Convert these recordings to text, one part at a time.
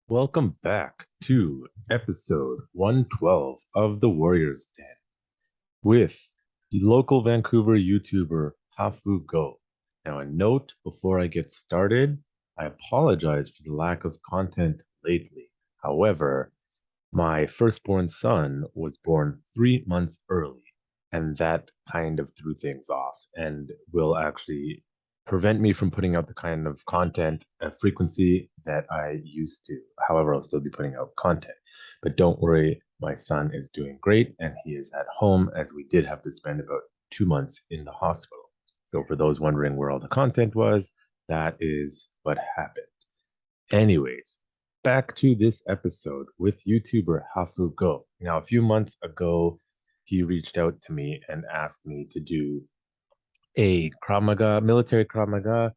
Welcome back to episode 112 of The Warrior's Den with the local Vancouver YouTuber Hafu Go. Now, a note before I get started, I apologize for the lack of content lately. However, my firstborn son was born 3 months early, and that kind of threw things off and will actually prevent me from putting out the kind of content frequency that I used to. However, I'll still be putting out content. But don't worry, my son is doing great and he is at home, as we did have to spend about 2 months in the hospital. So, for those wondering where all the content was, that is what happened. Anyways, back to this episode with YouTuber Hafu Go. Now, a few months ago, he reached out to me and asked me to do a Krav Maga, military Krav Maga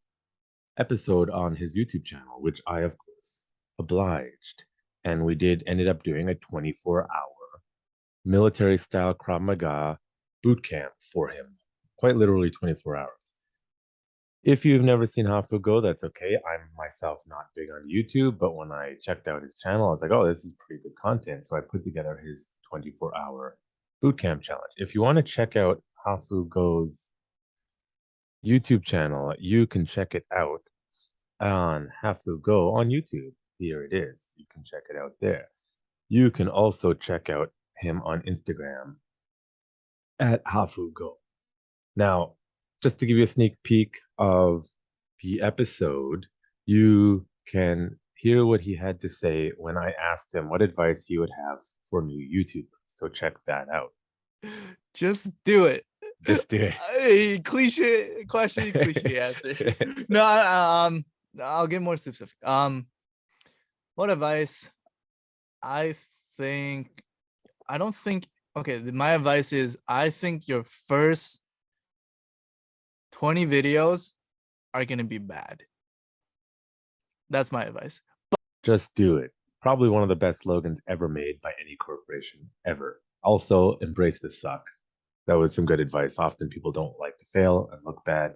episode on his YouTube channel, which I, of course, obliged. And we ended up doing a 24-hour military style Krav Maga boot camp for him, quite literally 24 hours. If you've never seen Hafu Go, that's okay. I'm myself not big on YouTube, but when I checked out his channel, I was like, oh, this is pretty good content. So I put together his 24-hour bootcamp challenge. If you want to check out Hafu Go's YouTube channel, you can check it out on Hafu Go on YouTube. Here it is. You can check it out there. You can also check out him on Instagram at Hafu Go. Now, just to give you a sneak peek of the episode, you can hear what he had to say when I asked him what advice he would have for new YouTubers. So check that out. Just do it. Just do it. Cliche question, cliche answer. No, I'll get more specific. What advice? My advice is I think your first 20 videos are gonna be bad. That's my advice. Just do it. Probably one of the best slogans ever made by any corporation ever. Also, embrace the suck. That was some good advice. Often people don't like to fail and look bad.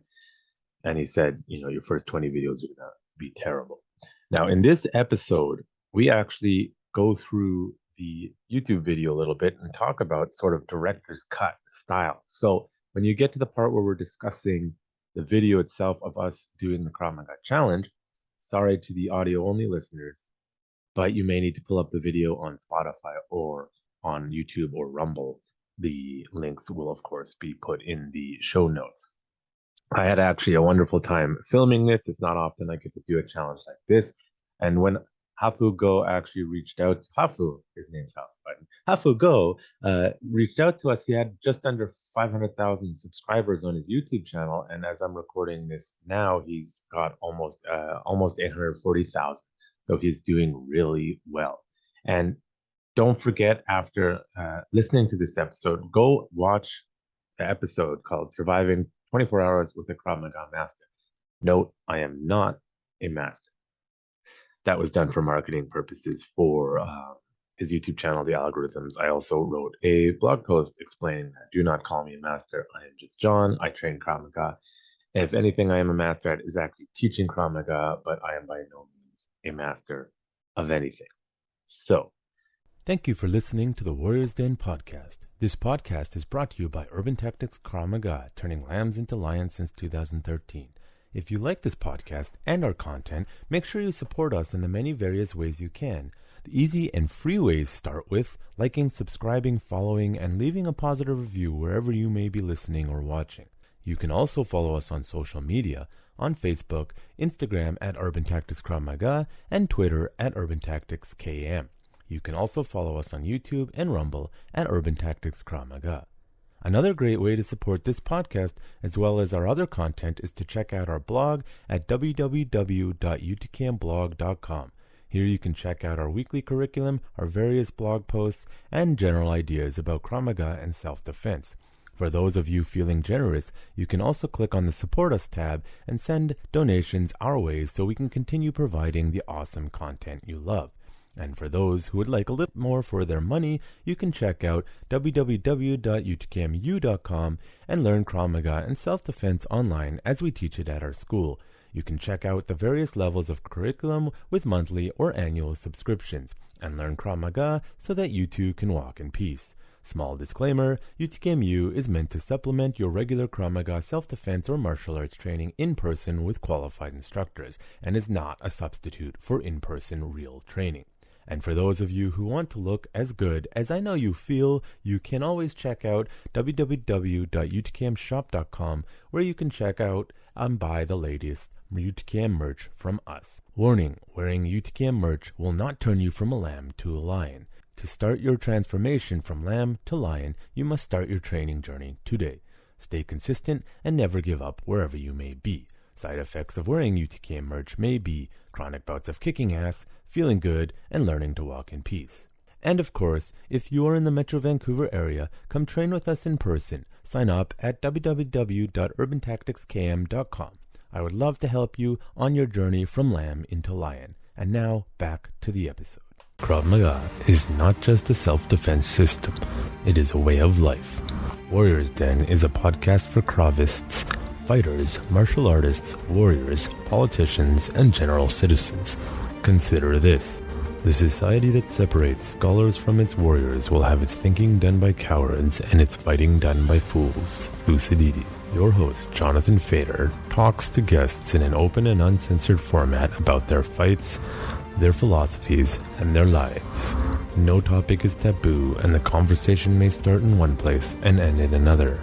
And he said, your first 20 videos are going to be terrible. Now, in this episode, we actually go through the YouTube video a little bit and talk about sort of director's cut style. So when you get to the part where we're discussing the video itself of us doing the Krav Maga challenge, sorry to the audio only listeners, but you may need to pull up the video on Spotify or on YouTube or Rumble. The links will, of course, be put in the show notes. I had actually a wonderful time filming this. It's not often I get to do a challenge like this. And when Hafu Go actually reached out to Hafu, his name's Hafu, but Hafu Go reached out to us. He had just under 500,000 subscribers on his YouTube channel. And as I'm recording this now, he's got almost 840,000. So he's doing really well. And don't forget, after listening to this episode, go watch the episode called Surviving 24 Hours with the Krav Maga Master. Note, I am not a master. That was done for marketing purposes for his YouTube channel, the algorithms. I also wrote a blog post explaining that do not call me a master. I am just John. I train Krav Maga. If anything I am a master at is actually teaching Krav Maga, but I am by no means a master of anything. So, thank you for listening to the Warrior's Den podcast. This podcast is brought to you by Urban Tactics Krav Maga, turning lambs into lions since 2013. If you like this podcast and our content, make sure you support us in the many various ways you can. The easy and free ways start with liking, subscribing, following, and leaving a positive review wherever you may be listening or watching. You can also follow us on social media, on Facebook, Instagram at Urban Tactics Krav Maga, and Twitter at Urban Tactics KM. You can also follow us on YouTube and Rumble at Urban Tactics Krav Maga. Another great way to support this podcast, as well as our other content, is to check out our blog at www.utkmblog.com. Here you can check out our weekly curriculum, our various blog posts, and general ideas about Krav Maga and self-defense. For those of you feeling generous, you can also click on the Support Us tab and send donations our way so we can continue providing the awesome content you love. And for those who would like a little more for their money, you can check out www.utkmu.com and learn Krav Maga and self-defense online as we teach it at our school. You can check out the various levels of curriculum with monthly or annual subscriptions and learn Krav Maga so that you too can walk in peace. Small disclaimer, UTKMU is meant to supplement your regular Krav Maga self-defense or martial arts training in person with qualified instructors and is not a substitute for in-person real training. And for those of you who want to look as good as I know you feel, you can always check out www.utkmshop.com where you can check out and buy the latest UTKM merch from us. Warning, wearing UTKM merch will not turn you from a lamb to a lion. To start your transformation from lamb to lion, you must start your training journey today. Stay consistent and never give up wherever you may be. Side effects of wearing UTKM merch may be chronic bouts of kicking ass, feeling good, and learning to walk in peace. And of course, if you are in the Metro Vancouver area, come train with us in person. Sign up at www.urbantacticskm.com. I would love to help you on your journey from lamb into lion. And now, back to the episode. Krav Maga is not just a self-defense system, it is a way of life. Warriors Den is a podcast for Kravists, fighters, martial artists, warriors, politicians, and general citizens. Consider this. The society that separates scholars from its warriors will have its thinking done by cowards and its fighting done by fools. Lucidity. Your host, Jonathan Fader, talks to guests in an open and uncensored format about their fights, their philosophies, and their lives. No topic is taboo, and the conversation may start in one place and end in another.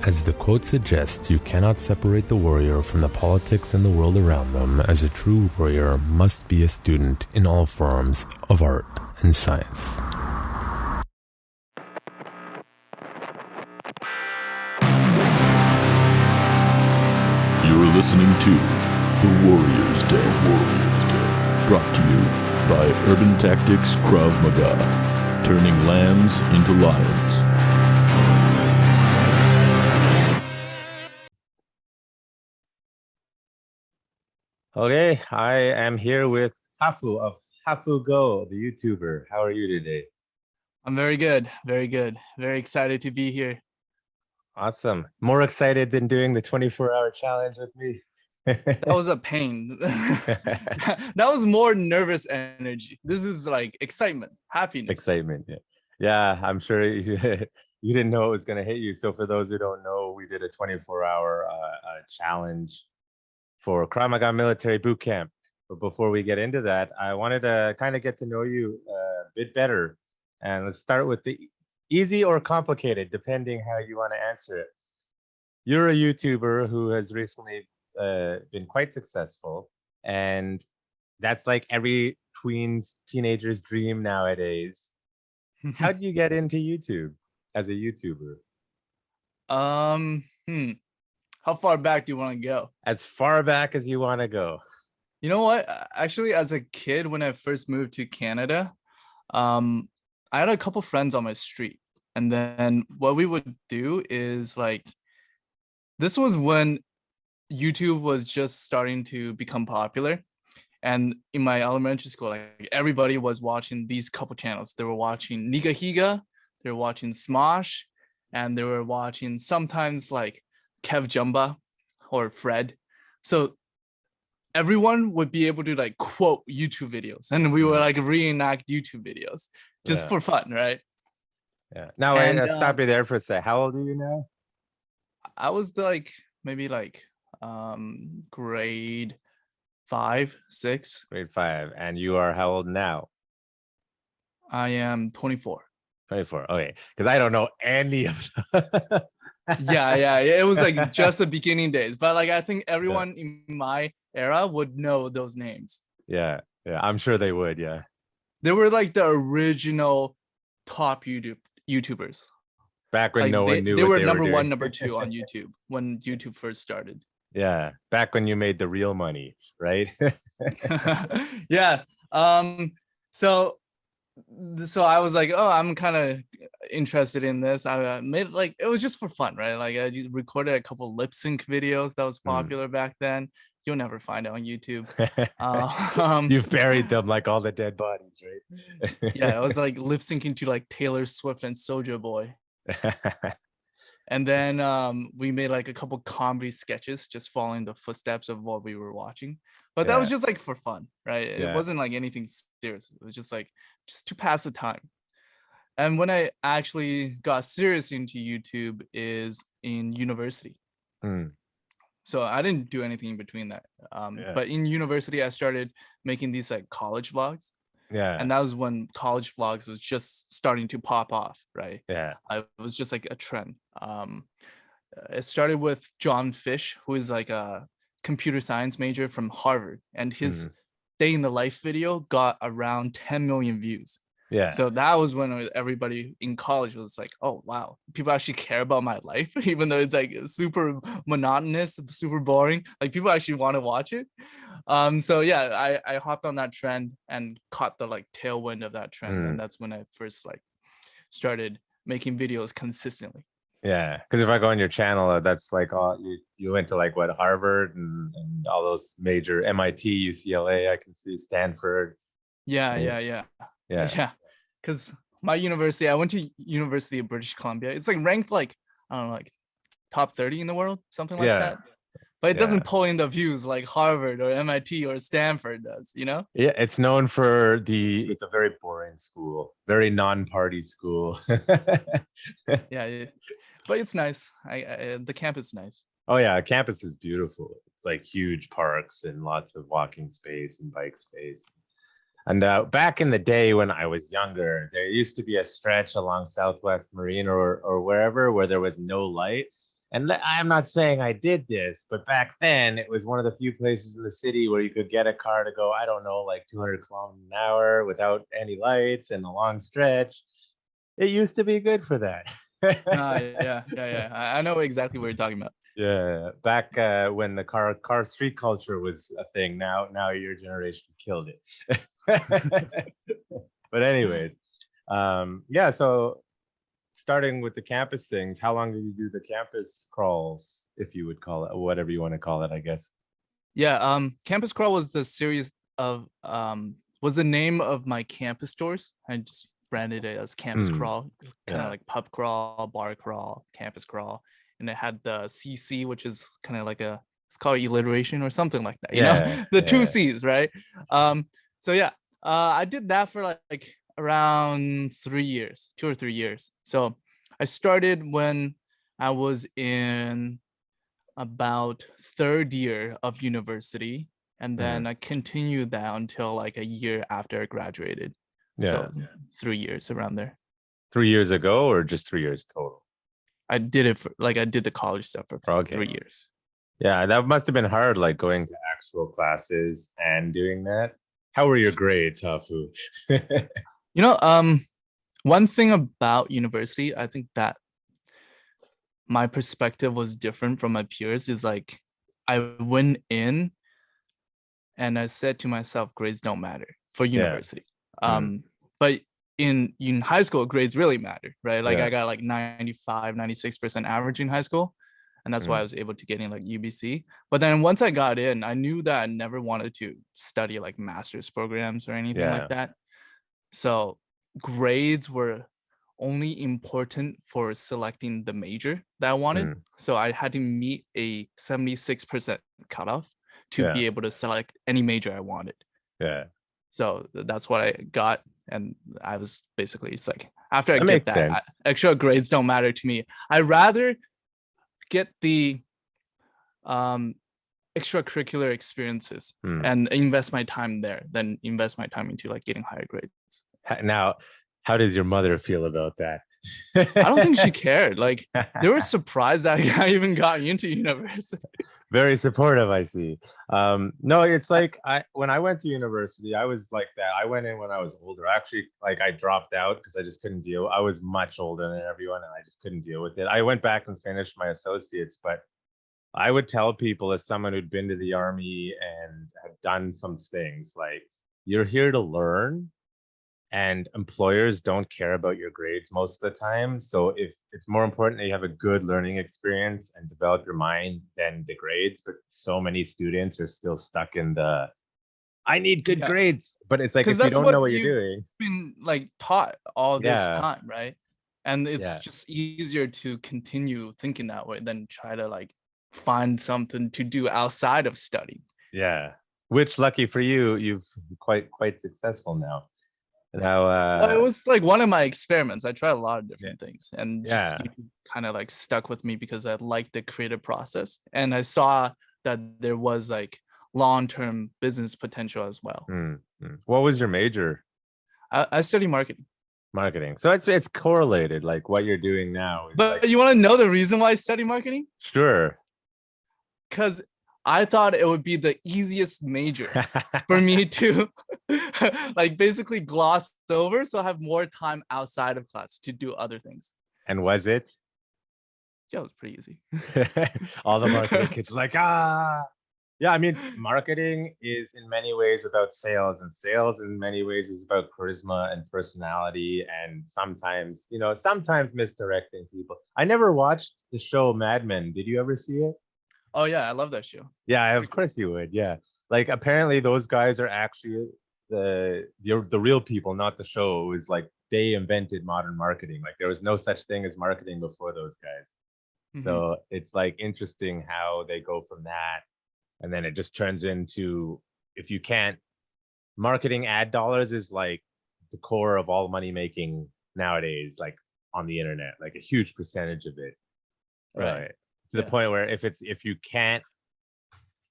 As the quote suggests, you cannot separate the warrior from the politics and the world around them, as a true warrior must be a student in all forms of art and science. You're listening to The Warriors Day. Brought to you by Urban Tactics Krav Maga, turning lambs into lions. Okay, I am here with Hafu of Hafu Go, the YouTuber. How are you today? I'm very good. Very good. Very excited to be here. Awesome. More excited than doing the 24-hour challenge with me? That was a pain. That was more nervous energy. This is like excitement, happiness. Excitement, yeah. Yeah, I'm sure you didn't know it was going to hit you. So for those who don't know, we did a 24-hour challenge for Krav Maga military boot camp. But before we get into that, I wanted to kind of get to know you a bit better. And let's start with the easy or complicated, depending how you want to answer it. You're a YouTuber who has recently been quite successful, and that's like every teenager's dream nowadays. How do you get into YouTube as a YouTuber? How far back do you want to go? As far back as you want to go. You know what? Actually, as a kid, when I first moved to Canada, I had a couple friends on my street. And then what we would do is like, this was when YouTube was just starting to become popular. And in my elementary school, like everybody was watching these couple channels. They were watching Niga Higa, they were watching Smosh, and they were watching sometimes like Kev Jumba or Fred. So everyone would be able to like quote YouTube videos, and we would like reenact YouTube videos just for fun, right? Yeah. Now, wait, stop you there for a sec. How old are you now? I was like maybe like grade 5, 6. Grade 5. And you are how old now? I am 24. 24. Okay. Because I don't know any of them. yeah. It was like just the beginning days. But like I think everyone in my era would know those names. Yeah. I'm sure they would. Yeah. They were like the original top YouTubers. Back when like no one knew they what were they number were one, doing. number 2 on YouTube when YouTube first started. Yeah. Back when you made the real money, right? Yeah. So I was like, oh, I'm kind of interested in this. I made like, it was just for fun, right? Like I just recorded a couple lip sync videos that was popular back then. You'll never find it on YouTube. You've buried them like all the dead bodies, right? Yeah, it was like lip syncing to like Taylor Swift and Soulja Boy. And then we made like a couple comedy sketches just following the footsteps of what we were watching. But that was Yeah. just like for fun, right? It Yeah. wasn't like anything serious. It was just like just to pass the time. And when I actually got serious into YouTube is in university. Mm. So I didn't do anything in between that. Yeah. But in university, I started making these like college vlogs. Yeah. And that was when college vlogs was just starting to pop off, right? Yeah. It was just like a trend. It started with John Fish, who is like a computer science major from Harvard, and his day in the life video got around 10 million views. Yeah. So that was when everybody in college was like, oh, wow, people actually care about my life, even though it's like super monotonous, super boring. Like people actually want to watch it. So yeah, I hopped on that trend and caught the like tailwind of that trend. And that's when I first like started making videos consistently. Yeah, because if I go on your channel, that's like all you went to like what Harvard and all those major MIT, UCLA. I can see Stanford. Yeah. Because my university, I went to University of British Columbia. It's like ranked like I don't know, like top 30 in the world, something like that. But it doesn't pull in the views like Harvard or MIT or Stanford does, you know? Yeah, it's known for it's a very boring school, very non-party school. Yeah, but it's nice. The campus is nice. Oh yeah, campus is beautiful. It's like huge parks and lots of walking space and bike space. And back in the day when I was younger, there used to be a stretch along Southwest Marine or wherever where there was no light. And I'm not saying I did this, but back then it was one of the few places in the city where you could get a car to go, I don't know, like 200 kilometers an hour without any lights and a long stretch. It used to be good for that. Yeah. I know exactly what you're talking about. Yeah, back when the car street culture was a thing. Now your generation killed it. But anyways, yeah. So starting with the campus things, how long did you do the campus crawls, if you would call it, or whatever you want to call it, I guess? Yeah, campus crawl was the series of was the name of my campus stores. I just branded it as campus crawl, kind of like pub crawl, bar crawl, campus crawl, and it had the CC, which is kind of like it's called alliteration or something like that, you know, the two C's, right? So yeah, I did that for like around 3 years, 2 or 3 years. So I started when I was in about third year of university, and then I continued that until like a year after I graduated. So 3 years around there. 3 years ago, or just 3 years total? I did it for like I did the college stuff for 3 years. Yeah, that must have been hard, like going to actual classes and doing that. How were your grades, Hafu? You know, one thing about university, I think that my perspective was different from my peers is like I went in and I said to myself, grades don't matter for university. But in high school, grades really matter, right? Like I got like 95, 96% average in high school. And that's why I was able to get in like UBC. But then once I got in, I knew that I never wanted to study like master's programs or anything like that. So grades were only important for selecting the major that I wanted. So I had to meet a 76% cutoff to be able to select any major I wanted. Yeah. So that's what I got. And I was basically, it's like, after I get that, extra grades don't matter to me. I'd rather get the extracurricular experiences and invest my time there than invest my time into like getting higher grades. Now, how does your mother feel about that? I don't think she cared. Like they were surprised that I even got into university. Very supportive, I see. No, it's like when I went to university, I was like that. I went in when I was older. Actually, like I dropped out because I just couldn't deal. I was much older than everyone, and I just couldn't deal with it. I went back and finished my associates, but I would tell people, as someone who'd been to the army and had done some things, like you're here to learn. And employers don't care about your grades most of the time. So if it's more important that you have a good learning experience and develop your mind than the grades, but so many students are still stuck in I need good grades. But it's like, if you don't know what you're doing. Been like taught all this time, right? And it's Yeah. just easier to continue thinking that way than try to like find something to do outside of study. Yeah. Which, lucky for you, you've quite successful now. Now, Well, it was like one of my experiments. I tried a lot of Yeah. different things, and Yeah. just kind of like stuck with me because I liked the creative process, and I saw that there was like long-term business potential as well. What was your major? I study marketing. Marketing. So it's correlated, like what you're doing now is But like, you want to know the reason why I study marketing? sure. Because I thought it would be the easiest major for me to like basically gloss over, so I have more time outside of class to do other things. And was it? Yeah, it was pretty easy. All the marketing kids are like, ah. Yeah, I mean, marketing is in many ways about sales, and sales in many ways is about charisma and personality, and sometimes, sometimes misdirecting people. I never watched the show Mad Men. Did you ever see it? Oh yeah, I love that show. Yeah, of course you would. Yeah. Like apparently those guys are actually the real people, not the show. It was like they invented modern marketing. Like there was no such thing as marketing before those guys. So it's like interesting how they go from that, and then it just turns into, if you can't, marketing ad dollars is like the core of all money making nowadays, like on the internet, like a huge percentage of it. Right. To the point where if you can't,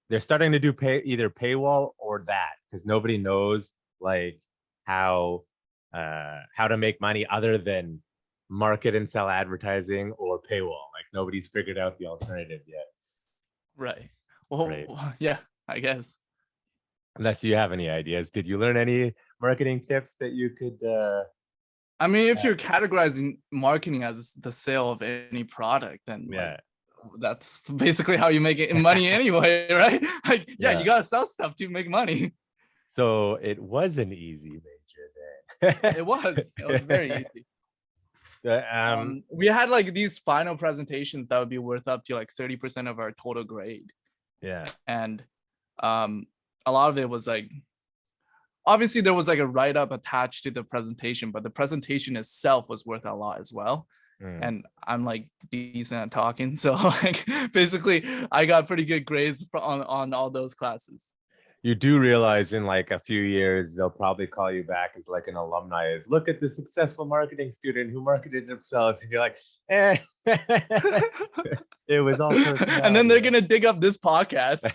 they're starting to do either paywall or that, because nobody knows like how to make money other than market and sell advertising or paywall. Like nobody's figured out the alternative yet. Right. Well, Right. yeah, I guess. Unless you have any ideas. Did you learn any marketing tips that you could I mean, if you're categorizing marketing as the sale of any product, then like, that's basically how you make it money anyway, right? Like, yeah, you gotta sell stuff to make money. So it was an easy major then. It was very easy. We had like these final presentations that would be worth up to like 30% of our total grade. Yeah. And a lot of it was like, obviously there was like a write-up attached to the presentation, but the presentation itself was worth a lot as well. And I'm like decent at talking, so like basically I got pretty good grades on all those classes. You do realize in like a few years they'll probably call you back as like an alumni, as look at the successful marketing student who marketed themselves, and you're like, it was all personality. And then they're gonna dig up this podcast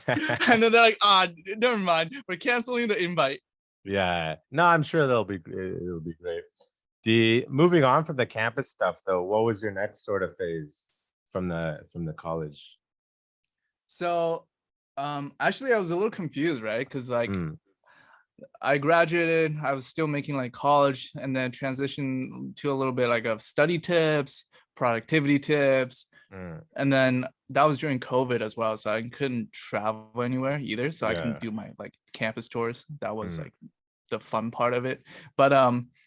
and then they're like, never mind, we're canceling the invite. Yeah, no, I'm sure it'll be great. Moving on from the campus stuff though, what was your next sort of phase from the college? So actually I was a little confused, right? Because like I graduated, I was still making like college, and then transitioned to a little bit like of study tips, productivity tips. And then that was during COVID as well, so I couldn't travel anywhere either, so I couldn't do my like campus tours. That was like the fun part of it. But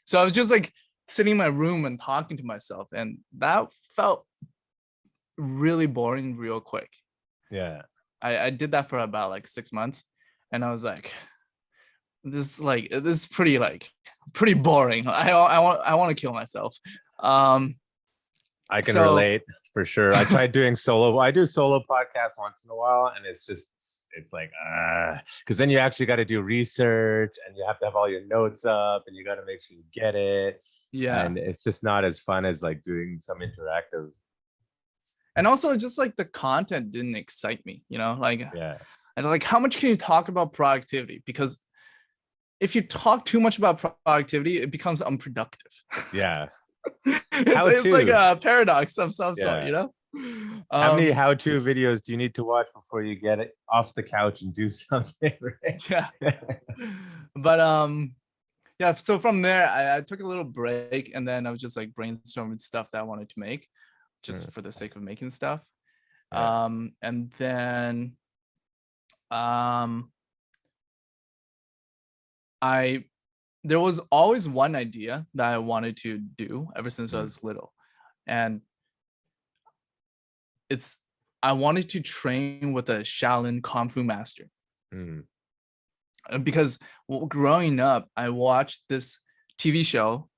so I was just like sitting in my room and talking to myself, and that felt really boring real quick. Yeah, I did that for about like 6 months, and I was like, this is pretty boring. I want to kill myself. I can relate for sure. I tried doing solo. I do solo podcasts once in a while, and it's like because then you actually got to do research, and you have to have all your notes up, and you got to make sure you get it. Yeah, and it's just not as fun as like doing some interactive. And also, just like the content didn't excite me, like and like how much can you talk about productivity? Because if you talk too much about productivity, it becomes unproductive. Yeah. It's like a paradox of some sort, How many how-to videos do you need to watch before you get it off the couch and do something? Right? Yeah. But yeah, so from there I took a little break, and then I was just like brainstorming stuff that I wanted to make just for the sake of making stuff. And then there was always one idea that I wanted to do ever since I was little, and I wanted to train with a Shaolin Kung Fu master. Because growing up, I watched this TV show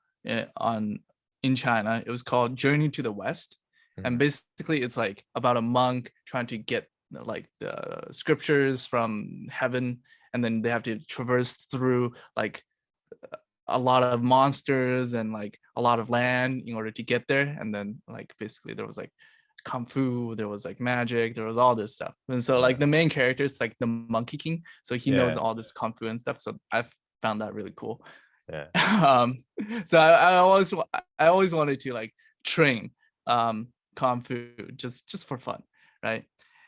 on in China. It was called Journey to the West. And basically it's like about a monk trying to get like the scriptures from heaven, and then they have to traverse through like a lot of monsters and like a lot of land in order to get there. And then like basically there was like kung fu, there was like magic, there was all this stuff. And so like the main character is like the Monkey King, so he knows all this kung fu and stuff. So I found that really cool. So I always wanted to like train kung fu just for fun, right?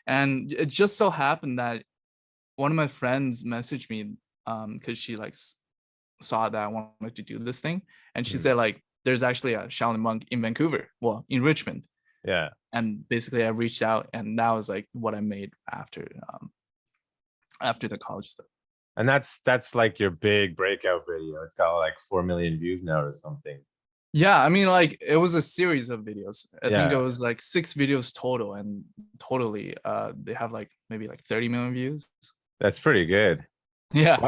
And it just so happened that one of my friends messaged me because she like saw that I wanted to do this thing, and she said like there's actually a Shaolin monk in Vancouver, well, in Richmond. And basically I reached out, and that was like what I made after the college stuff. And that's like your big breakout video. It's got like 4 million views now or something. Yeah, I mean, like it was a series of videos. I think it was like 6 videos total, and totally they have like maybe like 30 million views. That's pretty good. Yeah,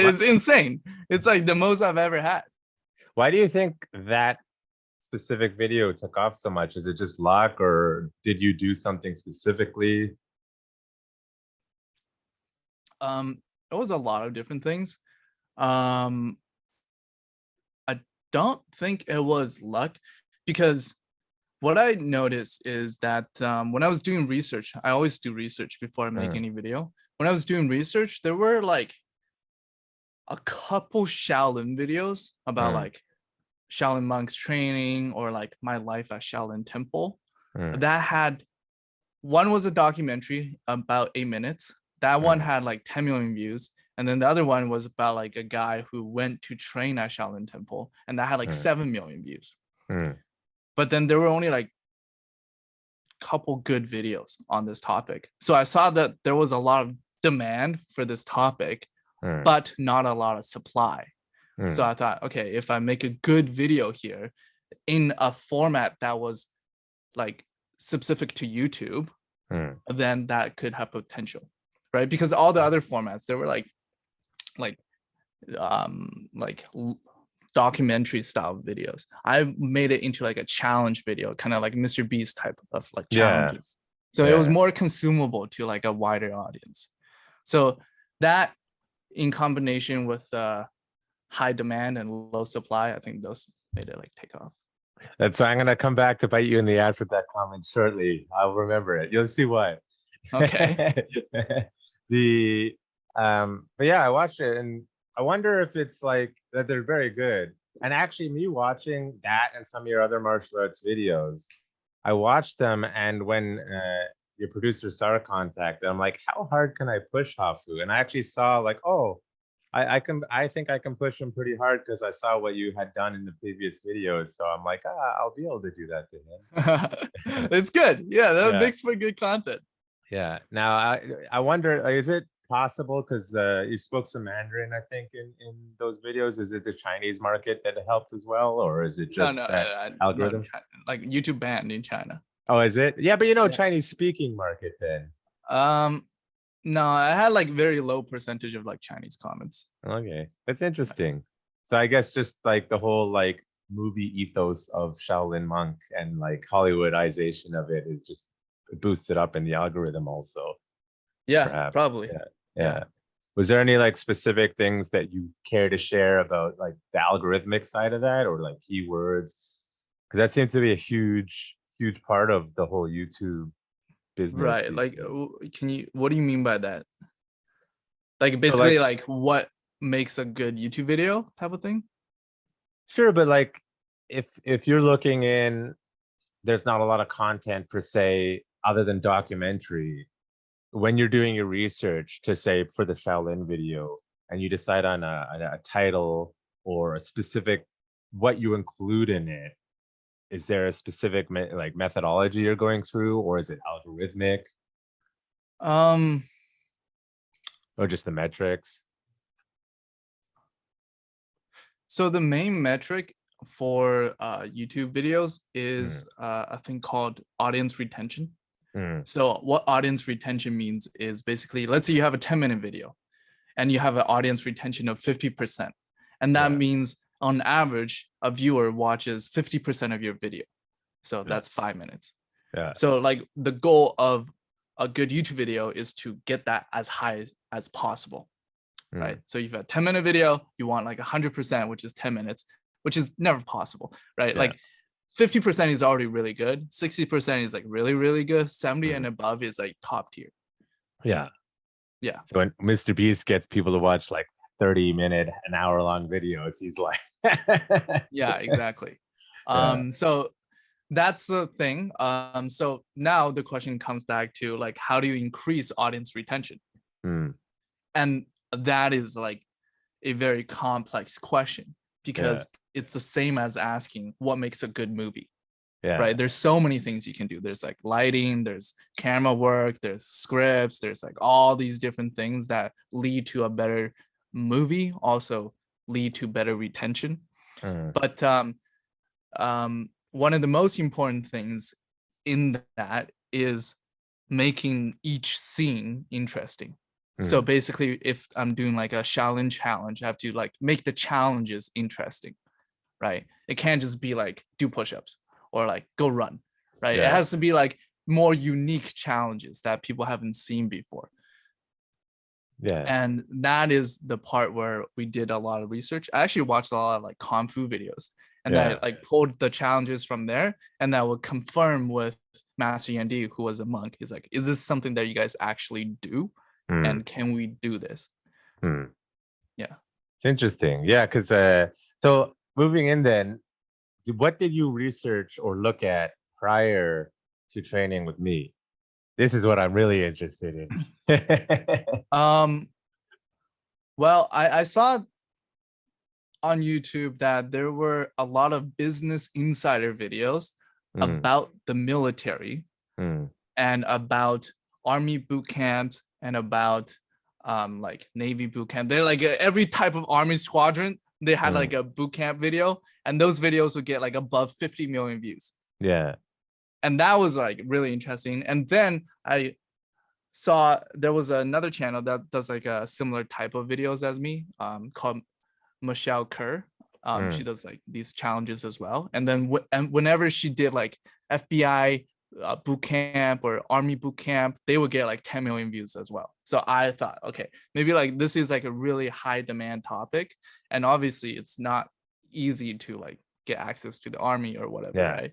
it's insane. It's like the most I've ever had. Why do you think that specific video took off so much? Is it just luck, or did you do something specifically? It was a lot of different things. I don't think it was luck, because what I noticed is that when I was doing research, I always do research before I make any video. When I was doing research, there were like a couple Shaolin videos about like Shaolin monks training, or like my life at Shaolin Temple. That had, one was a documentary about 8 minutes. That one had like 10 million views. And then the other one was about like a guy who went to train at Shaolin Temple, and that had like 7 million views. But then there were only like a couple good videos on this topic. So I saw that there was a lot of demand for this topic, but not a lot of supply. So I thought, okay, if I make a good video here in a format that was like specific to YouTube, then that could have potential, right? Because all the other formats, they were like documentary style videos. I made it into like a challenge video, kind of like Mr. Beast type of like challenges. So it was more consumable to like a wider audience. So that, in combination with high demand and low supply, I think those made it like take off. That's why I'm gonna come back to bite you in the ass with that comment shortly. I'll remember it. You'll see why. Okay. But yeah, I watched it, and I wonder if it's like that they're very good. And actually, me watching that and some of your other martial arts videos, I watched them, and when your producer Sarah contacted, I'm like, how hard can I push Hafu? And I actually saw like, oh, I think I can push him pretty hard, because I saw what you had done in the previous videos. So I'm like, I'll be able to do that to him. It's good. Yeah, that makes for good content. Yeah. Now I wonder, like, is it possible, because you spoke some Mandarin, I think, in those videos, is it the Chinese market that helped as well, or is it just algorithm? No, like YouTube banned in China. Oh, is it? Yeah, but Chinese speaking market then. No, I had like very low percentage of like Chinese comments. Okay, that's interesting. So I guess just like the whole like movie ethos of Shaolin monk and like Hollywoodization of it, it just boosted up in the algorithm also. Yeah, perhaps. probably. Yeah. Was there any like specific things that you care to share about like the algorithmic side of that, or like keywords? Because that seems to be a huge part of the whole YouTube business. Right. Like, what do you mean by that? Like basically, so like what makes a good YouTube video type of thing? Sure, but like if you're looking in, there's not a lot of content per se other than documentary. When you're doing your research to say for the Shaolin video, and you decide on a title or a specific what you include in it, is there a specific like methodology you're going through, or is it algorithmic? Or just the metrics? So the main metric for YouTube videos is a thing called audience retention. So what audience retention means is basically, let's say you have a 10-minute video and you have an audience retention of 50%. And that means, on average, a viewer watches 50% of your video. So that's 5 minutes. Yeah. So like the goal of a good YouTube video is to get that as high as possible, right? So if you have a 10-minute video, you want like 100%, which is 10 minutes, which is never possible, right? Yeah. Like 50% is already really good. 60% is like really, really good. 70 and above is like top tier. Yeah. Yeah. So when Mr. Beast gets people to watch like 30-minute, an hour-long videos, he's like, yeah, exactly. Yeah. So that's the thing. So now the question comes back to like, how do you increase audience retention? And that is like a very complex question, because it's the same as asking what makes a good movie. Yeah. Right. There's so many things you can do. There's like lighting, there's camera work, there's scripts, there's like all these different things that lead to a better movie, also lead to better retention. But one of the most important things in that is making each scene interesting. So basically, if I'm doing like a challenge, I have to like make the challenges interesting, right? It can't just be like do push-ups or like go run, right? It has to be like more unique challenges that people haven't seen before. Yeah. And that is the part where we did a lot of research. I actually watched a lot of like Kung Fu videos, and I like pulled the challenges from there, and that would confirm with Master Yandy, who was a monk. He's like, is this something that you guys actually do? And can we do this? Yeah. It's interesting. Yeah, because so moving in then, what did you research or look at prior to training with me? This is what I'm really interested in. Well, I saw on YouTube that there were a lot of Business Insider videos about the military and about Army boot camps and about like Navy boot camp. They're like every type of Army squadron, they had like a boot camp video, and those videos would get like above 50 million views. Yeah. And that was like really interesting. And then I saw there was another channel that does like a similar type of videos as me, called Michelle Kerr. She does like these challenges as well. And then whenever she did like FBI boot camp or Army boot camp, they would get like 10 million views as well. So I thought, okay, maybe like this is like a really high demand topic, and obviously it's not easy to like get access to the Army or whatever, right?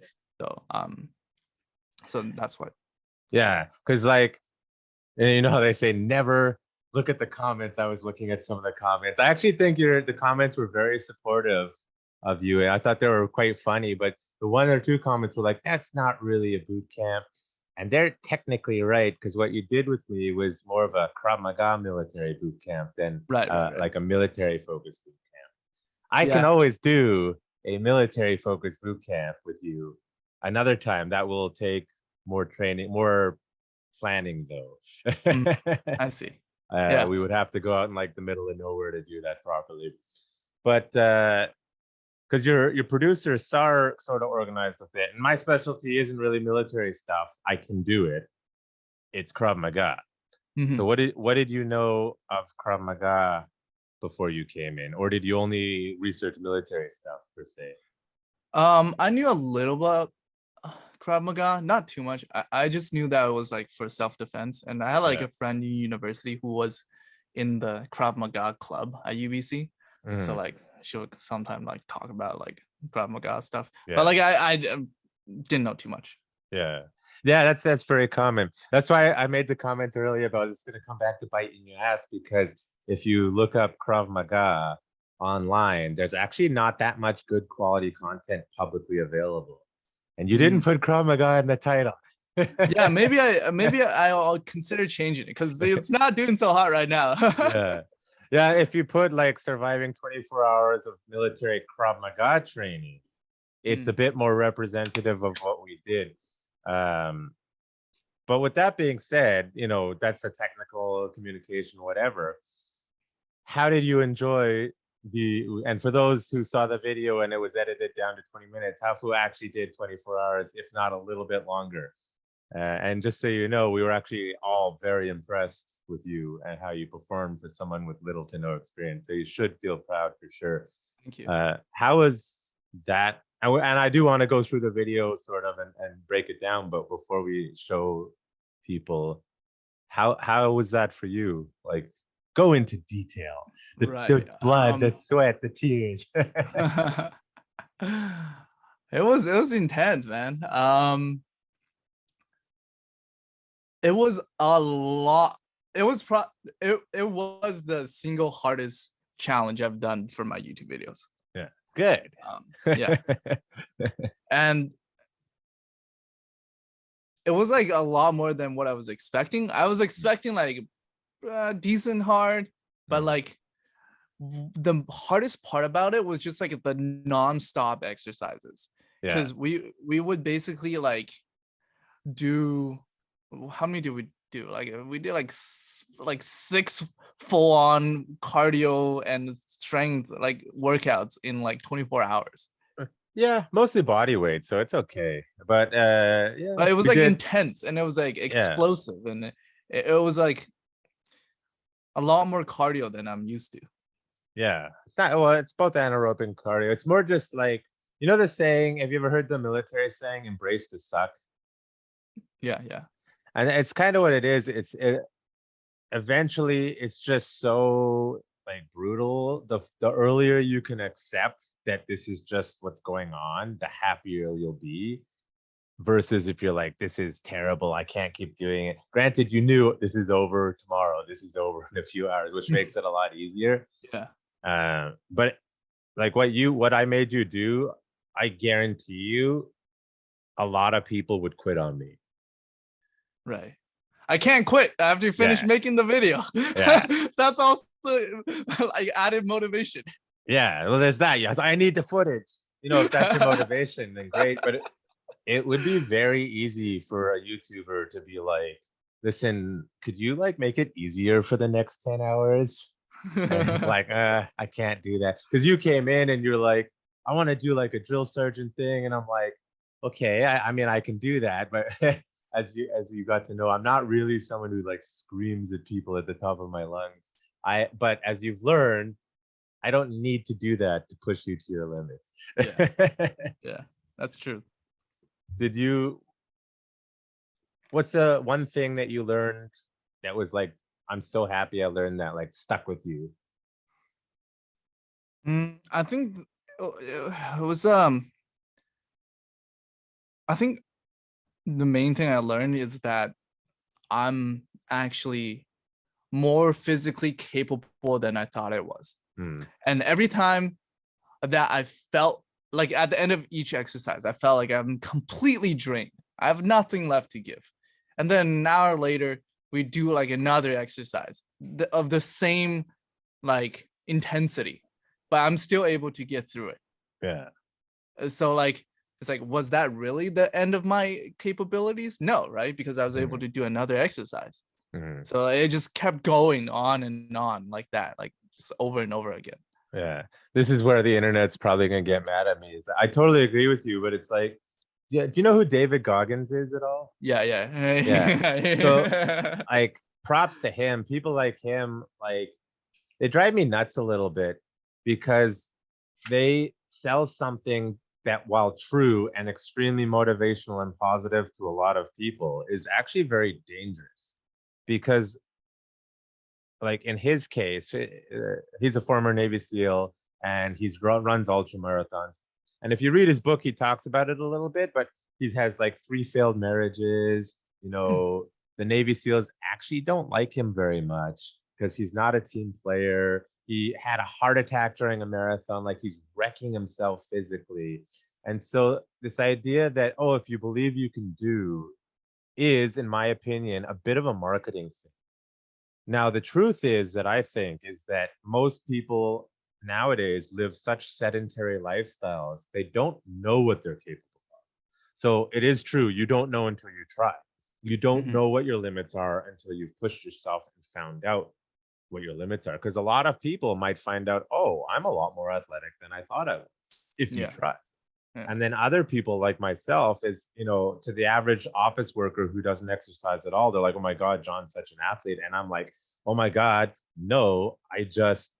So that's what. Yeah, because like, you know how they say never look at the comments. I was looking at some of the comments. I actually think the comments were very supportive of you, and I thought they were quite funny. But the one or two comments were like, "That's not really a boot camp," and they're technically right, because what you did with me was more of a Krav Maga military boot camp than right. like a military focused boot camp. I can always do a military focused boot camp with you another time. That will take more training, more planning though. I see. We would have to go out in like the middle of nowhere to do that properly. But because your producer Sar sort of organized with it, and my specialty isn't really military stuff. I can do it. It's Krav Maga. So what did you know of Krav Maga before you came in, or did you only research military stuff per se? I knew a little about Krav Maga, not too much. I just knew that it was like for self-defense, and I had like a friend in university who was in the Krav Maga club at UBC. So like she would sometimes like talk about like Krav Maga stuff, but like I didn't know too much. Yeah, that's very common. That's why I made the comment earlier about it's going to come back to bite in your ass, because if you look up Krav Maga online, there's actually not that much good quality content publicly available. And you didn't put Krav Maga in the title. Yeah, maybe I'll consider changing it, because it's not doing so hot right now. Yeah. If you put like surviving 24 hours of military Krav Maga training, it's a bit more representative of what we did. But with that being said, you know, that's a technical communication, whatever. How did you enjoy and for those who saw the video and it was edited down to 20 minutes, Hafu actually did 24 hours, if not a little bit longer. And just so you know, we were actually all very impressed with you and how you performed for someone with little to no experience. So you should feel proud for sure. Thank you. How was that? And I do want to go through the video sort of and break it down, but before we show people, how was that for you? Like, go into detail. The Right. blood, the sweat, the tears. It was intense, man. It was a lot. It was it was the single hardest challenge I've done for my YouTube videos. Yeah, good. Yeah, and it was like a lot more than what I was expecting. I was expecting like decent hard, but like the hardest part about it was just like the non-stop exercises, Yeah, because we would basically like do, how many do we do? Like we did like 6 full-on cardio and strength like workouts in like 24 hours. yeah, mostly body weight, so it's okay. But yeah, But it was we like did. intense, and it was like Yeah, explosive, and it was like a lot more cardio than I'm used to. yeah. It's not, well, it's both anaerobic and cardio. It's more just like, you know the saying, have you ever heard the military saying, embrace the suck? Yeah, yeah. And it's kind of what it is. Eventually it's just so like brutal. The earlier you can accept that this is just what's going on, the happier you'll be. Versus if you're like, this is terrible, I can't keep doing it. Granted, you knew this is over tomorrow, this is over in a few hours, which makes it a lot easier. Yeah. But like what I made you do, I guarantee you a lot of people would quit on me. Right. I can't quit after you finish Yeah. making the video. Yeah. That's also like added motivation. Yeah, well, there's that. Yeah, I need the footage. You know, if that's your motivation, then great. But it would be very easy for a YouTuber to be like, listen, could you like make it easier for the next 10 hours? And he's like, I can't do that. Because you came in and you're like, I want to do like a drill sergeant thing. And I'm like, okay, I mean, I can do that. But as you got to know, I'm not really someone who like screams at people at the top of my lungs. But as you've learned, I don't need to do that to push you to your limits. Yeah, that's true. What's the one thing that you learned that was like, I'm so happy I learned that, like stuck with you? I think it was I think the main thing I learned is that I'm actually more physically capable than I thought I was. And every time that I felt like at the end of each exercise, I felt like I'm completely drained. I have nothing left to give. And then an hour later, we do like another exercise of the same like intensity, but I'm still able to get through it. Yeah. So like, it's like, was that really the end of my capabilities? No, right? Because I was able to do another exercise. So it just kept going on and on like that, like just over and over again. Yeah. This is where the internet's probably going to get mad at me. Is I totally agree with you, but it's like, yeah, do you know who David Goggins is at all? Yeah. Yeah. So like props to him. People like him, like they drive me nuts a little bit because they sell something that, while true and extremely motivational and positive to a lot of people, is actually very dangerous. Because like in his case, he's a former Navy SEAL and runs ultra marathons. And if you read his book, he talks about it a little bit, but he has like 3 failed marriages. You know, the Navy SEALs actually don't like him very much because he's not a team player. He had a heart attack during a marathon, like he's wrecking himself physically. And so this idea that, oh, if you believe you can do, is, in my opinion, a bit of a marketing thing. Now, the truth is that I think is that most people nowadays live such sedentary lifestyles, they don't know what they're capable of. So it is true, you don't know until you try. You don't know what your limits are until you've pushed yourself and found out what your limits are. Because a lot of people might find out, oh, I'm a lot more athletic than I thought I was, if you try. Yeah. And then other people like myself is, you know, to the average office worker who doesn't exercise at all, they're like, oh my God, John's such an athlete. And I'm like, oh my God, no, I just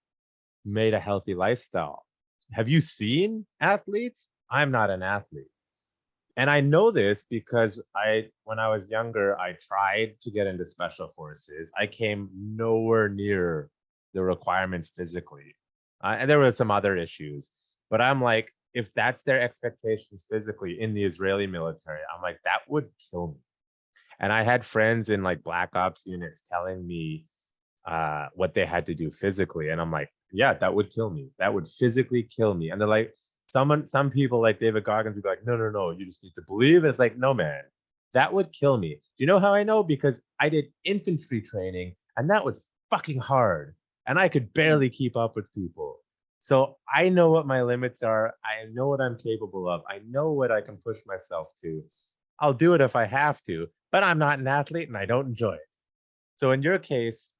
made a healthy lifestyle. have you seen athletes? I'm not an athlete. And I know this because when I was younger, I tried to get into special forces. I came nowhere near the requirements physically. And there were some other issues, but I'm like, if that's their expectations physically in the Israeli military, I'm like, that would kill me. And I had friends in like black ops units telling me what they had to do physically. And I'm like, yeah, that would kill me. That would physically kill me. And they're like, some people like David Goggins would be like, no, you just need to believe. And it's like, no, man, that would kill me. Do you know how I know? Because I did infantry training and that was fucking hard. And I could barely keep up with people. So I know what my limits are. I know what I'm capable of. I know what I can push myself to. I'll do it if I have to, but I'm not an athlete and I don't enjoy it. So in your case,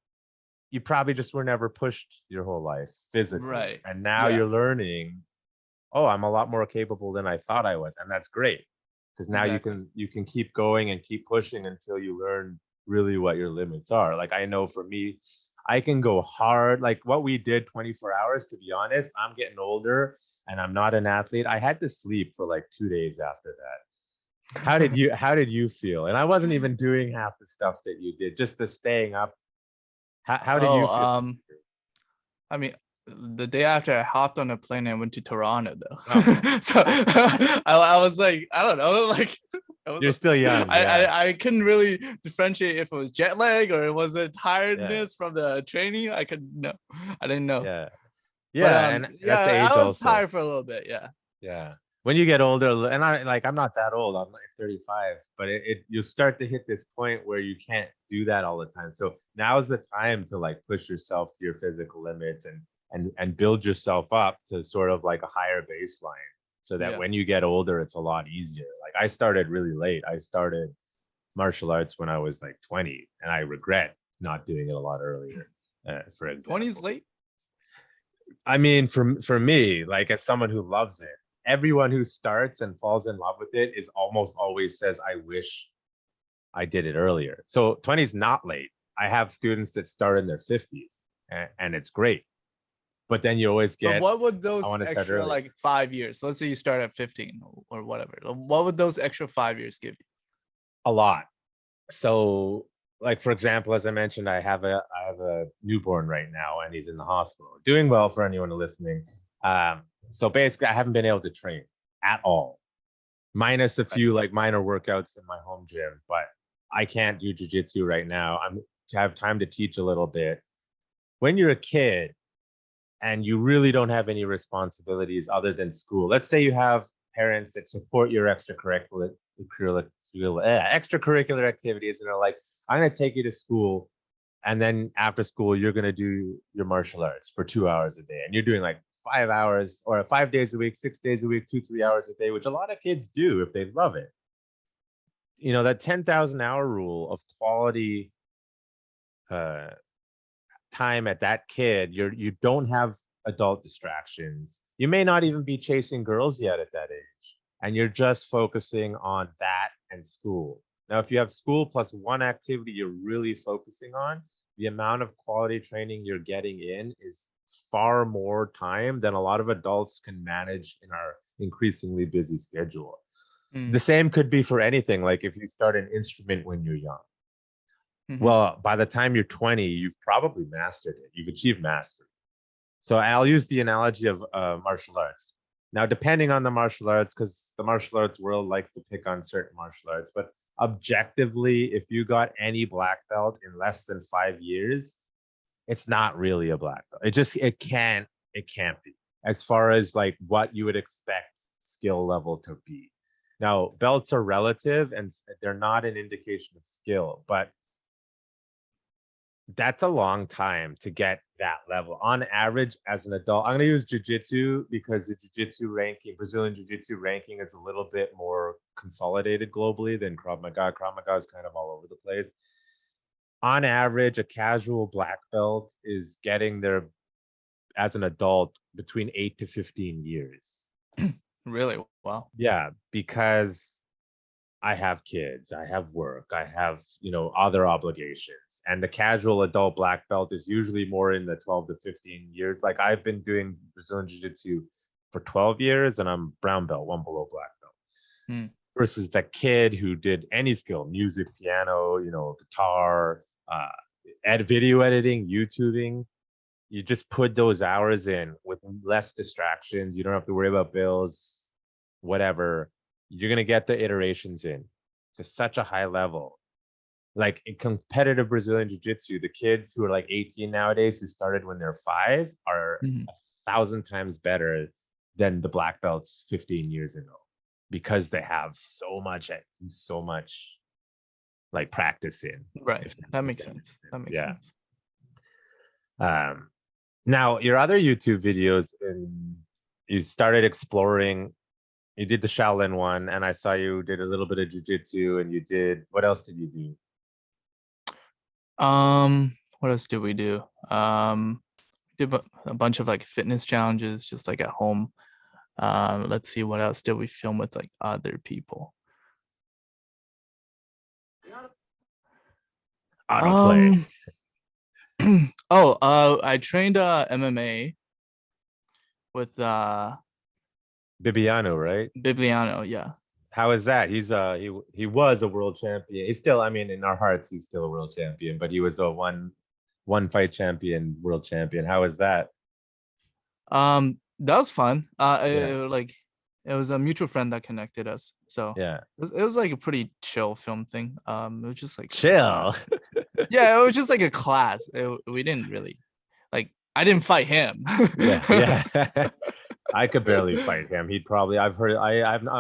you probably just were never pushed your whole life physically. Right. And now you're learning, oh, I'm a lot more capable than I thought I was. And that's great. Because now you can keep going and keep pushing until you learn really what your limits are. Like I know for me, I can go hard. Like what we did 24 hours, to be honest, I'm getting older and I'm not an athlete. I had to sleep for like 2 days after that. How did you feel? And I wasn't even doing half the stuff that you did, just the staying up. How did you feel? I mean, the day after I hopped on a plane and went to Toronto though. Oh. So I was like, I don't know, like You're still young. I couldn't really differentiate if it was jet lag or it was a tiredness from the training. I didn't know. Yeah. But, and that's the age I was also. tired for a little bit. Yeah. When you get older, and I'm not that old. I'm like 35, but you start to hit this point where you can't do that all the time. So now's the time to like push yourself to your physical limits and build yourself up to sort of like a higher baseline, so that when you get older, it's a lot easier. Like I started really late. I started martial arts when I was like 20, and I regret not doing it a lot earlier. For example, 20's late. I mean, for me, like as someone who loves it, everyone who starts and falls in love with it is almost always says, I wish I did it earlier. So 20 is not late. I have students that start in their 50s and it's great. But then you always get, but what would those I extra like 5 years, let's say you start at 15 or whatever, what would those extra 5 years give you? A lot. So like, for example, as I mentioned, I have a newborn right now and he's in the hospital, doing well for anyone listening. So basically I haven't been able to train at all, minus a few like minor workouts in my home gym, but I can't do jiu-jitsu right now. I'm to have time to teach a little bit. When you're a kid and you really don't have any responsibilities other than school, let's say you have parents that support your extracurricular activities and are like, I'm going to take you to school, and then after school you're going to do your martial arts for 2 hours a day, and you're doing like 5 hours or 5 days a week, 6 days a week, 2-3 hours a day, which a lot of kids do if they love it. You know, that 10,000 hour rule of quality time at that kid, you don't have adult distractions. You may not even be chasing girls yet at that age, and you're just focusing on that and school. Now, if you have school plus one activity you're really focusing on, the amount of quality training you're getting in is far more time than a lot of adults can manage in our increasingly busy schedule. The same could be for anything. Like if you start an instrument when you're young, well, by the time you're 20, you've probably mastered it. You've achieved mastery. So I'll use the analogy of martial arts. Now, depending on the martial arts, because the martial arts world likes to pick on certain martial arts, but objectively, if you got any black belt in less than 5 years, it's not really a black belt. It can't be, as far as like what you would expect skill level to be. Now, belts are relative and they're not an indication of skill, but that's a long time to get that level. On average, as an adult, I'm going to use jiu-jitsu because the jiu-jitsu ranking, Brazilian jiu-jitsu ranking, is a little bit more consolidated globally than Krav Maga. Krav Maga is kind of all over the place. On average, a casual black belt is getting there as an adult between 8 to 15 years. Really? Wow. Yeah, because I have kids, I have work, I have, other obligations. And the casual adult black belt is usually more in the 12 to 15 years. Like I've been doing Brazilian Jiu-Jitsu for 12 years and I'm brown belt, one below black belt. Versus that kid who did any skill, music, piano, guitar, video editing, YouTubing. You just put those hours in with less distractions. You don't have to worry about bills, whatever. You're going to get the iterations in to such a high level. Like in competitive Brazilian jiu-jitsu, the kids who are like 18 nowadays who started when they're 5 are 1,000 times better than the black belts 15 years ago, because they have so much like practice in. Right. That makes sense. That makes sense. Now your other YouTube videos, and you started exploring. You did the Shaolin one, and I saw you did a little bit of jiu-jitsu, and you did, what else did you do? What else did we do? Did a bunch of like fitness challenges just like at home. Let's see, what else did we film with like other people? Autoplay. I trained MMA with Bibiano, right? Bibliano, yeah. How is that? He's he was a world champion. He's still, I mean, in our hearts, he's still a world champion, but he was a one fight champion, world champion. How is that? That was fun. It was a mutual friend that connected us. So yeah, it was like a pretty chill film thing. It was just like chill. Yeah, it was just like a class. We didn't really I didn't fight him. yeah. I could barely fight him. He'd probably, I've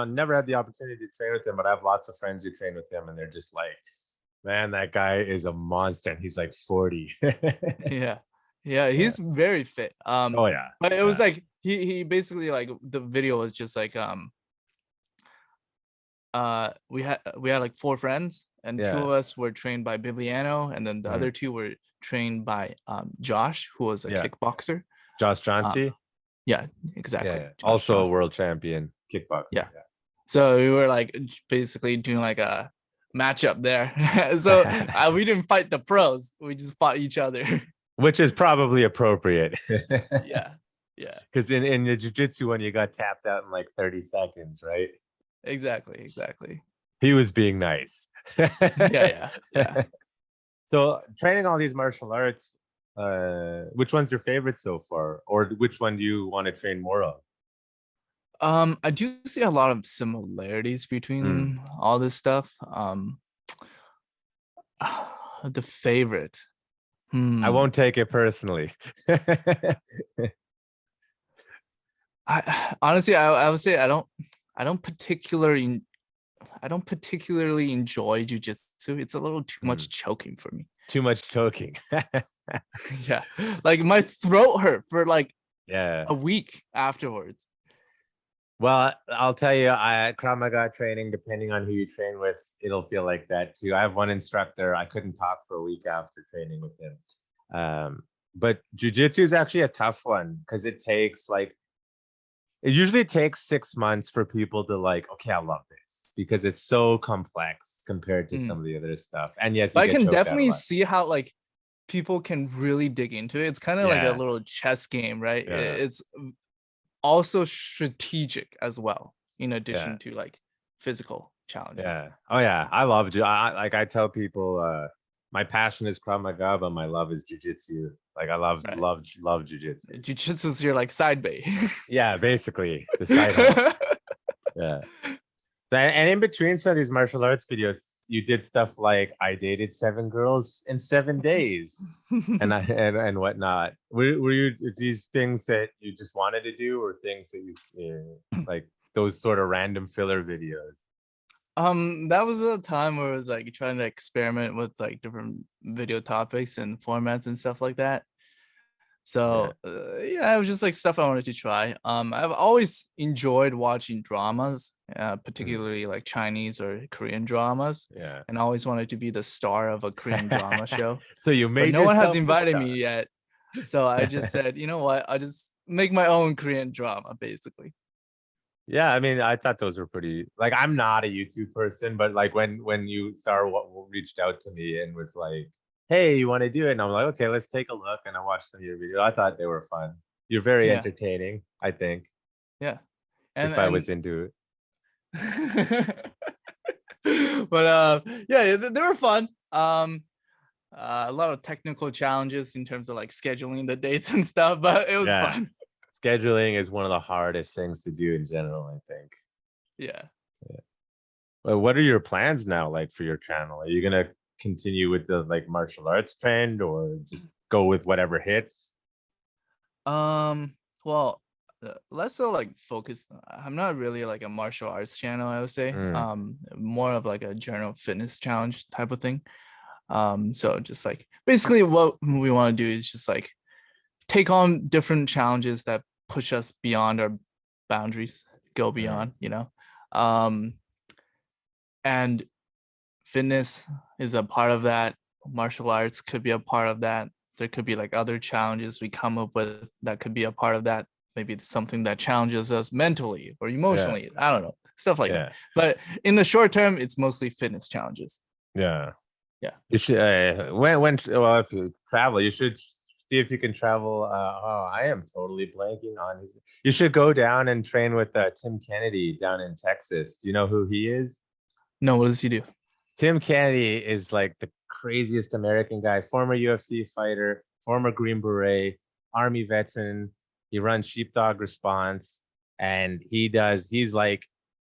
never had the opportunity to train with him, but I have lots of friends who train with him, and they're just like, man, that guy is a monster, and he's like 40. Yeah, he's very fit. Oh yeah. But it was like he basically, like, the video was just like we had like 4 friends, and 2 of us were trained by Bibliano, and then the other 2 were trained by Josh, who was a kickboxer. Josh Johnsey. Yeah, exactly. Yeah. Also a world champion kickboxer. Yeah. So we were like basically doing like a matchup there. So we didn't fight the pros. We just fought each other. Which is probably appropriate. Yeah. Because in the jiu-jitsu one, you got tapped out in like 30 seconds, right? Exactly. He was being nice. Yeah. So training all these martial arts, which one's your favorite so far, or which one do you want to train more of? I do see a lot of similarities between all this stuff. The favorite. I won't take it personally. I honestly, I would say I don't particularly enjoy jiu-jitsu. It's a little too much choking for me. Too much choking. Yeah, like my throat hurt for like a week afterwards. Well, I'll tell you, Krav Maga training, depending on who you train with, it'll feel like that too. I have one instructor, I couldn't talk for a week after training with him. But jiu-jitsu is actually a tough one, because it usually takes 6 months for people to like, okay, I love this, because it's so complex compared to some of the other stuff. And yes, I can definitely see how like people can really dig into it. It's kind of like a little chess game, right? Yeah. It's also strategic as well, in addition to like physical challenges. Yeah. Oh yeah, I love I tell people, my passion is Krav Maga, but my love is jiu-jitsu. Like I love jiu-jitsu. Jiu-jitsu is your like side bay. Yeah, basically the side hustle. Yeah. And in between some of these martial arts videos, you did stuff like I dated 7 girls in 7 days, and whatnot. Were you these things that you just wanted to do, or things that you like those sort of random filler videos? That was a time where I was like trying to experiment with like different video topics and formats and stuff like that. So it was just like stuff I wanted to try. I've always enjoyed watching dramas, particularly like Chinese or Korean dramas. Yeah. And I always wanted to be the star of a Korean drama show. So you made, but no one has invited me yet. So I just said, you know what? I'll just make my own Korean drama, basically. Yeah, I mean, I thought those were pretty. Like, I'm not a YouTube person, but like when you reached out to me and was like, hey, you want to do it? And I'm like, okay, let's take a look. And I watched some of your videos. I thought they were fun. You're very entertaining, I think. Yeah. if I was into it. But yeah, they were fun. A lot of technical challenges in terms of like scheduling the dates and stuff, but it was Yeah. fun. Scheduling is one of the hardest things to do in general, I think. Yeah. Well, what are your plans now, like for your channel? Are you gonna continue with the like martial arts trend, or just go with whatever hits? Well, less so like focus. I'm not really like a martial arts channel, I would say. More of like a general fitness challenge type of thing. So just like basically what we want to do is just like take on different challenges that push us beyond our boundaries, go beyond, you know. And fitness is a part of that. Martial arts could be a part of that. There could be like other challenges we come up with that could be a part of that. Maybe it's something that challenges us mentally or emotionally. I don't know, stuff like that. But in the short term, it's mostly fitness challenges. Yeah. Yeah. You should if you travel, you should see if you can travel. I am totally blanking on his. You should go down and train with Tim Kennedy down in Texas. Do you know who he is? No, what does he do? Tim Kennedy is like the craziest American guy, former UFC fighter, former Green Beret, Army veteran. He runs Sheepdog Response, and he's like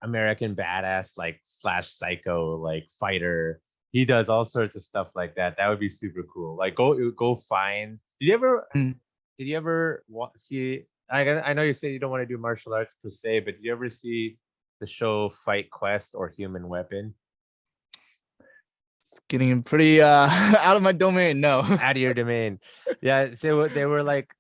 American badass, like slash psycho, like fighter. He does all sorts of stuff like that. That would be super cool. Like go find. Did you ever see? I know you say you don't want to do martial arts per se, but did you ever see the show Fight Quest or Human Weapon? It's getting pretty out of my domain. No. Out of your domain. Yeah. So they were like,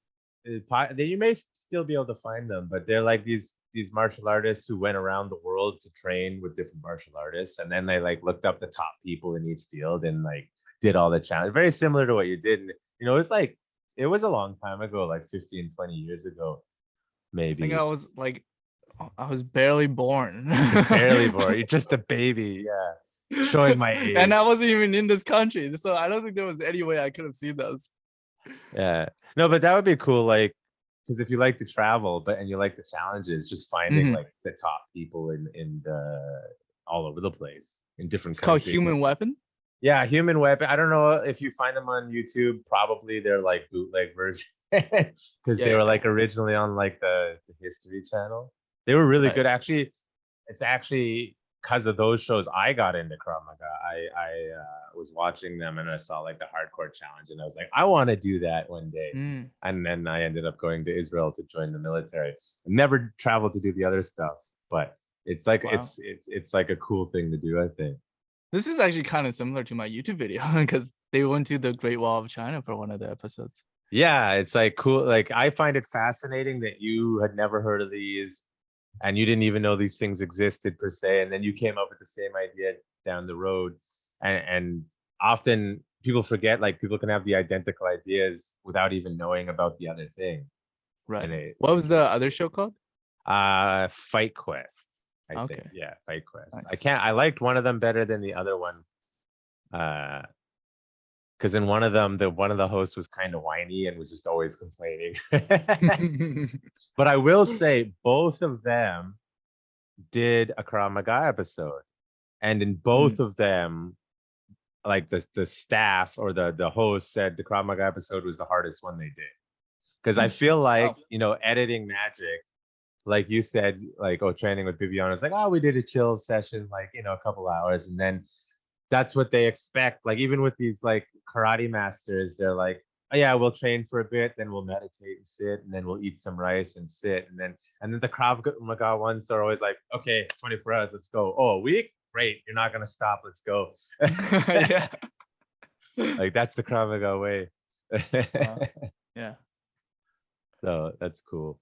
you may still be able to find them, but they're like these martial artists who went around the world to train with different martial artists, and then they like looked up the top people in each field and like did all the challenge. Very similar to what you did. And, you know, it was a long time ago, like 15, 20 years ago, maybe. I think I was barely born. Barely born. You're just a baby. Yeah. Showing my age. And I wasn't even in this country. So I don't think there was any way I could have seen those. Yeah. No, but that would be cool. Like, because if you like to travel, and you like the challenges, just finding like the top people in the all over the place in different countries. Called Human Weapon? Yeah, Human Weapon. I don't know if you find them on YouTube. Probably they're like bootleg version because they were like originally on like the History Channel. They were really good. Actually, it's actually because of those shows I got into Krav Maga. I was watching them and I saw like the hardcore challenge and I was like, I want to do that one day. And then I ended up going to Israel to join the military. I never traveled to do the other stuff, but it's like it's like a cool thing to do, I think. This is actually kind of similar to my YouTube video because they went to the Great Wall of China for one of the episodes. Yeah, it's like cool. Like I find it fascinating that you had never heard of these and you didn't even know these things existed per se. And then you came up with the same idea down the road. And often people forget, like people can have the identical ideas without even knowing about the other thing. Right. What was the other show called? Fight Quest. I think. Yeah, Fight Quest. Nice. I liked one of them better than the other one. Because in one of them, one of the hosts was kind of whiny and was just always complaining. But I will say both of them did a Krav Maga episode. And in both of them, like the staff or the host said the Krav Maga episode was the hardest one they did. Because I feel like, you know, editing magic, like you said, like, training with Bibiana, it's like, we did a chill session, like, you know, a couple hours. And then that's what they expect. Like, even with these like karate masters, they're like, oh yeah, we'll train for a bit, then we'll meditate and sit, and then we'll eat some rice and sit. And then the Krav Maga ones are always like, okay, 24 hours, let's go. Oh, a week? Great. You're not going to stop. Let's go. Yeah. Like, that's the Krav Maga way. Yeah. So that's cool.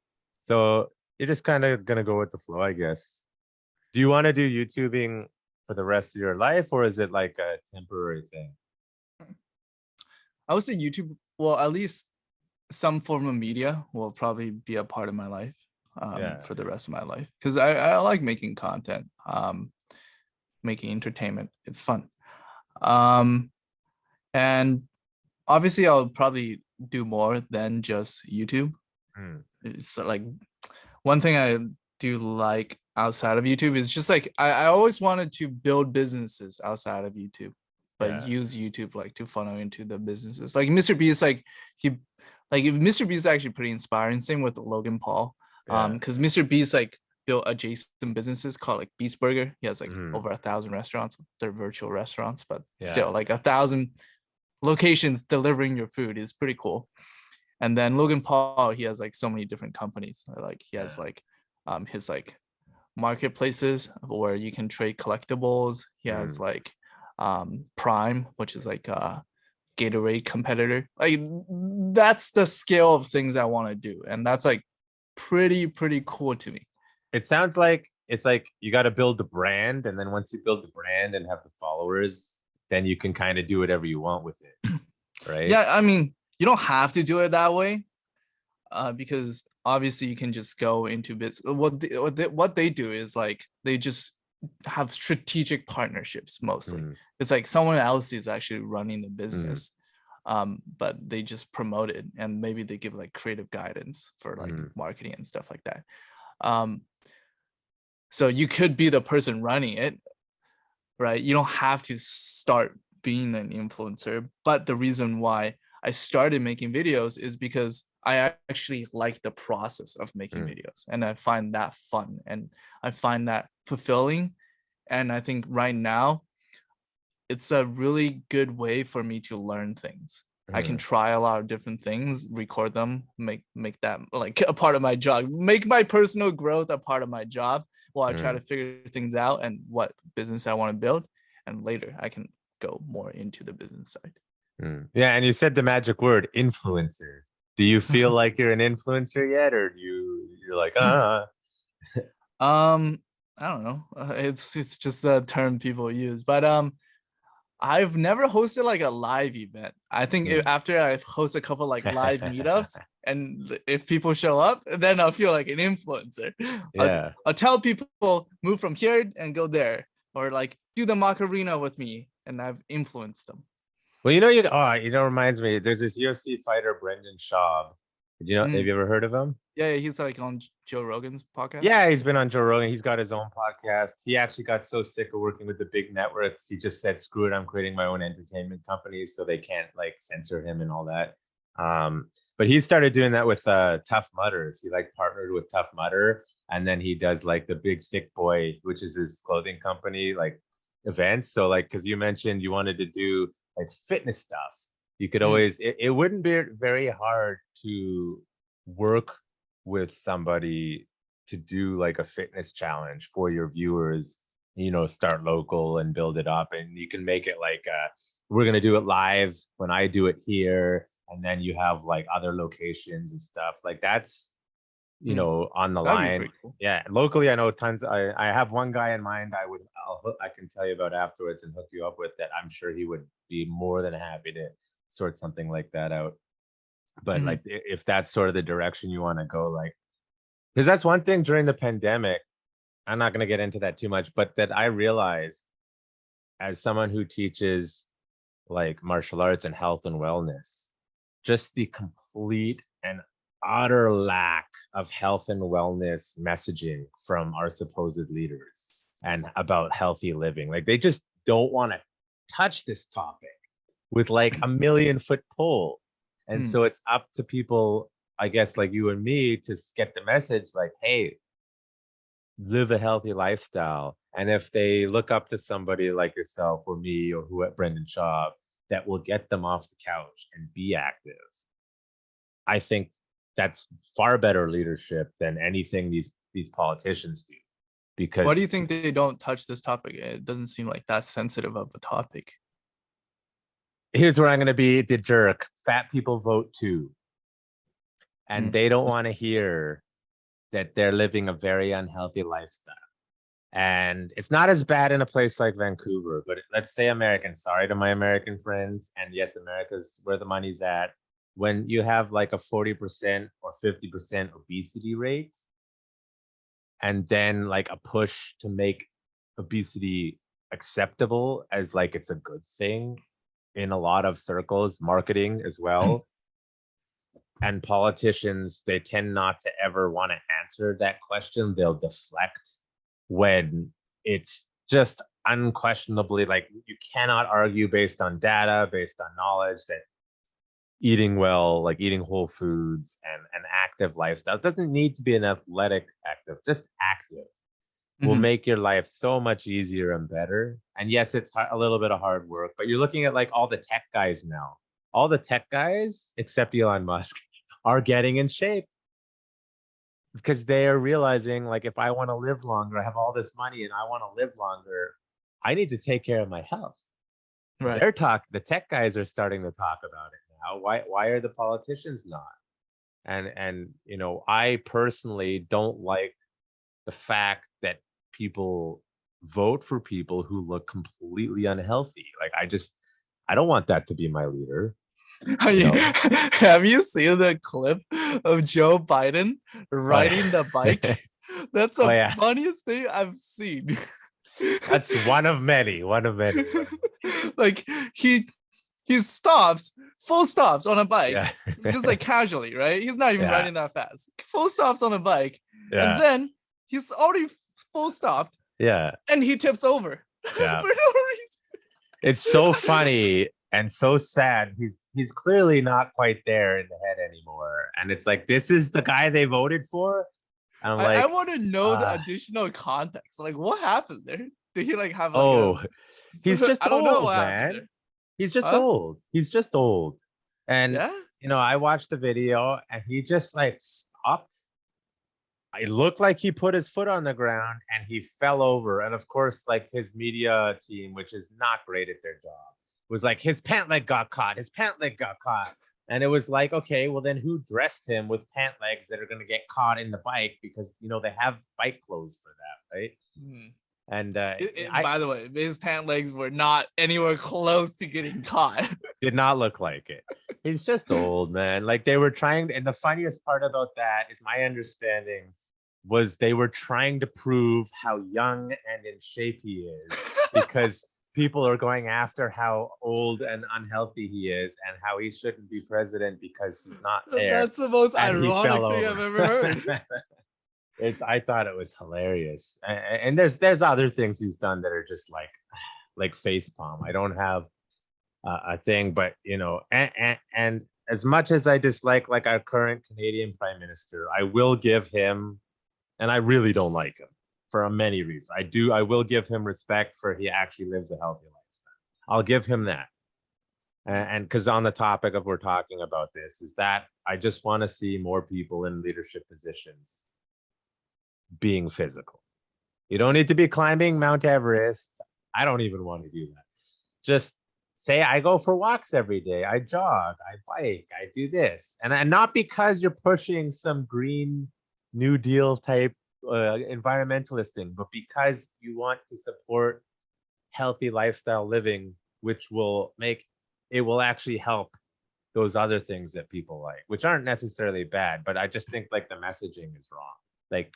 So you're just kind of going to go with the flow, I guess. Do you want to do YouTubing for the rest of your life, or is it like a temporary thing? I would say YouTube, well, at least some form of media will probably be a part of my life for the rest of my life. Because I like making content, making entertainment. It's fun. And obviously I'll probably do more than just YouTube. It's like one thing I do like outside of YouTube is just like I always wanted to build businesses outside of YouTube, but use YouTube like to funnel into the businesses. Like Mr. Beast, like Mr. Beast is actually pretty inspiring. Same with Logan Paul. Because Mr. Beast like built adjacent businesses called like Beast Burger. He has like over 1,000 restaurants. They're virtual restaurants, but still like 1,000 locations delivering your food is pretty cool. And then Logan Paul, he has like so many different companies. Like he has like his like marketplaces where you can trade collectibles. He has like Prime, which is like a Gatorade competitor. Like that's the scale of things I want to do, and that's like pretty cool to me. It sounds like it's like you got to build the brand, and then once you build the brand and have the followers, then you can kind of do whatever you want with it, right? Yeah, I mean, you don't have to do it that way, because obviously you can just go into business. What they do is like they just have strategic partnerships mostly. It's like someone else is actually running the business, but they just promote it, and maybe they give like creative guidance for like marketing and stuff like that. So you could be the person running it, right? You don't have to start being an influencer, but the reason why I started making videos is because I actually like the process of making videos, and I find that fun, and I find that fulfilling. And I think right now it's a really good way for me to learn things. I can try a lot of different things, record them, make that like a part of my job, make my personal growth a part of my job while I try to figure things out and what business I want to build. And later I can go more into the business side. Yeah, and you said the magic word, influencer. Do you feel like you're an influencer yet, or you're like I don't know. It's just the term people use, but I've never hosted like a live event. I think after I host a couple like live meetups, and if people show up, then I'll feel like an influencer. I'll tell people move from here and go there, or like do the Macarena with me, and I've influenced them. Well, reminds me. There's this UFC fighter, Brendan Schaub. Have you ever heard of him? Yeah, he's like on Joe Rogan's podcast. Yeah, he's been on Joe Rogan. He's got his own podcast. He actually got so sick of working with the big networks, he just said, "Screw it, I'm creating my own entertainment company," so they can't like censor him and all that. But he started doing that with Tough Mudders. He like partnered with Tough Mudder, and then he does like the Big Thick Boy, which is his clothing company, like events. So like, because you mentioned you wanted to do like fitness stuff, you could always it wouldn't be very hard to work with somebody to do like a fitness challenge for your viewers, start local and build it up, and you can make it like we're going to do it live when I do it here, and then you have like other locations and stuff like that's on the line. Cool. Yeah, locally I know tons. I have one guy in mind I can tell you about afterwards and hook you up with that. I'm sure he would be more than happy to sort something like that out. But like if that's sort of the direction you want to go, like, because that's one thing during the pandemic, I'm not going to get into that too much, but that I realized as someone who teaches like martial arts and health and wellness, just the complete and utter lack of health and wellness messaging from our supposed leaders and about healthy living. Like they just don't want to touch this topic with like a 1,000,000-foot pole. And so it's up to people, I guess, like you and me, to get the message like, hey, live a healthy lifestyle. And if they look up to somebody like yourself or me or Brendan Schaub, that will get them off the couch and be active, I think that's far better leadership than anything these politicians do. Because why do you think they don't touch this topic? It doesn't seem like that sensitive of a topic. Here's where I'm going to be the jerk. Fat people vote too. And they don't want to hear that they're living a very unhealthy lifestyle. And it's not as bad in a place like Vancouver, but let's say American. Sorry to my American friends. And yes, America's where the money's at. When you have like a 40% or 50% obesity rate, and then like a push to make obesity acceptable as like it's a good thing in a lot of circles, marketing as well, and politicians, they tend not to ever want to answer that question. They'll deflect when it's just unquestionably, like, you cannot argue based on data, based on knowledge, that eating well, like eating whole foods and an active lifestyle, it doesn't need to be an athletic active, just active, will make your life so much easier and better. And yes, it's a little bit of hard work, but you're looking at like all the tech guys now. All the tech guys, except Elon Musk, are getting in shape because they are realizing, like, if I want to live longer, I have all this money and I want to live longer, I need to take care of my health. Right. The tech guys are starting to talk about it now. Why are the politicians not? And you know, I personally don't like the fact that people vote for people who look completely unhealthy. Like, I don't want that to be my leader. Have you seen the clip of Joe Biden riding the bike? That's the funniest thing I've seen. That's one of many. Like, he stops, full stops on a bike, just like casually, right? He's not even riding that fast. Full stops on a bike, and then he's already full stopped. And he tips over. For no reason. It's so funny and so sad. He's clearly not quite there in the head anymore. And it's like, this is the guy they voted for. And I'm like, I want to know the additional context. Like, what happened there? Did he like have he's just I don't know old, what man. He's just old. He's just old. And you know, I watched the video and he just like stopped. It looked like he put his foot on the ground and he fell over. And of course, like, his media team, which is not great at their job, was like, his pant leg got caught. And it was like, okay, well then who dressed him with pant legs that are going to get caught in the bike? Because, you know, they have bike clothes for that, right? And by the way, his pant legs were not anywhere close to getting caught. Did not look like it. He's just old, man. Like, they were trying to, and the funniest part about that is, my understanding was, they were trying to prove how young and in shape he is, because people are going after how old and unhealthy he is and how he shouldn't be president because he's not there. That's the most ironic thing I've ever heard. I thought it was hilarious. And there's other things he's done that are just like facepalm. I don't have a thing, but you know, and as much as I dislike like our current Canadian Prime Minister, I will give him, and I really don't like him for many reasons. I will give him respect for he actually lives a healthy lifestyle. I'll give him that. And because on the topic of we're talking about this, is that I just want to see more people in leadership positions being physical. You don't need to be climbing Mount Everest. I don't even want to do that. Just say, I go for walks every day. I jog, I bike, I do this. And not because you're pushing some Green New Deal type environmentalist thing, but because you want to support healthy lifestyle living, which will actually help those other things that people like, which aren't necessarily bad, but I just think like the messaging is wrong. Like,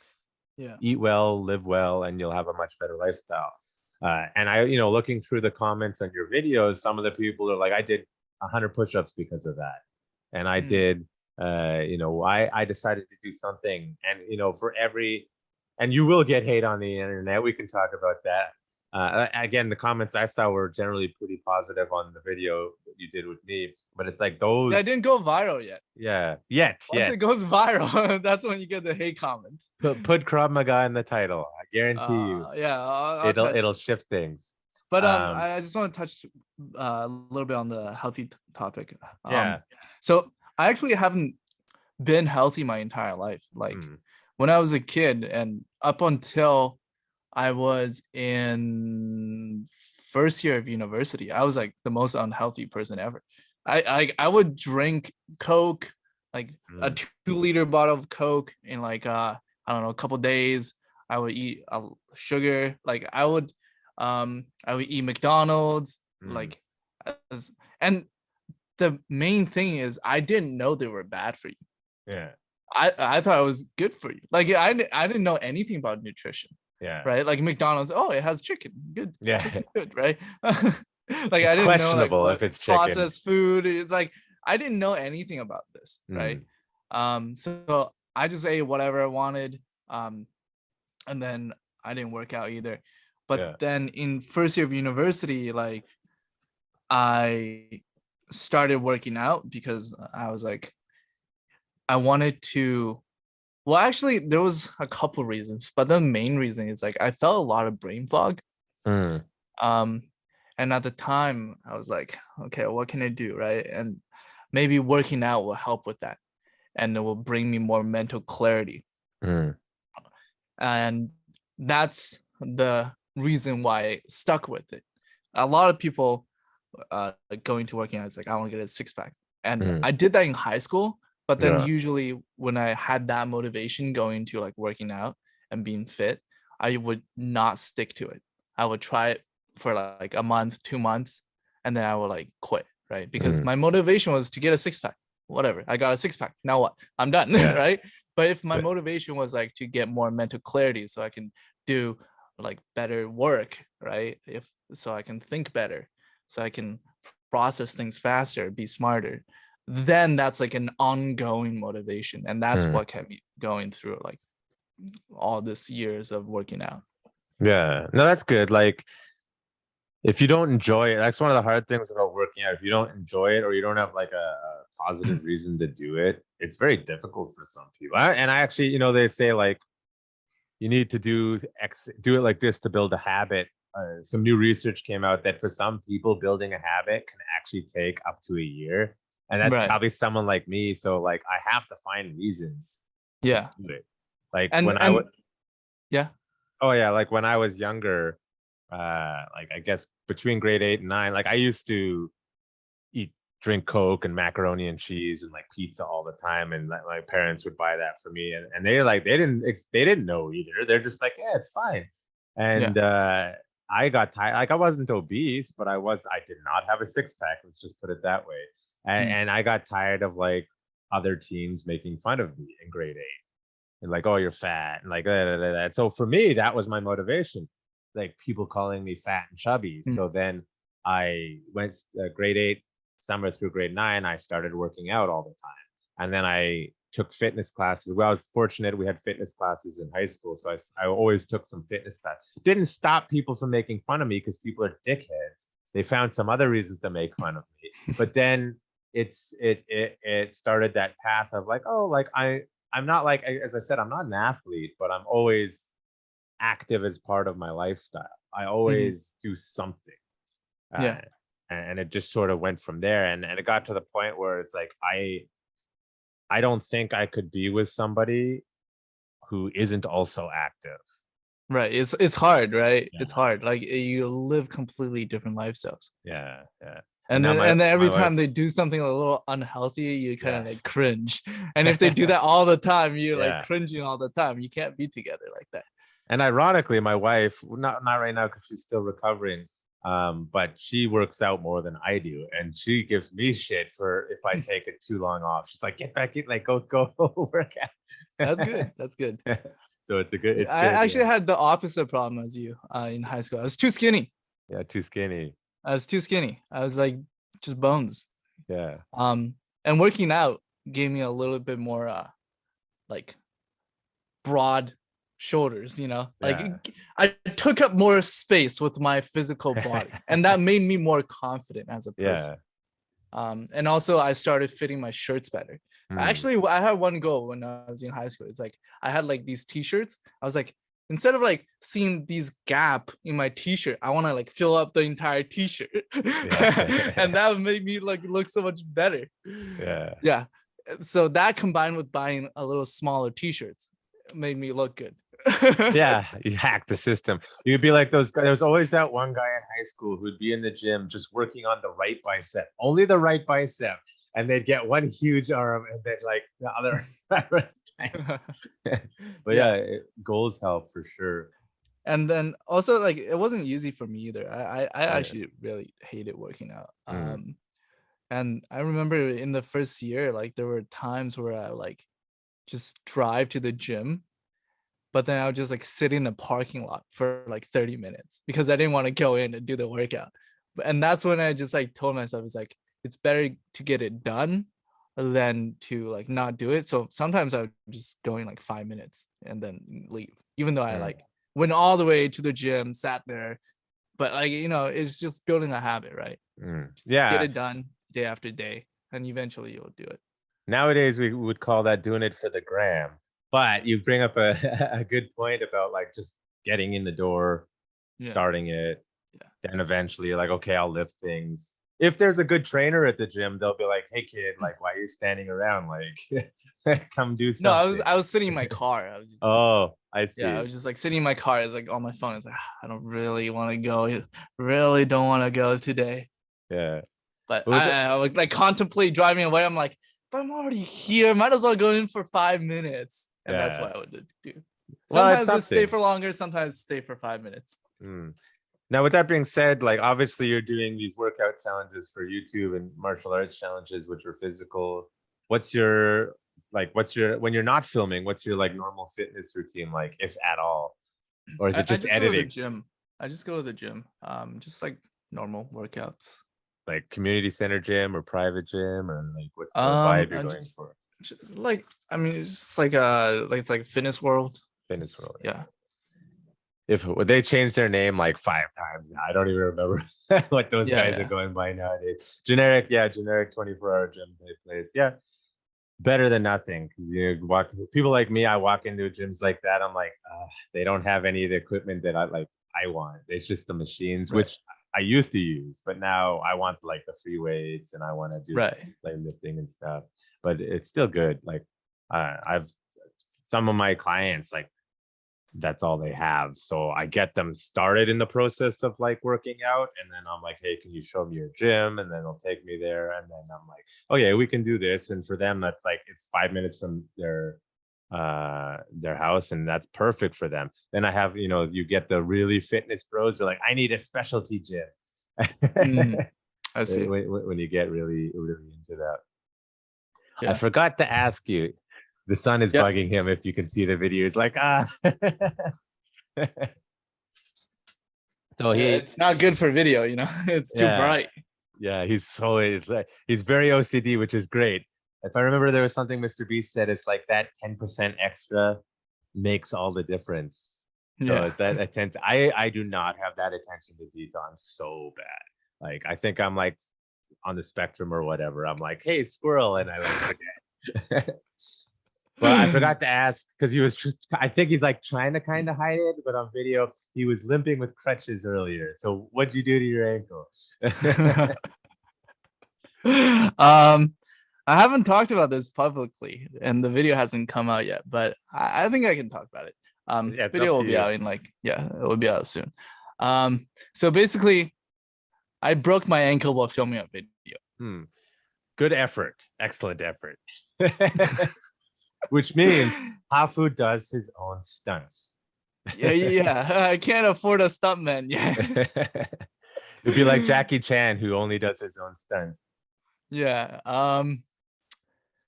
eat well, live well, and you'll have a much better lifestyle. And I, you know, looking through the comments on your videos, some of the people are like, I did 100 push-ups because of that. And I did, you know, I decided to do something. And, you know, and you will get hate on the internet. We can talk about that. Again, the comments I saw were generally pretty positive on the video that you did with me, but it's like those that didn't go viral yet. Once it goes viral, that's when you get the hate comments. Put Krav Maga in the title. I guarantee you. It'll shift things. But I just want to touch a little bit on the healthy topic. So I actually haven't been healthy my entire life. Like when I was a kid and up until I was in first year of university, I was like the most unhealthy person ever. I would drink Coke, like a 2-liter bottle of Coke in like I don't know, a couple days. I would eat sugar. Like I would eat McDonald's. Like, and the main thing is I didn't know they were bad for you. I thought it was good for you. Like I didn't know anything about nutrition. Right. Like McDonald's. Oh, it has chicken. Good. Chicken, good. Right. Like I didn't know like, if it's chicken. Processed food. It's like I didn't know anything about this. Right. So I just ate whatever I wanted. And then I didn't work out either. But then in first year of university, like I started working out because I was like, I wanted to. Well, actually, there was a couple reasons, but the main reason is like I felt a lot of brain fog. Mm. And at the time, I was like, okay, what can I do, right? And maybe working out will help with that, and it will bring me more mental clarity. Mm. And that's the reason why I stuck with it. A lot of people going to working out, it's like, I want to get a six pack. And I did that in high school, but then usually when I had that motivation going to like working out and being fit, I would not stick to it. I would try it for like a month, 2 months, and then I would like quit, right? Because my motivation was to get a six pack. Whatever, I got a six pack. Now what? I'm done, right? But if my motivation was like to get more mental clarity so I can do like better work, right? If so I can think better, so I can process things faster, be smarter, then that's like an ongoing motivation. And that's what kept me going through like all this years of working out. Yeah. No, that's good. Like if you don't enjoy it, that's one of the hard things about working out. If you don't enjoy it or you don't have like a positive reason to do it, it's very difficult for some people. And I actually, you know, they say like you need to do it like this to build a habit. Some new research came out that for some people, building a habit can actually take up to a year, and that's probably someone like me. So like, I have to find reasons. Yeah. To do it. Like and when I was, yeah. Oh yeah, like when I was younger, like I guess between grade 8 and 9, like I used to drink Coke and macaroni and cheese and like pizza all the time, and my parents would buy that for me, and they didn't know either. They're just like, yeah, it's fine. And I got tired. Like I wasn't obese, but I did not have a six pack. Let's just put it that way. And I got tired of like other teens making fun of me in grade 8 and like, oh, you're fat and like that. So for me, that was my motivation, like people calling me fat and chubby. So then I went grade 8 summer through grade 9, I started working out all the time. And then I took fitness classes. Well, I was fortunate we had fitness classes in high school. So I always took some fitness class. Didn't stop people from making fun of me because people are dickheads. They found some other reasons to make fun of me. But then it started that path of like, oh, like I'm not like, as I said, I'm not an athlete, but I'm always active as part of my lifestyle. I always do something. And it just sort of went from there. And it got to the point where it's like, I don't think I could be with somebody who isn't also active. Right. It's hard, right? Yeah. It's hard. Like you live completely different lifestyles. Yeah. And then every time they do something a little unhealthy, you kind of like cringe. And if they do that all the time, you're like cringing all the time. You can't be together like that. And ironically, my wife, not right now because she's still recovering, but she works out more than I do, and she gives me shit for if I take it too long off. She's like, get back in, like go work out. That's good. So it's good. I actually had the opposite problem as you in high school. I was too skinny. Yeah, too skinny. I was too skinny. I was like just bones. Yeah. And working out gave me a little bit more like broad shoulders, you know, like I took up more space with my physical body, and that made me more confident as a person. And also I started fitting my shirts better. Actually, I had one goal when I was in high school. It's like I had like these t-shirts. I was like, instead of like seeing these gap in my t-shirt, I want to like fill up the entire t-shirt. And that made me like look so much better. Yeah. So that combined with buying a little smaller t-shirts made me look good. Yeah, you hack the system. You'd be like those guys. There was always that one guy in high school who'd be in the gym just working on the right bicep, only the right bicep, and they'd get one huge arm and then like the other. But goals help for sure. And then also like it wasn't easy for me either. I actually really hated working out. And I remember in the first year, like there were times where I like just drive to the gym, but then I would just like sit in the parking lot for like 30 minutes because I didn't want to go in and do the workout. And that's when I just like told myself, it's like, it's better to get it done than to like not do it. So sometimes I would just go in like 5 minutes and then leave, even though I like went all the way to the gym, sat there. But like, it's just building a habit, right? Yeah. Get it done day after day, and eventually you'll do it. Nowadays, we would call that doing it for the gram. But you bring up a good point about like just getting in the door, starting it, then eventually you're like, okay, I'll lift things. If there's a good trainer at the gym, they'll be like, hey kid, like why are you standing around? Like come do something. No, I was sitting in my car. I was just I see. I was just like sitting in my car. It's like on my phone. It's like I don't really want to go. Really don't want to go today. Yeah. But I would like contemplate driving away. I'm like, if I'm already here, might as well go in for 5 minutes. And that's what I would do. Sometimes I stay for longer, sometimes stay for 5 minutes. Now, with that being said, like obviously you're doing these workout challenges for YouTube and martial arts challenges, which are physical. What's your when you're not filming, what's your like normal fitness routine like, if at all? Or is it just editing? I just go to the gym. Just like normal workouts. Like community center gym or private gym, or like what's the vibe you're going for? Just like, I mean, it's just like it's like Fitness World. Fitness World. Yeah. If they changed their name like 5 times now, I don't even remember what those guys are going by nowadays. Generic 24-hour gym place. Yeah. Better than nothing. Because people like me, I walk into gyms like that. I'm like, they don't have any of the equipment that I want. It's just the machines, which I used to use, but now I want like the free weights and I want to do like lifting and stuff. But it's still good. Like I've some of my clients, like that's all they have. So I get them started in the process of like working out, and then I'm like, hey, can you show me your gym? And then they'll take me there, and then I'm like, oh yeah, we can do this. And for them, that's like it's 5 minutes from their house, and that's perfect for them. Then I have, you get the really fitness bros. They're like, I need a specialty gym. I see. When you get really into that. Yeah. I forgot to ask you. The sun is bugging him. If you can see the video, it's like So it's not good for video, it's too bright. Yeah, he's very OCD, which is great. If I remember, there was something Mr. Beast said. It's like that 10% extra makes all the difference. So that attention. I do not have that attention to detail. I'm so bad. Like I think I'm like on the spectrum or whatever. I'm like, hey, squirrel, and I like forget. Well, I forgot to ask because I think he's like trying to kind of hide it, but on video he was limping with crutches earlier. So what'd you do to your ankle? I haven't talked about this publicly, and the video hasn't come out yet, but I think I can talk about it. Video will be out in it will be out soon. So basically, I broke my ankle while filming a video. Good effort, excellent effort. Which means Hafu does his own stunts. Yeah. I can't afford a stuntman. Yeah. It'd be like Jackie Chan, who only does his own stunts. Yeah.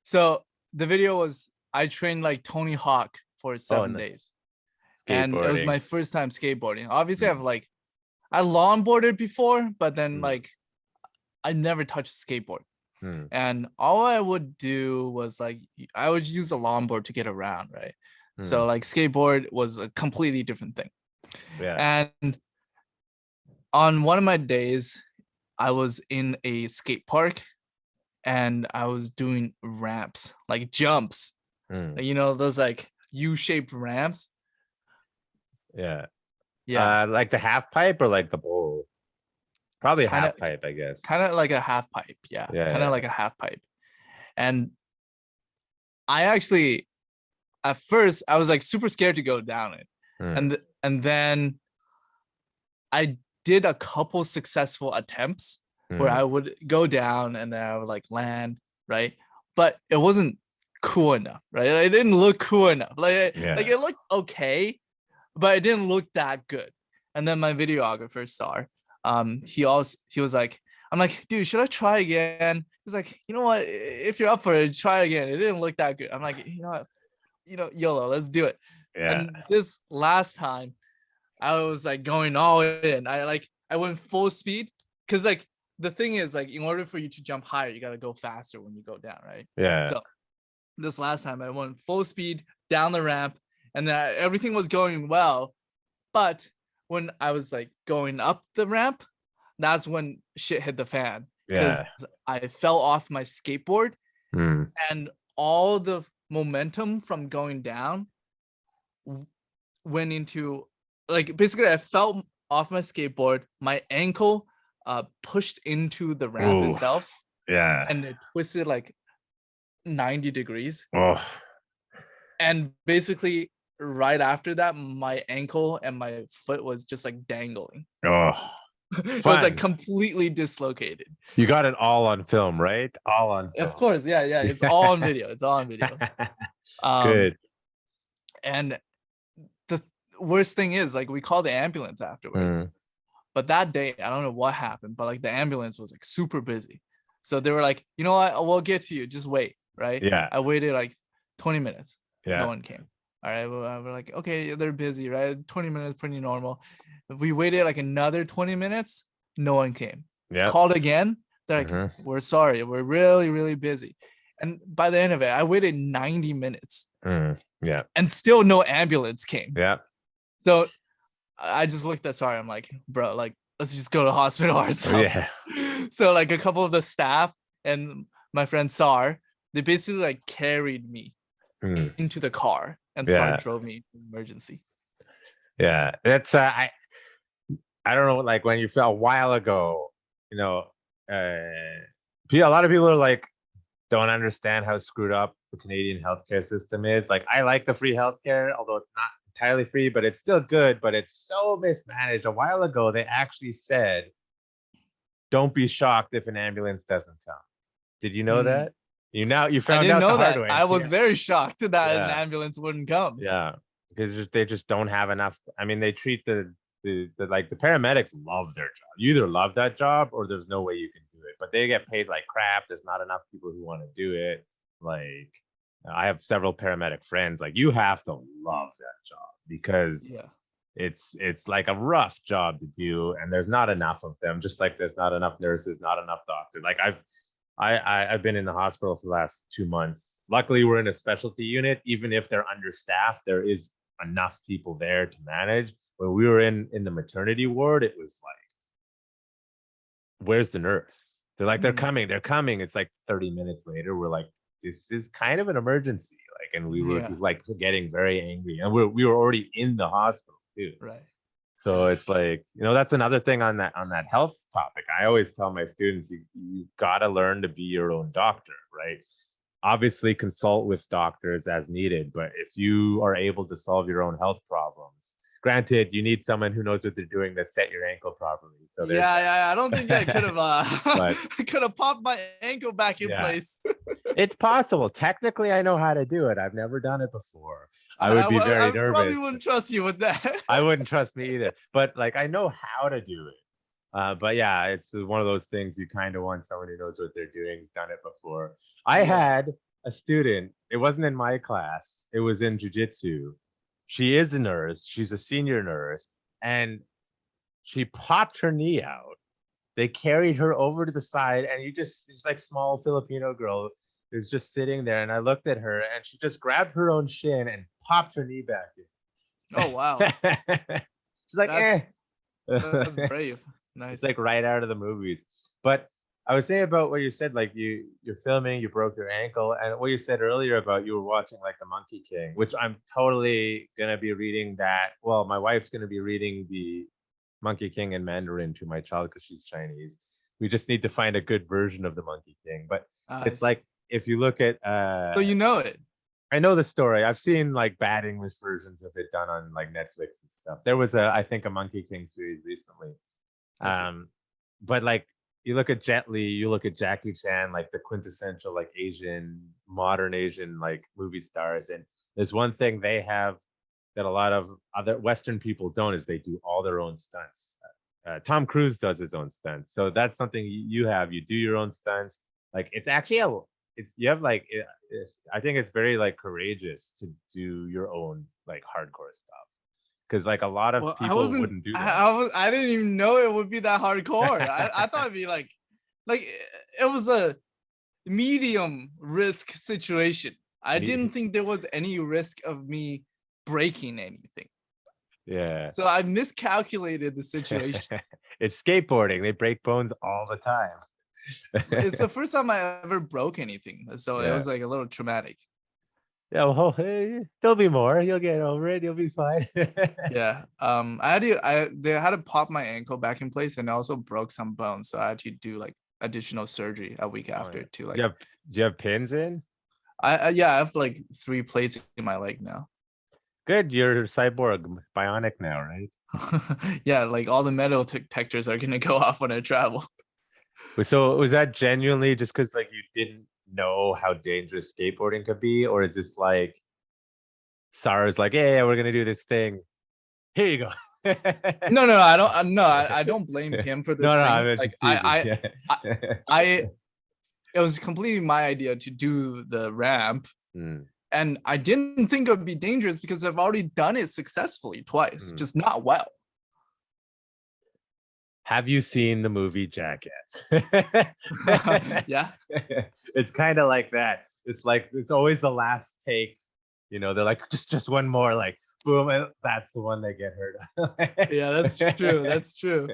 So the video was I trained like Tony Hawk for 7 days. And it was my first time skateboarding. Obviously, I longboarded before, but then I never touched a skateboard. And all I would do was like I would use the longboard to get around, right? So like skateboard was a completely different thing. Yeah. And on one of my days, I was in a skate park and I was doing ramps, like jumps. Those like U-shaped ramps. Yeah. Like the half pipe or like the bowl? Probably a half pipe, I guess. Kind of like a half pipe. Yeah. Kind of like a half pipe. And I actually, at first, I was like super scared to go down it. And then I did a couple successful attempts where I would go down and then I would like land, right? But it wasn't cool enough, right? It didn't look cool enough. Like it looked okay, but it didn't look that good. And then my videographer saw. He was like, I'm like, dude, should I try again? He's like, you know what? If you're up for it, try again. It didn't look that good. I'm like, you know what? YOLO, let's do it. Yeah. And this last time, I was like going all in. I went full speed because like the thing is, like, in order for you to jump higher, you got to go faster when you go down, right? Yeah. So this last time I went full speed down the ramp, and everything was going well. But when I was like going up the ramp, that's when shit hit the fan, because Yeah. I fell off my skateboard, Mm. and all the momentum from going down went into, like, basically I fell off my skateboard, my ankle pushed into the ramp Ooh. itself, Yeah. and it twisted like 90 degrees. Oh. And basically right after that, my ankle and my foot was just like dangling. Oh. It was Fun. like completely dislocated. You got it all on film, right? All on film. Of course, yeah. It's all on video. It's all on video. Good. And the worst thing is, like, we called the ambulance afterwards. But that day, I don't know what happened, but like the ambulance was like super busy. So they were like, you know what? We'll get to you. Just wait, right? Yeah. I waited like 20 minutes. Yeah. No one came. All right. Well, we're like, okay, they're busy, right? 20 minutes, pretty normal. We waited like another 20 minutes. No one came. Yeah. Called again. They're like, we're sorry. We're really, really busy. And by the end of it, I waited 90 minutes. Yeah. And still no ambulance came. Yeah. So I just looked at Sari. I'm like, bro, like, let's just go to hospital ourselves. Yeah. So like a couple of the staff and my friend Sar, they basically like carried me into the car, and Sar drove me to emergency. Yeah. That's I don't know, like when you felt a while ago, you know, a lot of people are like, don't understand how screwed up the Canadian healthcare system is. Like, I like the free healthcare, although it's not entirely free, but it's still good, but it's so mismanaged. A while ago, they actually said, don't be shocked if an ambulance doesn't come. Did you know that? You found I out didn't know the hard that. way. I was very shocked that an ambulance wouldn't come. Yeah, because they just don't have enough. I mean, they treat the paramedics love their job. You either love that job or there's no way you can do it. But they get paid like crap. There's not enough people who want to do it. Like, I have several paramedic friends. Like, you have to love that job because it's like a rough job to do, and there's not enough of them. Just like there's not enough nurses, not enough doctors. Like, I've been in the hospital for the last 2 months. Luckily, we're in a specialty unit. Even if they're understaffed, there is enough people there to manage. When we were in the maternity ward, it was like, where's the nurse? They're like, they're coming. It's like 30 minutes later. We're like, this is kind of an emergency. Like, and we were like getting very angry, and we were already in the hospital too. Right. So it's like, you know, that's another thing on that health topic. I always tell my students, you got to learn to be your own doctor, right? Obviously consult with doctors as needed, but if you are able to solve your own health problems, granted, you need someone who knows what they're doing to set your ankle properly. So I don't think I could have popped my ankle back in place. It's possible. Technically, I know how to do it. I've never done it before. I would be very nervous. I probably wouldn't trust you with that. I wouldn't trust me either. But like, I know how to do it. But yeah, it's one of those things you kind of want someone who knows what they're doing, has done it before. I had a student. It wasn't in my class. It was in jiu-jitsu. She is a nurse. She's a senior nurse, and she popped her knee out. They carried her over to the side, and it's like small Filipino girl is just sitting there. And I looked at her, and she just grabbed her own shin and popped her knee back in. Oh, wow. She's like, That's brave. Nice. It's like right out of the movies. But I was saying about what you said, like you're filming, you broke your ankle, and what you said earlier about you were watching like the Monkey King, which I'm totally gonna be reading that. Well, my wife's gonna be reading the Monkey King in Mandarin to my child because she's Chinese. We just need to find a good version of the Monkey King. But it's like, if you look at so you know it. I know the story. I've seen like bad English versions of it done on like Netflix and stuff. There was I think a Monkey King series recently. But like, you look at Jet Li, you look at Jackie Chan, like the quintessential like modern Asian like movie stars, and there's one thing they have that a lot of other Western people don't, is they do all their own stunts. Tom Cruise does his own stunts, so that's something you have. You do your own stunts. Like, it's actually I think it's very like courageous to do your own like hardcore stuff, because like a lot of people wouldn't do that. I didn't even know it would be that hardcore. I thought it'd be like like it was a medium risk situation. I didn't think there was any risk of me breaking anything. Yeah. So I miscalculated the situation. It's skateboarding. They break bones all the time. It's the first time I ever broke anything. So it Yeah. was like a little traumatic. Yeah, well, hey, there'll be more. You'll get over it. You'll be fine. Yeah. They had to pop my ankle back in place, and I also broke some bones. So I had to do like additional surgery a week after to like. Do you have pins in? I have like 3 plates in my leg now. Good. You're cyborg, bionic now, right? Yeah, like all the metal detectors are gonna go off when I travel. So was that genuinely just because like you didn't know how dangerous skateboarding could be, or is this like Sarah's like, yeah, we're gonna do this thing. Here you go. No, I don't. No, I don't blame him for this. No, thing. I'm Like, just teasing. it was completely my idea to do the ramp, and I didn't think it would be dangerous because I've already done it successfully twice, just not well. Have you seen the movie Jackass? Yeah. It's kind of like that. It's like it's always the last take. You know, they're like just one more, like boom, and that's the one they get hurt. Yeah, that's true. That's true.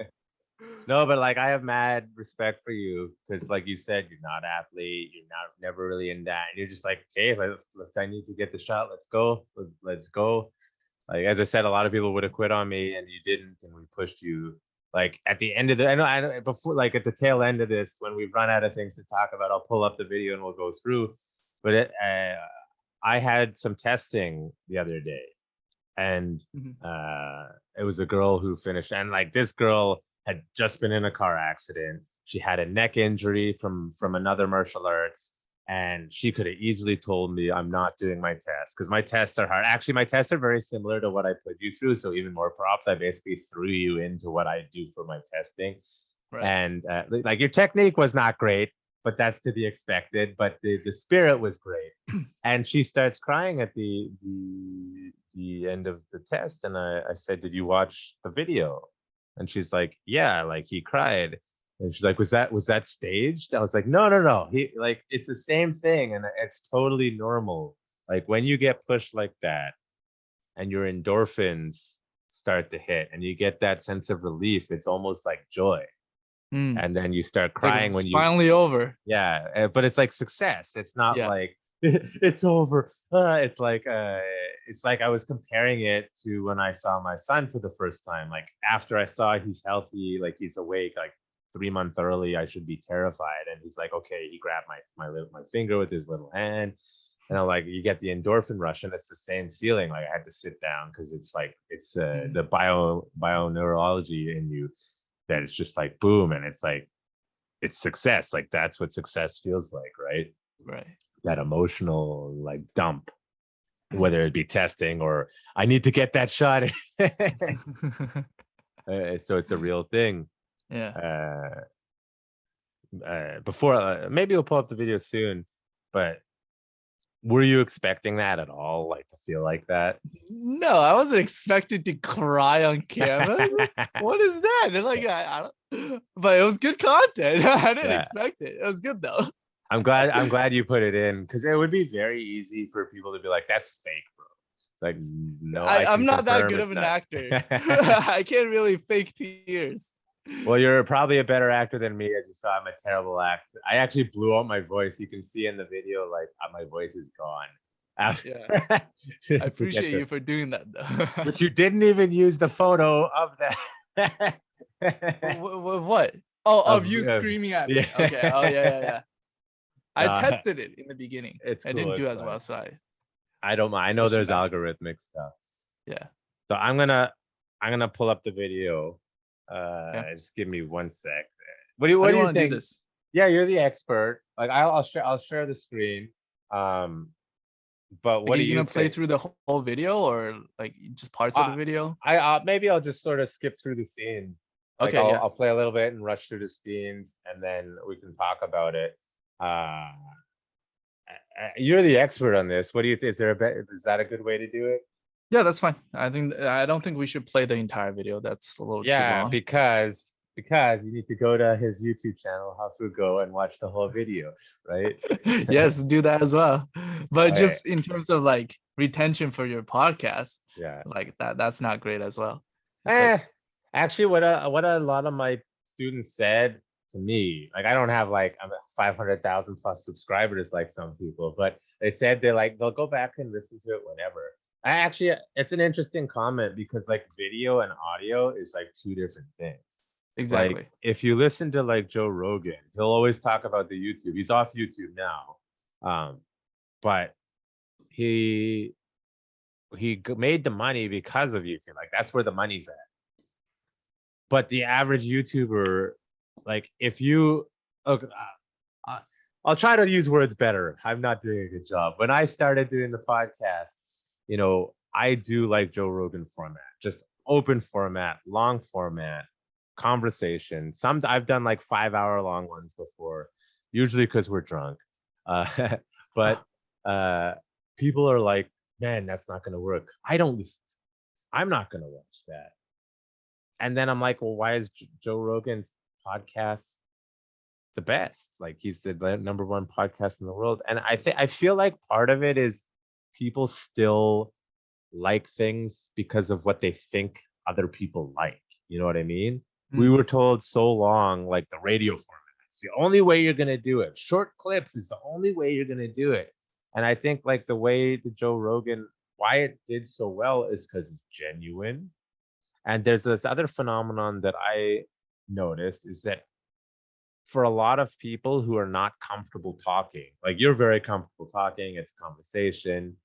No, but like I have mad respect for you because, like you said, you're not an athlete. You're never really in that. And you're just like, okay, let's I need to get the shot. Let's go. Let's go. Like as I said, a lot of people would have quit on me, and you didn't, and we pushed you. Like at the end of I know before, like at the tail end of this, when we've run out of things to talk about, I'll pull up the video and we'll go through. But I had some testing the other day, and it was a girl who finished, and like this girl had just been in a car accident. She had a neck injury from another martial arts, and she could have easily told me I'm not doing my tests because my tests are hard. Actually, my tests are very similar to what I put you through, so even more props. I basically threw you into what I do for my testing. Right. And like your technique was not great, but that's to be expected. But the spirit was great. And she starts crying at the end of the test, and I said, "Did you watch the video?" And she's like, "Yeah, like he cried." And she's like, was that staged? I was like, no. He like it's the same thing, and it's totally normal. Like when you get pushed like that, and your endorphins start to hit, and you get that sense of relief, it's almost like joy. And then you start crying like when you finally over. Yeah, but it's like success. It's not like it's over. It's like I was comparing it to when I saw my son for the first time. Like after I saw he's healthy, like he's awake, like 3 months early, I should be terrified. And he's like, okay, he grabbed my finger with his little hand. And I'm like, you get the endorphin rush, and it's the same feeling. Like I had to sit down because it's like it's the bioneurology in you that it's just like boom, and it's like it's success. Like that's what success feels like, right? Right. That emotional like dump, whether it be testing or I need to get that shot. So it's a real thing. Yeah. Before maybe we'll pull up the video soon, but were you expecting that at all? Like to feel like that? No, I wasn't expected to cry on camera. What is that? And like I don't, but it was good content. I didn't expect it. It was good though. I'm glad you put it in, because it would be very easy for people to be like, that's fake, bro. It's like, no, I'm not that good of an actor. I can't really fake tears. Well, you're probably a better actor than me. As you saw, I'm a terrible actor. I actually blew out my voice. You can see in the video, like my voice is gone. Yeah. I appreciate you for doing that though. But you didn't even use the photo of that. What? Oh, of you screaming at me. Yeah. Okay. Oh yeah. I tested it in the beginning. It's I cool, didn't do it's as fun. well, so I don't mind. I know there's algorithmic stuff. Yeah. So I'm gonna pull up the video. Just give me 1 sec. What do you think? Do this? Yeah, you're the expert. Like I'll share the screen. But what are you gonna play through the whole video, or like just parts of the video? Maybe I'll just sort of skip through the scenes. Like okay, I'll play a little bit and rush through the scenes, and then we can talk about it. You're the expert on this. What do you think? Is that a good way to do it? Yeah, that's fine. I don't think we should play the entire video. That's a little too long. Because because you need to go to his YouTube channel, Hafu Go, and watch the whole video, right? Yes, do that as well. But Okay. just in terms of like retention for your podcast, Yeah. like that's not great as well. It's Eh, like, actually, what a lot of my students said to me, like I don't have like 500,000 plus subscribers like some people, but they said they'll go back and listen to it whenever. It's an interesting comment because like video and audio is like two different things. exactly. Like if you listen to like Joe Rogan, he'll always talk about the YouTube. He's off YouTube now, but he made the money because of YouTube. Like that's where the money's at. But the average YouTuber, like if you, okay, I'll try to use words better. I'm not doing a good job. When I started doing the podcast, I do like Joe Rogan format, just open format, long format, conversation. I've done like 5-hour long ones before, usually because we're drunk. But people are like, man, that's not gonna work. I don't listen. I'm not gonna watch that. And then I'm like, well, why is Joe Rogan's podcast the best? Like he's the number one podcast in the world. And I feel like part of it is people still like things because of what they think other people like. You know what I mean? We were told so long, like the radio format. It's the only way you're gonna do it. Short clips is the only way you're gonna do it. And I think like the way the Joe Rogan, why it did so well is because it's genuine. And there's this other phenomenon that I noticed is that for a lot of people who are not comfortable talking, like you're very comfortable talking, it's conversation,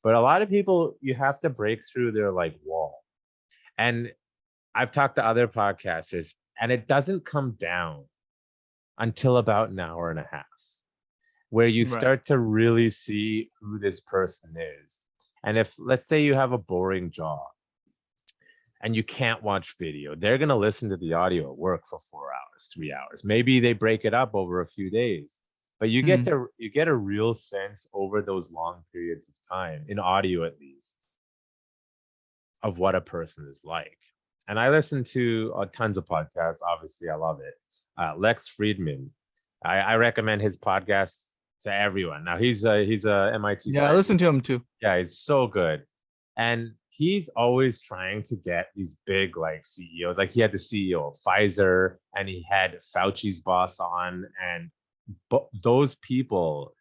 but a lot of people, you have to break through their like wall. And I've talked to other podcasters, and it doesn't come down until about an hour and a half, where you start to really see who this person is. And if, let's say you have a boring job and you can't watch video, they're going to listen to the audio at work for 4 hours, 3 hours. Maybe they break it up over a few days, but you get a real sense over those long periods of time, in audio at least, of what a person is like. And I listen to tons of podcasts. Obviously, I love it. Lex Friedman, I recommend his podcast to everyone. Now he's a MIT. Yeah, I listen to him too. Yeah, he's so good, and he's always trying to get these big like CEOs. Like he had the CEO of Pfizer, and he had Fauci's boss on, and those people,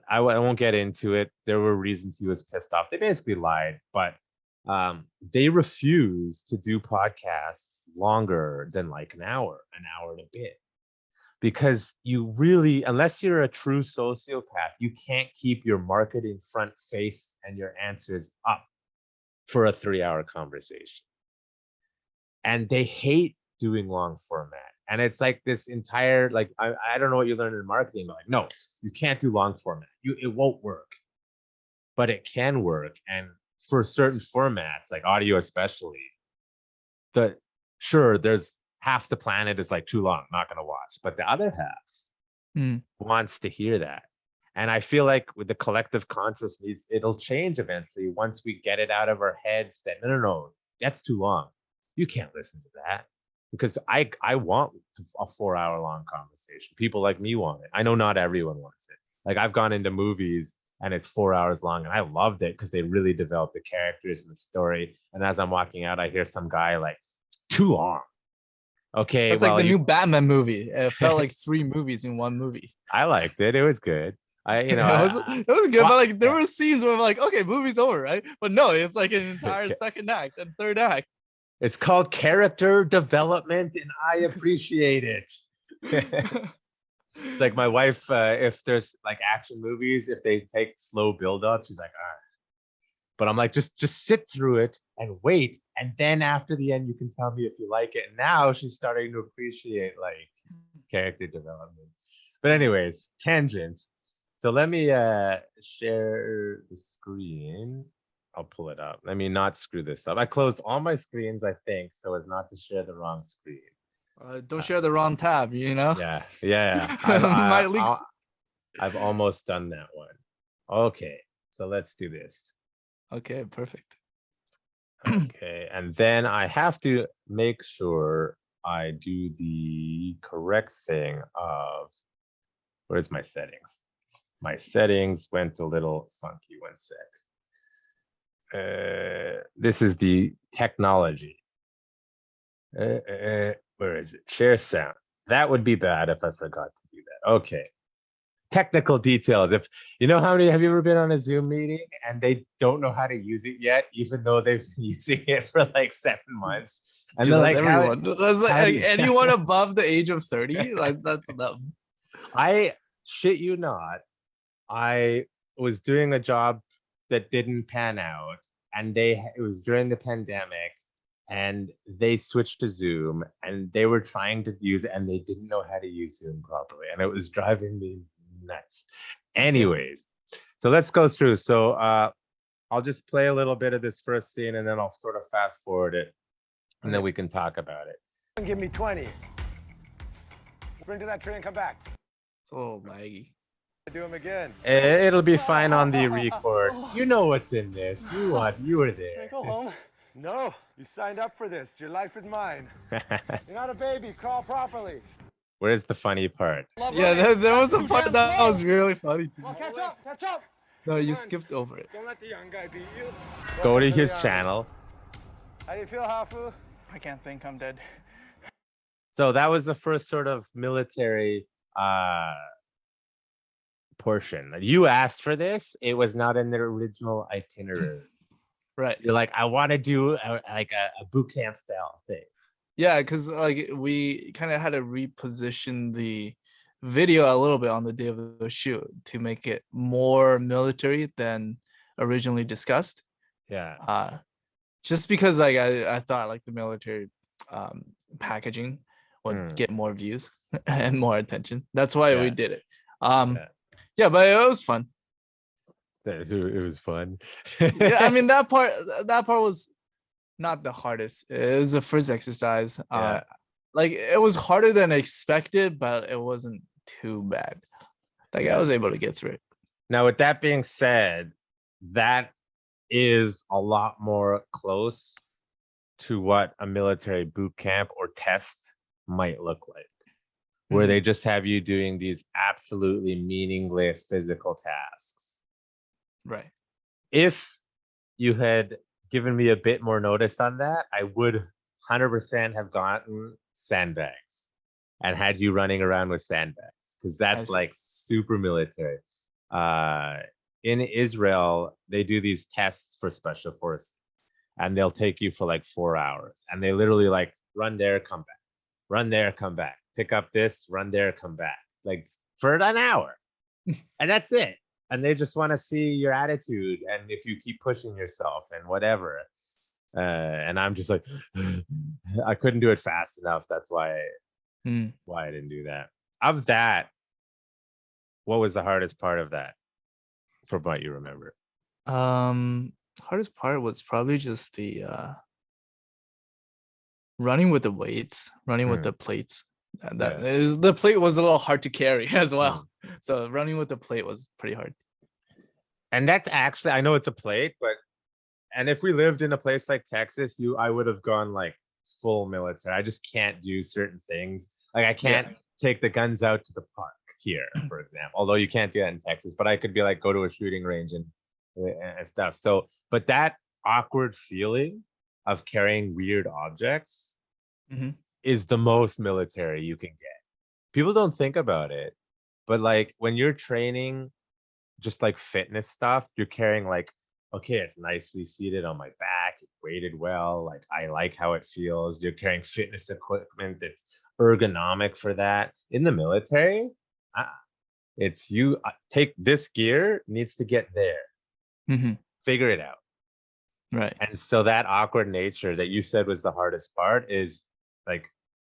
I won't get into it. There were reasons he was pissed off. They basically lied, but they refuse to do podcasts longer than like an hour and a bit, because you really, unless you're a true sociopath, you can't keep your marketing front face and your answers up for a 3-hour conversation. And they hate doing long format. And it's like this entire, like, I don't know what you learned in marketing, but like, no, you can't do long format. It won't work, but it can work. And for certain formats, like audio especially, there's half the planet is like too long, not going to watch, but the other half wants to hear that. And I feel like with the collective consciousness, it'll change eventually once we get it out of our heads that no, that's too long. You can't listen to that, because I want a 4-hour long conversation. People like me want it. I know not everyone wants it. Like I've gone into movies and it's 4 hours long, and I loved it because they really developed the characters and the story. And as I'm walking out, I hear some guy like, too long. Okay, that's like the new Batman movie. It felt like 3 movies in one movie. I liked it. It was good. It was good, but like there were scenes where I'm like, okay, movie's over, right? But no, it's like an entire second act and third act. It's called character development, and I appreciate it. It's like my wife, if there's like action movies, if they take slow build up, she's like, all right. But I'm like, just sit through it and wait. And then after the end, you can tell me if you like it. And now she's starting to appreciate like character development. But anyways, tangent. So let me share the screen. I'll pull it up. Let me not screw this up. I closed all my screens, I think, so as not to share the wrong screen. Don't share the wrong tab, you know? Yeah. I've almost done that one. Okay, so let's do this. Okay, perfect. Okay, and then I have to make sure I do the correct thing of, where's my settings? My settings went a little funky. One sec. This is the technology. Where is it? Share sound. That would be bad if I forgot to do that. Okay. Technical details. If you know how many have you ever been on a Zoom meeting and they don't know how to use it yet, even though they've been using it for like 7 months? And Dude, they're that's like, everyone. That's like how do you- anyone above the age of 30. Like that's them. I shit you not. I was doing a job that didn't pan out, and it was during the pandemic, and they switched to Zoom, and they were trying to use it, and they didn't know how to use Zoom properly, and it was driving me nuts. Anyways, so let's go through. So I'll just play a little bit of this first scene, and then I'll sort of fast forward it, and then we can talk about it. Give me 20. Sprint to that tree and come back. It's a little laggy. Do them again. It'll be fine on the record. You know what's in this. You were there. Go home. No, you signed up for this. Your life is mine. You're not a baby. Crawl properly. Where's the funny part? Yeah, there was a part that was really funny. Well, catch up. Catch up. No, you skipped over it. Don't let the young guy beat you. Go to his channel. How do you feel, Hafu? I can't think. I'm dead. So that was the first sort of military portion. You asked for this. It was not in the original itinerary. Right. You're like, I want to do a boot camp style thing. Yeah, because like we kind of had to reposition the video a little bit on the day of the shoot to make it more military than originally discussed. Yeah. Just because like I thought like the military packaging would get more views and more attention. That's why we did it. Yeah, but it was fun. It was fun. Yeah, I mean that part was not the hardest. It was the first exercise. Like it was harder than expected, but it wasn't too bad. Like I was able to get through it. Now, with that being said, that is a lot more close to what a military boot camp or test might look like, where they just have you doing these absolutely meaningless physical tasks. Right. If you had given me a bit more notice on that, I would 100% have gotten sandbags and had you running around with sandbags, because that's like super military. In Israel, they do these tests for special forces, and they'll take you for like 4 hours, and they literally like run there, come back, run there, come back, pick up this, run there, come back, like for an hour, and that's it. And they just want to see your attitude and if you keep pushing yourself and whatever. And I'm just like, I couldn't do it fast enough. That's why I didn't do that. Of that, what was the hardest part of that, from what you remember? Hardest part was probably just the running with the weights, running with the plates. The plate was a little hard to carry as well. So running with the plate was pretty hard. And that's actually, I know it's a plate, and if we lived in a place like Texas, I would have gone like full military. I just can't do certain things. Like I can't take the guns out to the park here, for example, although you can't do that in Texas, but I could be like, go to a shooting range and stuff. So, but that awkward feeling of carrying weird objects is the most military you can get. People don't think about it, but like when you're training just like fitness stuff, you're carrying like, okay, it's nicely seated on my back, it's weighted well, like I like how it feels. You're carrying fitness equipment that's ergonomic for that. In the military, it's you take this gear, needs to get there. Figure it out. Right. And so that awkward nature that you said was the hardest part is like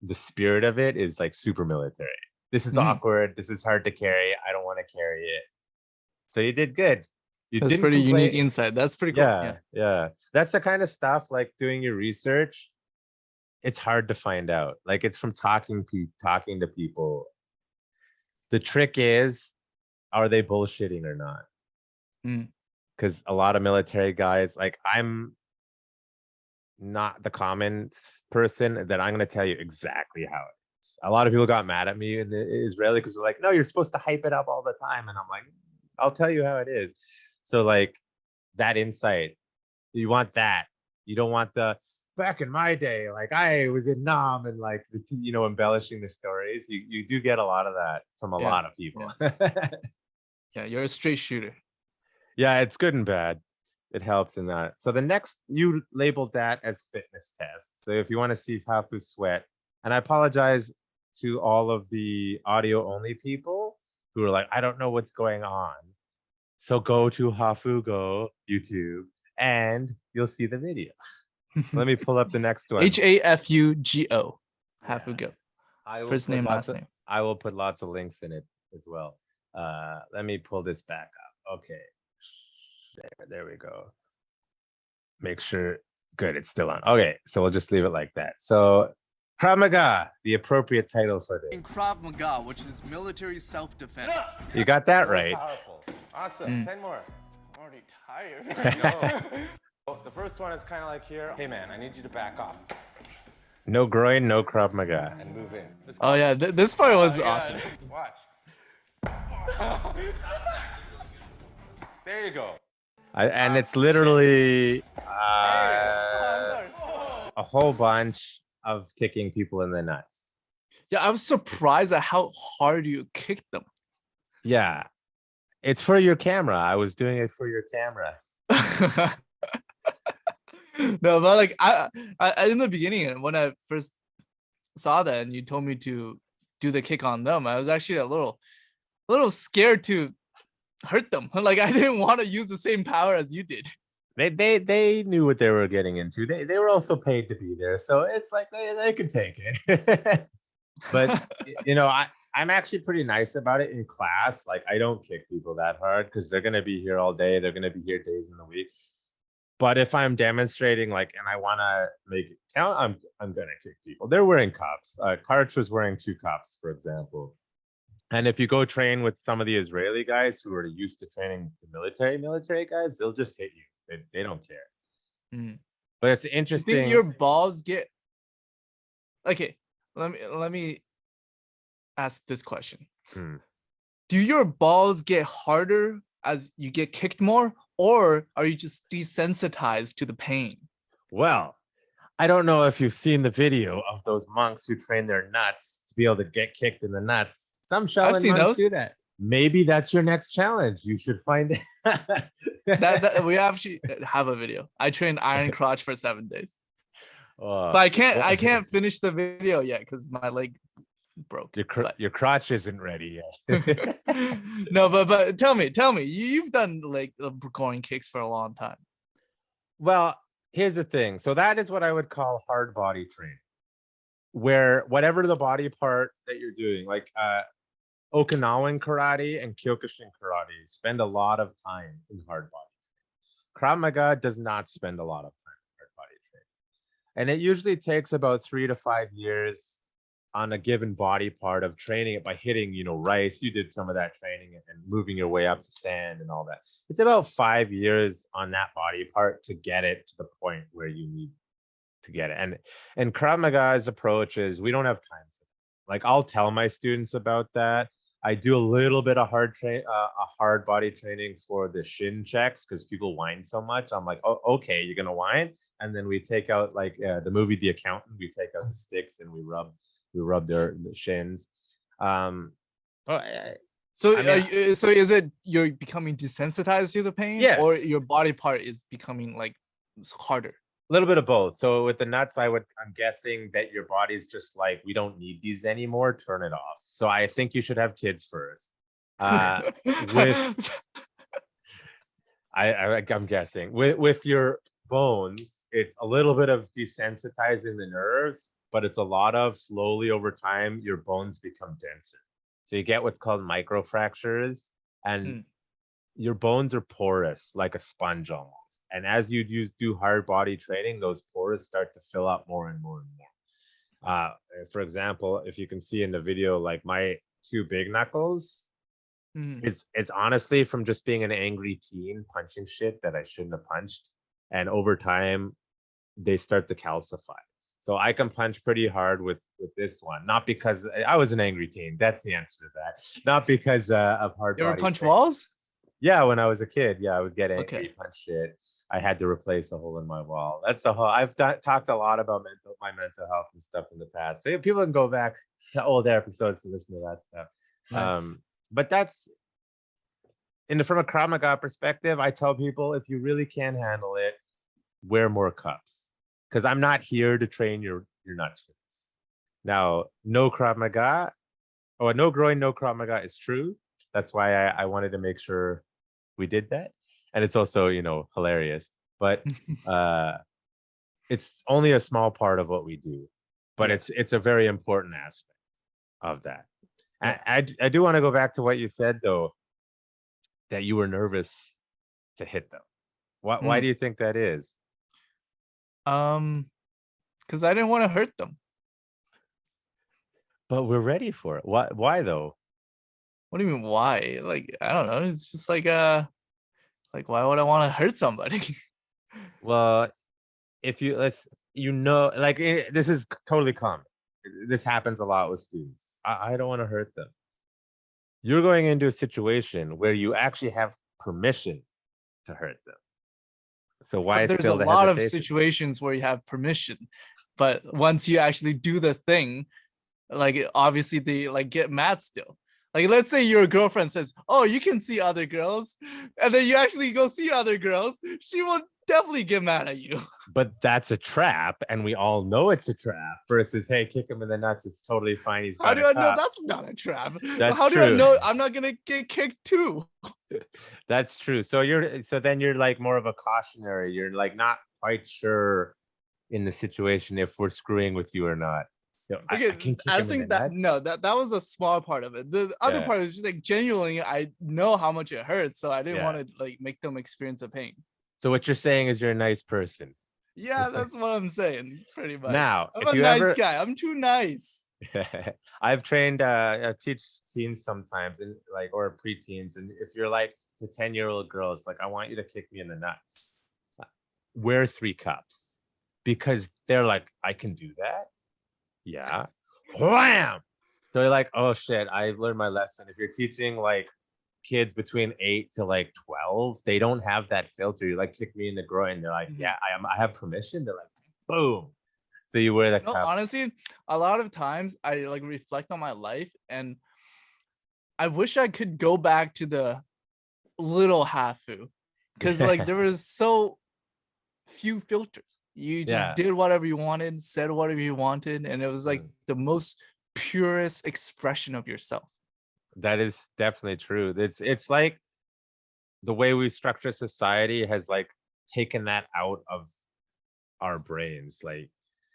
the spirit of it is like super military. This is awkward. This is hard to carry. I don't want to carry it. So you did good. That's pretty unique insight. That's pretty cool. Yeah. That's the kind of stuff, like doing your research. It's hard to find out. Like it's from talking to people. The trick is, are they bullshitting or not? Because a lot of military guys, like I'm not the common person, then I'm going to tell you exactly how it is. A lot of people got mad at me in Israeli because they're like, no, you're supposed to hype it up all the time. And I'm like, I'll tell you how it is. So like that insight, you want that. You don't want the back in my day, like I was in Nam and like, embellishing the stories. You do get a lot of that from a lot of people. Yeah, you're a straight shooter. Yeah, it's good and bad. It helps in that. So the next, you labeled that as fitness test. So if you want to see Hafu sweat, and I apologize to all of the audio only people who are like, I don't know what's going on. So go to Hafu Go YouTube and you'll see the video. Let me pull up the next one. Hafugo. Yeah. Hafu Go. I will First put name, lots last of- name. I will put lots of links in it as well. Let me pull this back up. Okay. There we go. Make sure. Good, it's still on. Okay, so we'll just leave it like that. So Krav Maga, the appropriate title for this. In Krav Maga, which is military self-defense. You got that More right. powerful. Awesome. 10 more. I'm already tired. No. The first one is kind of like here. Hey man, I need you to back off No groin, no Krav Maga. and move in. Let's Oh yeah, this part was awesome. Watch. There you go. And it's literally a whole bunch of kicking people in the nuts. Yeah, I was surprised at how hard you kicked them. Yeah, it's for your camera. I was doing it for your camera. No, but like I in the beginning when I first saw that and you told me to do the kick on them, I was actually a little scared to hurt them. Like I didn't want to use the same power as you did. They knew what they were getting into. They were also paid to be there, so it's like they could take it. But I'm actually pretty nice about it in class. Like I don't kick people that hard because they're gonna be here all day. They're gonna be here days in the week. But if I'm demonstrating, like, and I want to make it count, I'm gonna kick people. They're wearing cups. Karch was wearing 2 cups, for example. And if you go train with some of the Israeli guys who are used to training the military guys, they'll just hit you. They don't care. Mm. But it's You interesting. think your balls get okay? Let me ask this question. Hmm. Do your balls get harder as you get kicked more, or are you just desensitized to the pain? Well, I don't know if you've seen the video of those monks who train their nuts to be able to get kicked in the nuts. Some Shaolin seen monks those. do that. Maybe that's your next challenge. You should find it. that we actually have a video. I trained iron crotch for 7 days, Oh, but I can't finish the video yet because my leg broke. your crotch isn't ready yet. No, but tell me, you've done like groin kicks for a long time. Well, here's the thing. So that is what I would call hard body training, where whatever the body part that you're doing, like Okinawan karate and Kyokushin karate, spend a lot of time in hard body training. Krav Maga does not spend a lot of time in hard body training, and it usually takes about 3 to 5 years on a given body part of training it by hitting, rice. You did some of that training and moving your way up to sand and all that. It's about 5 years on that body part to get it to the point where you need to get it. And Krav Maga's approach is we don't have time for that. Like I'll tell my students about that. I do a little bit of hard body training for the shin checks because people whine so much. I'm like, oh, okay, you're gonna whine, and then we take out like the movie The Accountant. We take out the sticks and we rub their shins. So, I mean, so is it you're becoming desensitized to the pain, or Yes. your body part is becoming like harder? a little bit of both. So with the nuts, I'm guessing that your body's just like, we don't need these anymore. Turn it off. So I think you should have kids first. I'm guessing with your bones, it's a little bit of desensitizing the nerves, but it's a lot of slowly over time, your bones become denser. So you get what's called microfractures, and your bones are porous like a sponge almost. And as you do hard body training, those pores start to fill up more and more and more. For example, if you can see in the video, like my 2 big knuckles, it's honestly from just being an angry teen punching shit that I shouldn't have punched. And over time, they start to calcify. So I can punch pretty hard with this one, not because I was an angry teen. That's the answer to that. Not because of hard You ever body punch training. walls? Yeah, when I was a kid, yeah, I would get angry, Okay. punch shit. I had to replace a hole in my wall. That's the whole. I've talked a lot about my mental health and stuff in the past. So people can go back to old episodes to listen to that stuff. Nice. But that's from a Krav Maga perspective. I tell people, if you really can't handle it, wear more cups, because I'm not here to train your nuts for this. Now, no Krav Maga, or no groin, no Krav Maga is true. That's why I wanted to make sure we did that. And it's also, hilarious. But it's only a small part of what we do. But Yeah. it's a very important aspect of that. Yeah. I do want to go back to what you said, though, that you were nervous to hit them. Why do you think that is? Because I didn't want to hurt them. But we're ready for it. Why though? What do you mean why? Like, I don't know. It's just like why would I want to hurt somebody? Well, if this is totally common. This happens a lot with students. I don't want to hurt them. You're going into a situation where you actually have permission to hurt them. So why is There's still a the lot of hesitation? situations where you have permission, but once you actually do the thing, like obviously they like get mad still. Like, let's say your girlfriend says, "Oh, you can see other girls," and then you actually go see other girls. She will definitely get mad at you. But that's a trap, and we all know it's a trap. Versus, hey, kick him in the nuts. It's totally fine. He's How got do a I know cup. that's not a trap? That's How do I true. know I'm not gonna get kicked too? That's true. So then you're like more of a cautionary. You're like not quite sure in the situation if we're screwing with you or not. Okay, can kick I him in think the that nuts. that was a small part of it. The other Yeah. part is just like genuinely, I know how much it hurts, so I didn't Yeah. want to like make them experience a pain. So what you're saying is you're a nice person. Yeah, that's what I'm saying, pretty much. Now, I'm if a you nice ever, guy. I'm too nice. I've trained, I teach teens sometimes, and or preteens, and if you're like the 10-year-old girls, like, I want you to kick me in the nuts. Wear 3 cups, because they're like, I can do that. Yeah. Wham! So you're like, oh shit, I learned my lesson. If you're teaching like kids between 8 to like 12, they don't have that filter. You like kick me in the groin. They're like, yeah, I have permission. They're like, boom. So you wear the No, cups. honestly, a lot of times I like reflect on my life, and I wish I could go back to the little Hafu, because like there was so few filters. You just Yeah. did whatever you wanted, said whatever you wanted, and it was like the most purest expression of yourself. That is definitely true. It's like the way we structure society has like taken that out of our brains. Like,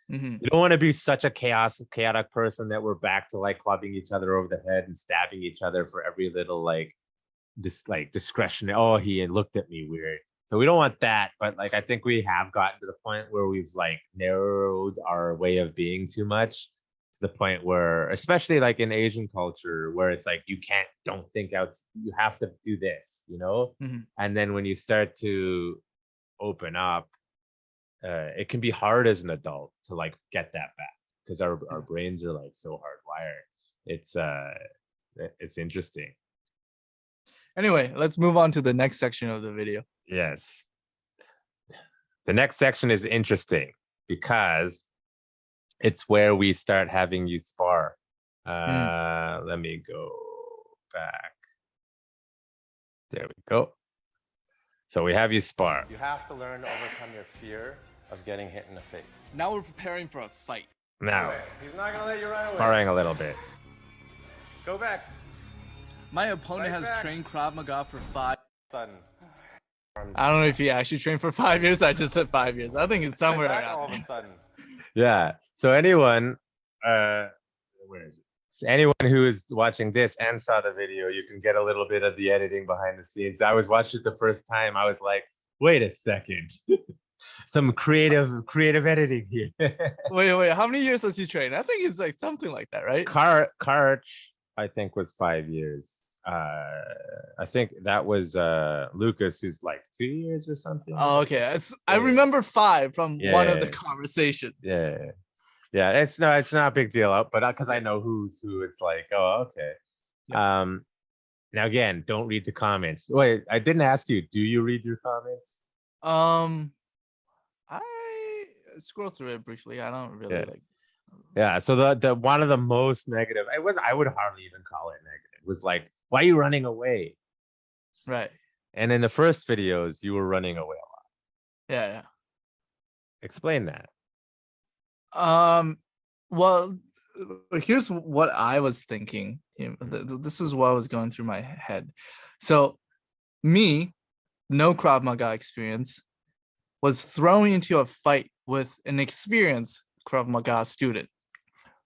you don't want to be such a chaotic person that we're back to like clubbing each other over the head and stabbing each other for every little discretion. Oh, he looked at me weird. So we don't want that. But like, I think we have gotten to the point where we've like narrowed our way of being too much, to the point where, especially like in Asian culture, where it's like, you don't think out, you have to do this, And then when you start to open up, it can be hard as an adult to like get that back, because our brains are like so hardwired. It's interesting. Anyway, let's move on to the next section of the video. Yes. The next section is interesting because it's where we start having you spar. Let me go back. There we go. So we have you spar. You have to learn to overcome your fear of getting hit in the face. Now we're preparing for a fight. Now, He's not gonna let you run away. sparring a little bit. Go back. My opponent Right has back. trained Krav Maga for 5. Sudden. I don't know if he actually trained for 5 years. I just said 5 years. I think it's somewhere Back all around of a there. sudden. Yeah. So anyone, where is it? So anyone who is watching this and saw the video, you can get a little bit of the editing behind the scenes. I was watching it the first time. I was like, wait a second. Some creative editing here. Wait. How many years has he trained? I think it's like something like that, right? Karch, I think, was 5 years. I think that was Lucas, who's like 2 years or something. Oh, okay. I Yeah. remember 5 from one of the Yeah. conversations. Yeah. Yeah, it's not a big deal, but because I know who's who, it's like, oh, okay. Yeah. Now again, don't read the comments. Wait, I didn't ask you. Do you read your comments? I scroll through it briefly. I don't really Yeah. like. Yeah. So the one of the most negative, I would hardly even call it negative. Was like, why are you running away? Right. And in the first videos, you were running away a lot. Yeah. Explain that. Well, here's what I was thinking. This is what was going through my head. So, me, no Krav Maga experience, was thrown into a fight with an experienced Krav Maga student,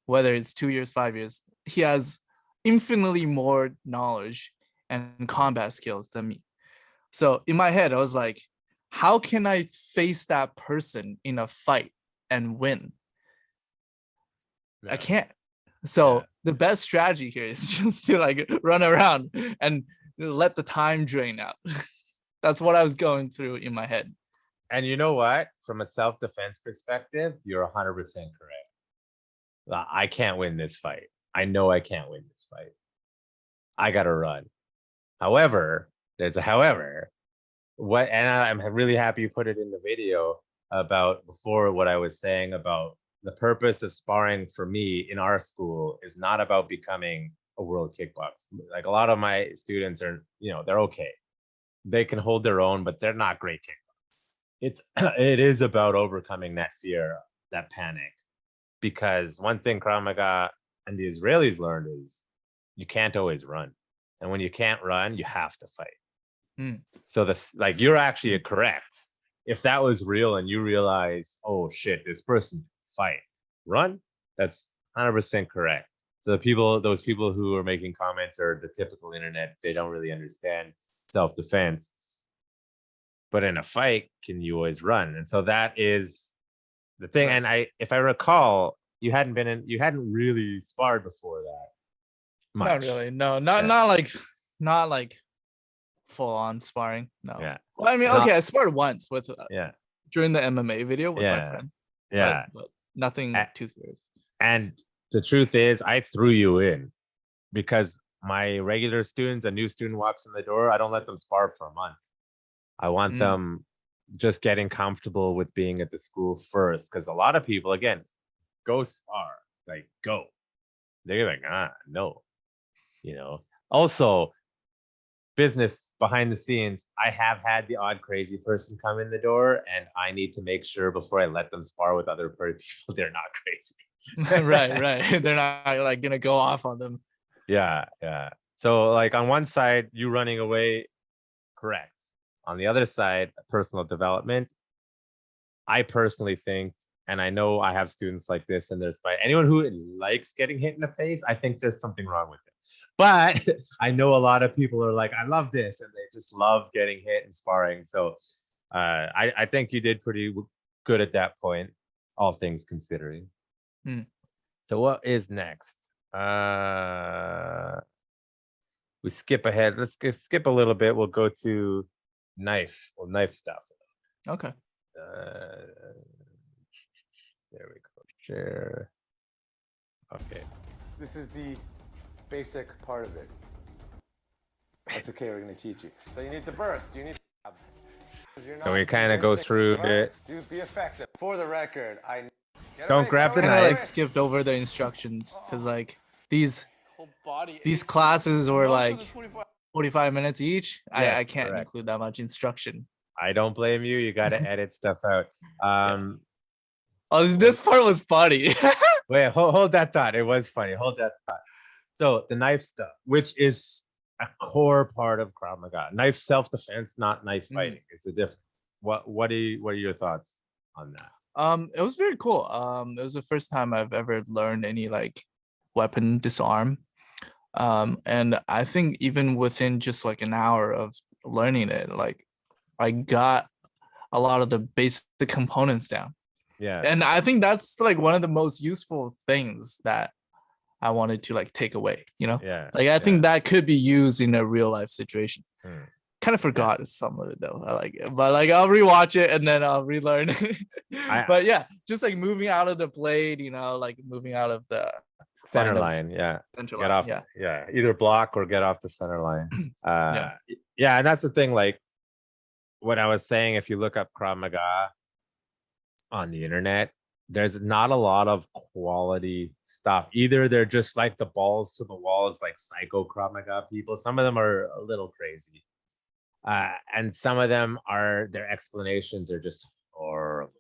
whether it's 2 years, 5 years. He has infinitely more knowledge and combat skills than me. So in my head, I was like, how can I face that person in a fight and win? I can't. So the best strategy here is just to like run around and let the time drain out. That's what I was going through in my head. And you know what? From a self-defense perspective, you're 100% correct. I can't win this fight. I know I can't win this fight. I gotta run. However, there's a however. And I'm really happy you put it in the video about before what I was saying about the purpose of sparring for me in our school is not about becoming a world kickboxer. Like a lot of my students are, they're okay. They can hold their own, but they're not great kickboxers. It is about overcoming that fear, that panic. Because one thing Krav Maga and the Israelis learned is you can't always run. And when you can't run, you have to fight. So you're actually correct. If that was real and you realize, oh shit, this person fight, run, that's 100% correct. So those people who are making comments are the typical internet. They don't really understand self-defense. But in a fight, can you always run? And so that is the thing. Right. And if I recall, you hadn't really sparred before that much. Not really. No, not like full on sparring. No. Yeah. Well, I mean, okay, I sparred once with during the MMA video with my friend. Yeah. But nothing too serious. And the truth is, I threw you in because my regular students, a new student walks in the door, I don't let them spar for a month. I want them just getting comfortable with being at the school first. Because a lot of people, again, go spar, like go. They're like, no. Also, business behind the scenes, I have had the odd crazy person come in the door, and I need to make sure before I let them spar with other people, they're not crazy. right. They're not like gonna go off on them. Yeah. So like on one side, you running away, correct. On the other side, personal development. I personally think, and I know I have students like this, and there's anyone who likes getting hit in the face, I think there's something wrong with it. But I know a lot of people are like, I love this, and they just love getting hit and sparring. So I think you did pretty good at that point, all things considering. So what is next? We skip ahead. Let's skip a little bit. We'll go to knife stuff. Okay. There we go. Share. Okay. This is the basic part of it. That's okay, we're going to teach you. So you need to burst. You need to... So we kind of go through it. Do be effective. For the record, don't grab the knife. I skipped over the instructions because like these classes were like 45 minutes each. Yes, I can't include that much instruction. I don't blame you. You got to edit stuff out. Oh, this part was funny. Wait, hold that thought. It was funny. Hold that thought. So the knife stuff, which is a core part of Krav Maga. Knife self-defense, not knife fighting. It's a difference. What are your thoughts on that? It was very cool. It was the first time I've ever learned any like weapon disarm. And I think even within just like an hour of learning it, like I got a lot of the basic components down. Yeah. And I think that's like one of the most useful things that I wanted to like take away, Yeah. Like I think that could be used in a real life situation. Hmm. Kind of forgot some of it though. I like it, but like I'll rewatch it and then I'll relearn it. But yeah, just like moving out of the blade, like moving out of the Center line. Yeah. center Get line. off. Yeah. Either block or get off the center line. Yeah. Yeah. And that's the thing. Like what I was saying, if you look up Krav Maga on the internet, there's not a lot of quality stuff. Either they're just like the balls to the walls, like psycho Krav Maga people. Some of them are a little crazy. And some of them their explanations are just horrible.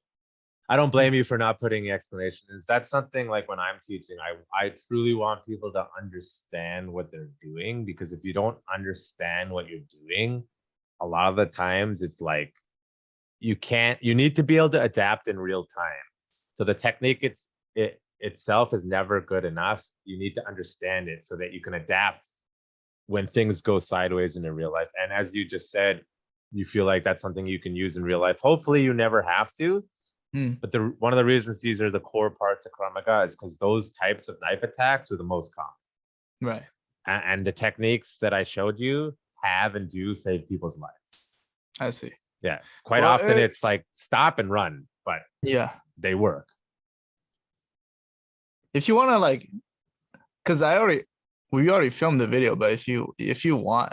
I don't blame you for not putting the explanations. That's something like when I'm teaching, I truly want people to understand what they're doing, because if you don't understand what you're doing, a lot of the times it's like you need to be able to adapt in real time. So the technique itself is never good enough. You need to understand it so that you can adapt when things go sideways in real life. And as you just said, you feel like that's something you can use in real life. Hopefully you never have to. But one of the reasons these are the core parts of Krav Maga is because those types of knife attacks are the most common. Right. And the techniques that I showed you have and do save people's lives. I see. Yeah. Quite often it's like stop and run, but yeah, they work. If you want to like, because we already filmed the video, but if you want,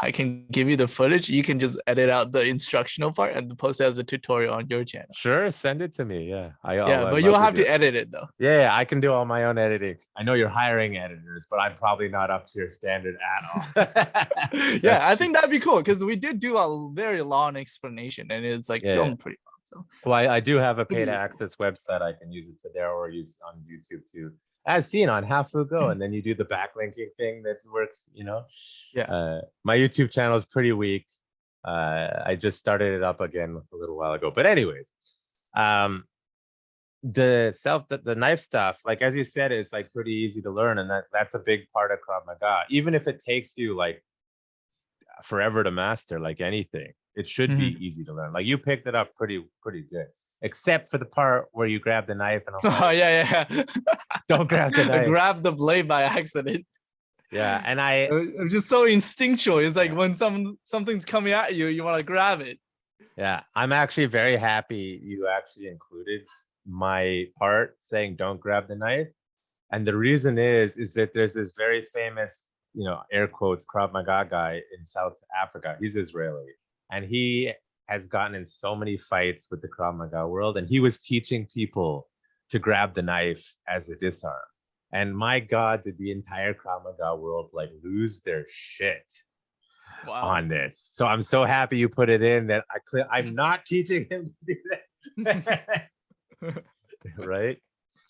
I can give you the footage. You can just edit out the instructional part and post it as a tutorial on your channel. Sure, send it to me. Yeah, but you'll have to edit it though. Yeah, I can do all my own editing. I know you're hiring editors, but I'm probably not up to your standard at all. Yeah, I think that'd be cool because we did do a very long explanation and it's like filmed pretty long. So well, I do have a paid access website. I can use it for there or use on YouTube too, as seen on Hafu Go, and then you do the backlinking thing that works, Yeah. My YouTube channel is pretty weak. I just started it up again a little while ago. But anyways, the knife stuff, like as you said, is like pretty easy to learn, and that's a big part of Krav Maga. Even if it takes you like forever to master, like anything, it should be easy to learn. Like you picked it up pretty good. Except for the part where you grab the knife and oh yeah. Don't grab the knife. Grab the blade by accident. Yeah, and it's just so instinctual. It's like when something's coming at you, you want to grab it. Yeah, I'm actually very happy you actually included my part saying don't grab the knife. And the reason is that there's this very famous, air quotes, Krav Maga guy in South Africa. He's Israeli, and he has gotten in so many fights with the Krav Maga world, and he was teaching people to grab the knife as a disarm. And my God, did the entire Krav Maga world like lose their shit on this. So I'm so happy you put it in that I'm not teaching him to do that. Right?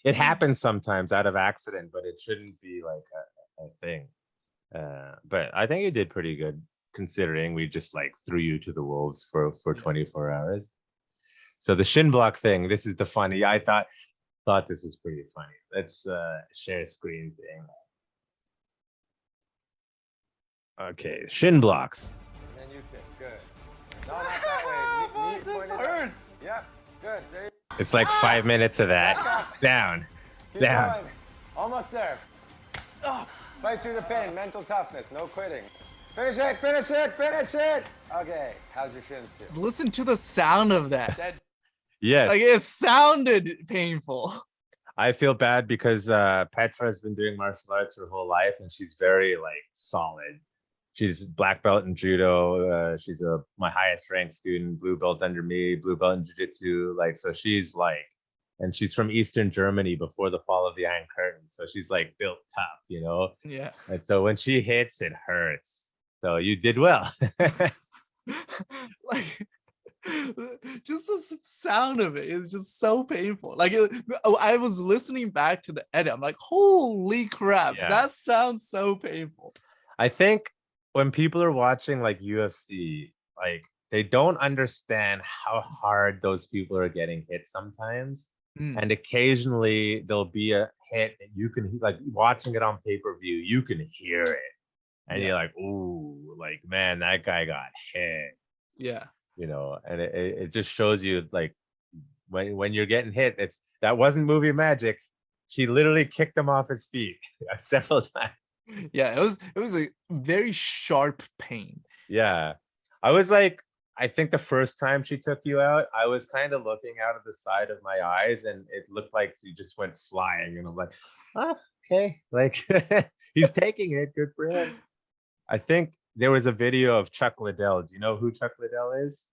It happens sometimes out of accident, but it shouldn't be like a thing. But I think you did pretty good, considering we just like threw you to the wolves for 24 hours. So the shin block thing, this is the funny. I thought this was pretty funny. Let's share screen thing. Okay, shin blocks. And then you kick. Good. No, not that way. Knee pointed up. Yep. Good. There you go. It's like 5 minutes of that. Down. Keep Down. going. Almost there. Fight through the pain. Mental toughness. No quitting. Finish it. Finish it. Finish it. Okay. How's your shins do? Listen to the sound of that. Yes. Like it sounded painful. I feel bad because Petra has been doing martial arts her whole life, and she's very like solid. She's black belt in judo. She's my highest ranked student, blue belt under me, blue belt in jiu-jitsu. Like, so she's like, and she's from Eastern Germany before the fall of the Iron Curtain. So she's like built tough, Yeah. And so when she hits, it hurts. So you did well. Like, just the sound of it is just so painful. Like I was listening back to the edit. I'm like, holy crap, that sounds so painful. I think when people are watching like UFC, like they don't understand how hard those people are getting hit sometimes. And occasionally there'll be a hit that you can, like watching it on pay-per-view, you can hear it. And you're like, ooh, like, man, that guy got hit. Yeah. And it just shows you like when you're getting hit, that wasn't movie magic. she literally kicked him off his feet several times. Yeah, it was a very sharp pain. Yeah. I was like, I think the first time she took you out, I was kind of looking out of the side of my eyes and it looked like she just went flying. And I'm like, oh, okay. Like he's taking it. Good for him. I think there was a video of Chuck Liddell. Do you know who Chuck Liddell is?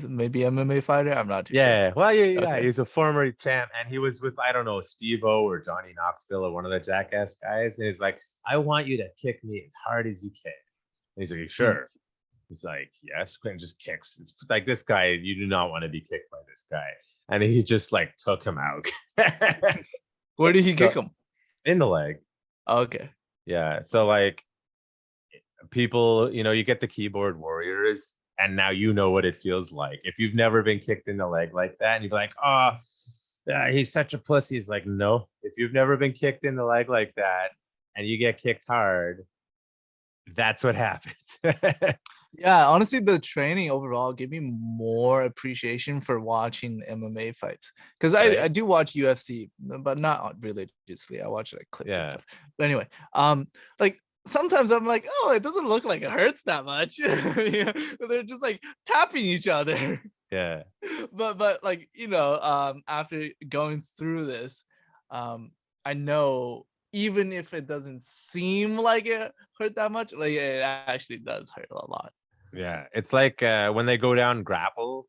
Maybe MMA fighter. I'm not too sure. Yeah. Well, yeah. Okay. He's a former champ and he was with, I don't know, Steve-O or Johnny Knoxville or one of the Jackass guys. And he's like, I want you to kick me as hard as you can. And he's like, sure. He's like, yes, and just kicks. It's like this guy, you do not want to be kicked by this guy. And he just like took him out. Where did he kick him? In the leg. Okay. Yeah. So like people, you know, you get the keyboard warriors, and now you know what it feels like. If you've never been kicked in the leg like that, and you're like, oh, he's such a pussy. He's like, no. If you've never been kicked in the leg like that, and you get kicked hard, that's what happens. Yeah, honestly, the training overall gave me more appreciation for watching MMA fights, because Right. I do watch UFC, but not religiously. I watch like clips and Yeah. stuff. But anyway, like sometimes I'm like, oh, it doesn't look like it hurts that much. You know, they're just like tapping each other. Yeah. But like, you know, after going through this, I know even if it doesn't seem like it hurt that much, like it actually does hurt a lot. Yeah. It's like when they go down grapple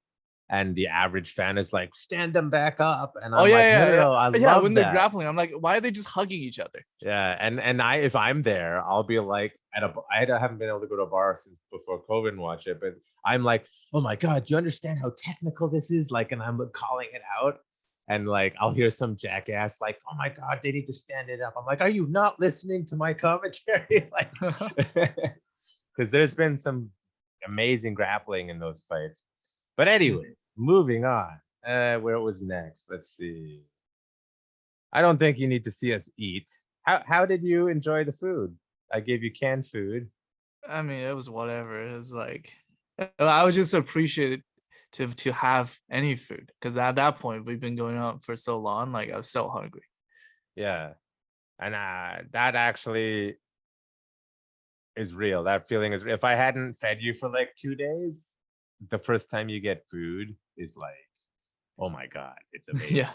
and the average fan is like, stand them back up. And I'm Oh yeah, like, yeah, no, I yeah. love When that. they're grappling, I'm like, why are they just hugging each other? Yeah, and I, if I'm there, I'll be like I haven't been able to go to a bar since before COVID and watch it, but I'm like, oh my god, do you understand how technical this is? Like, and I'm calling it out, and like I'll hear some jackass like, oh my god, they need to stand it up. I'm like, are you not listening to my commentary? Like, because there's been some amazing grappling in those fights. But anyways, moving on. Where it was next? Let's see. I don't think you need to see us eat. How did you enjoy the food? I gave you canned food. I mean, it was whatever. It was like, I was just appreciated to have any food, because at that point we've been going out for so long. Like I was so hungry. Yeah. And that actually is real. That feeling is real. If I hadn't fed you for like 2 days, the first time you get food is like, oh my God, it's amazing. Yeah.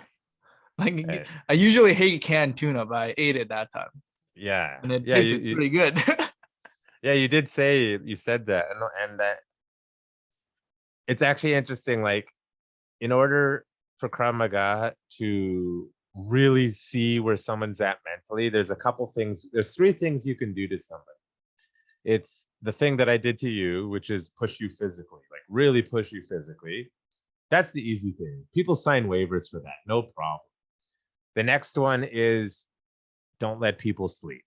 Like Uh, I usually hate canned tuna, but I ate it that time, yeah. and it Yeah, tasted pretty good. yeah, you did say you said that. And that it's actually interesting. Like, in order for Krav Maga to really see where someone's at mentally, there's a couple things. There's 3 things you can do to somebody. It's the thing that I did to you, which is push you physically, like really push you physically. That's the easy thing. People sign waivers for that, no problem. The next one is don't let people sleep.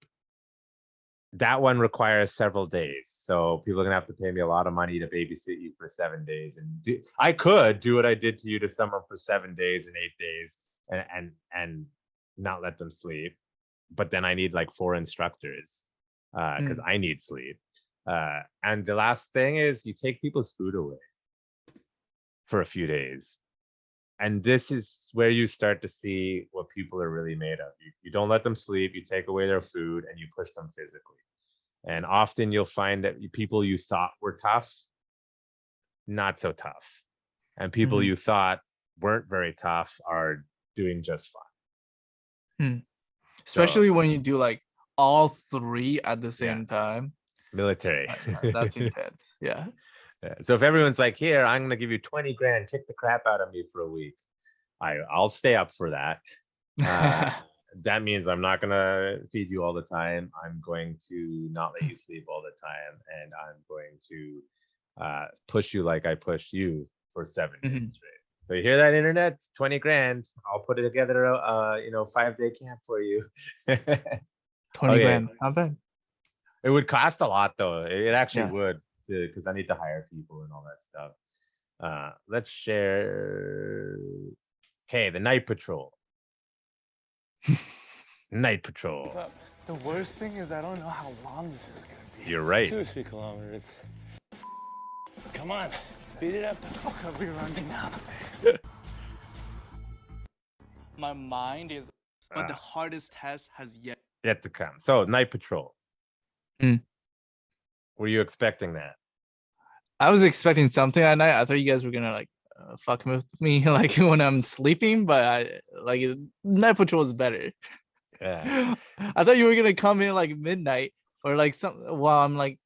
That one requires several days. So people are gonna have to pay me a lot of money to babysit you for 7 days. And I could do what I did to you to someone for 7 days and 8 days and not let them sleep. But then I need like 4 instructors because I need sleep. And the last thing is you take people's food away for a few days. And this is where you start to see what people are really made of. You don't let them sleep, you take away their food, and you push them physically. And often you'll find that people you thought were tough, not so tough. And people you thought weren't very tough are doing just fine. Especially when you do like all 3 at the same Yeah. time. Military. That's intense. Yeah. Yeah. So if everyone's like, here, I'm going to give you 20 grand, kick the crap out of me for a week, I'll stay up for that. That means I'm not going to feed you all the time. I'm going to not let you sleep all the time. And I'm going to push you like I pushed you for 7 days straight. So you hear that, internet? 20 grand. I'll put it together a 5-day camp for you. 20 grand. Not bad. It would cost a lot though. It actually Yeah. would, because I need to hire people and all that stuff. Let's share. Okay, the night patrol. Night patrol. The worst thing is I don't know how long this is gonna be. You're right. 2 or 3 kilometers. Come on, speed it up. The fuck are we running now? my mind is, but the hardest test has yet. Yet to come. So night patrol. Mm. Were you expecting that? I was expecting something at night. I thought you guys were gonna like fuck with me like when I'm sleeping, but I like night patrol is better. Yeah. I thought you were gonna come in like midnight or like some while I'm like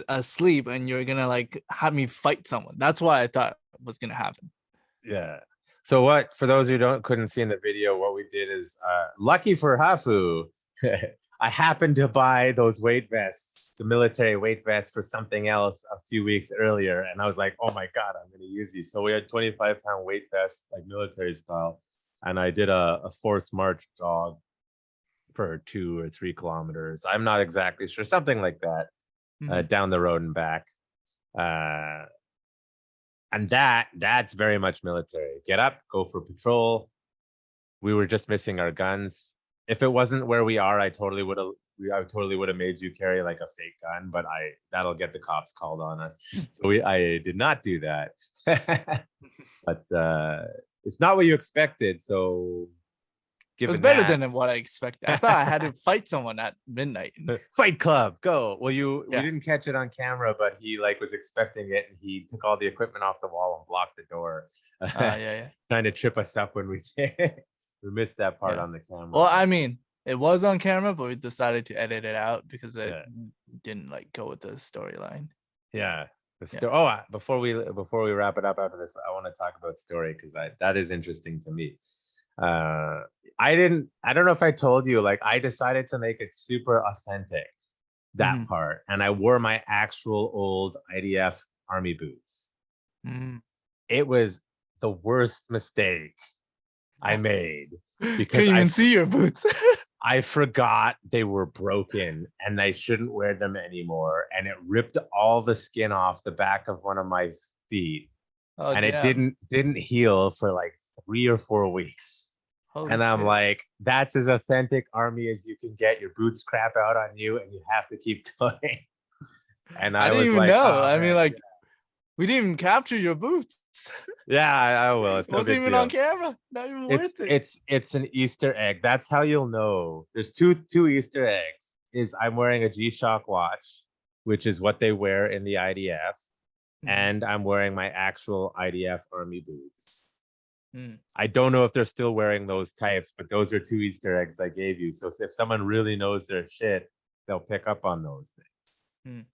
asleep, and you're gonna like have me fight someone. That's what I thought was gonna happen. Yeah. So what, for those who couldn't see in the video, what we did is, lucky for Hafu, I happened to buy those weight vests, the military weight vests for something else a few weeks earlier. And I was like, oh my God, I'm going to use these. So we had 25-pound weight vests, like military style. And I did a forced march jog for 2 or 3 kilometers. I'm not exactly sure, something like that, down the road and back. And that's very much military. Get up, go for patrol. We were just missing our guns. If it wasn't where we are, I totally would have made you carry like a fake gun, but that'll get the cops called on us. So I did not do that. But it's not what you expected. So it was better than what I expected. I thought I had to fight someone at midnight. Fight Club, go. Well, we didn't catch it on camera, but he like was expecting it, and he took all the equipment off the wall and blocked the door. Yeah. Trying to trip us up when we missed that part on the camera. Well, I mean, it was on camera, but we decided to edit it out because it didn't like go with the storyline. Yeah. Oh, before we wrap it up after this, I want to talk about story because that is interesting to me. I don't know if I told you, like I decided to make it super authentic, that part, and I wore my actual old IDF army boots. It was the worst mistake I made because couldn't even see your boots. I forgot they were broken and I shouldn't wear them anymore, and it ripped all the skin off the back of one of my feet, and it didn't heal for like 3 or 4 weeks. Holy and I'm shit. like, that's as authentic army as you can get. Your boots crap out on you and you have to keep going. And I didn't even like, know. I mean, like, we didn't even capture your boots. Yeah, I will. It's it no wasn't big even deal. on camera. Not even worth it. It's an Easter egg. That's how you'll know. There's two Easter eggs. Is I'm wearing a G-Shock watch, which is what they wear in the IDF, and I'm wearing my actual IDF army boots. I don't know if they're still wearing those types, but those are 2 Easter eggs I gave you. So if someone really knows their shit, they'll pick up on those things.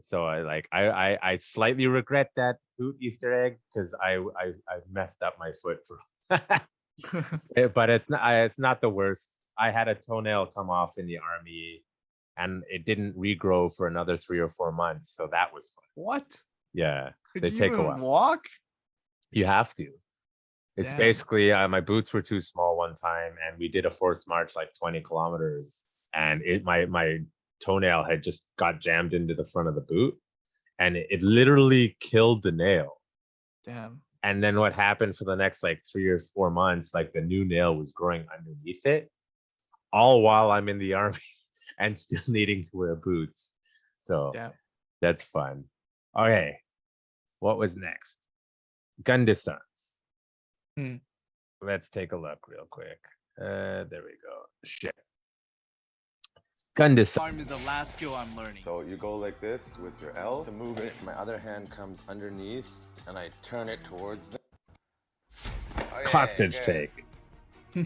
So I slightly regret that boot Easter egg because I messed up my foot for but it's not the worst. I had a toenail come off in the army and it didn't regrow for another 3 or 4 months. So that was fun. What? Yeah. Could they you take a even while. Walk? You have to. It's basically my boots were too small one time, and we did a forced march like 20 kilometers, and my toenail had just got jammed into the front of the boot, and it literally killed the nail. Damn. And then what happened for the next like 3 or 4 months, like the new nail was growing underneath it, all while I'm in the army and still needing to wear boots. So that's fun. Okay, what was next? Gun disarms. Let's take a look real quick. There we go. Shit. Gun disarm is the last skill I'm learning. So you go like this with your L to move it. My other hand comes underneath and I turn it towards them. Okay, hostage take. Do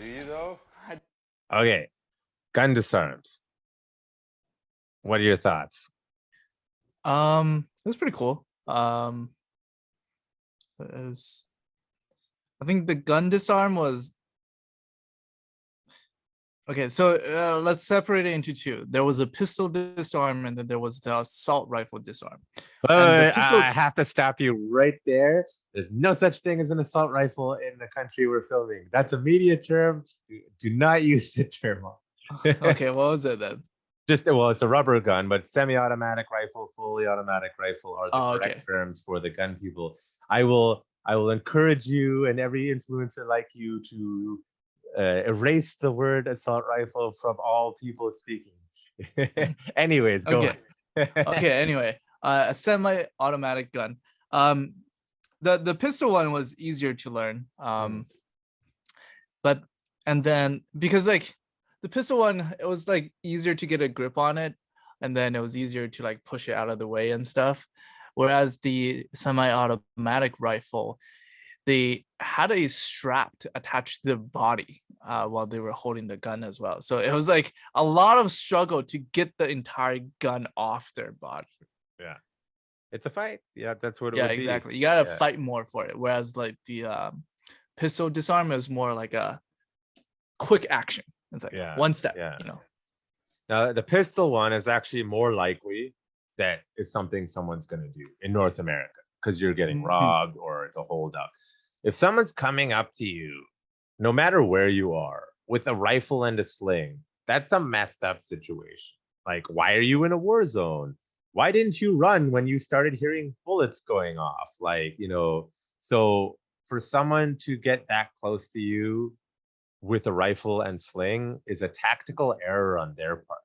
you though? Okay. Gun disarms. What are your thoughts? It was pretty cool. I think the gun disarm was okay. So let's separate it into 2. There was a pistol disarm, and then there was the assault rifle disarm. I have to stop you right there. There's no such thing as an assault rifle in the country we're filming. That's a media term. Do not use the term. Okay, what was it then? It's a rubber gun, but semi-automatic rifle, fully automatic rifle are the correct terms for the gun people. I will encourage you and every influencer like you to erase the word assault rifle from all people speaking. Anyways, go Okay. Okay, anyway. a semi-automatic gun. The pistol one was easier to learn. But and then because like the pistol one, it was like easier to get a grip on it, and then it was easier to like push it out of the way and stuff. Whereas the semi-automatic rifle, they had a strap attached to the body while they were holding the gun as well. So it was like a lot of struggle to get the entire gun off their body. Yeah. It's a fight. Yeah, that's what it Yeah, would exactly. be. You gotta Yeah. fight more for it. Whereas like the pistol disarm is more like a quick action. It's like one step, you know. Now, the pistol one is actually more likely that it's something someone's going to do in North America because you're getting robbed or it's a holdup. If someone's coming up to you, no matter where you are, with a rifle and a sling, that's a messed up situation. Like, why are you in a war zone? Why didn't you run when you started hearing bullets going off? Like, you know, so for someone to get that close to you with a rifle and sling is a tactical error on their part.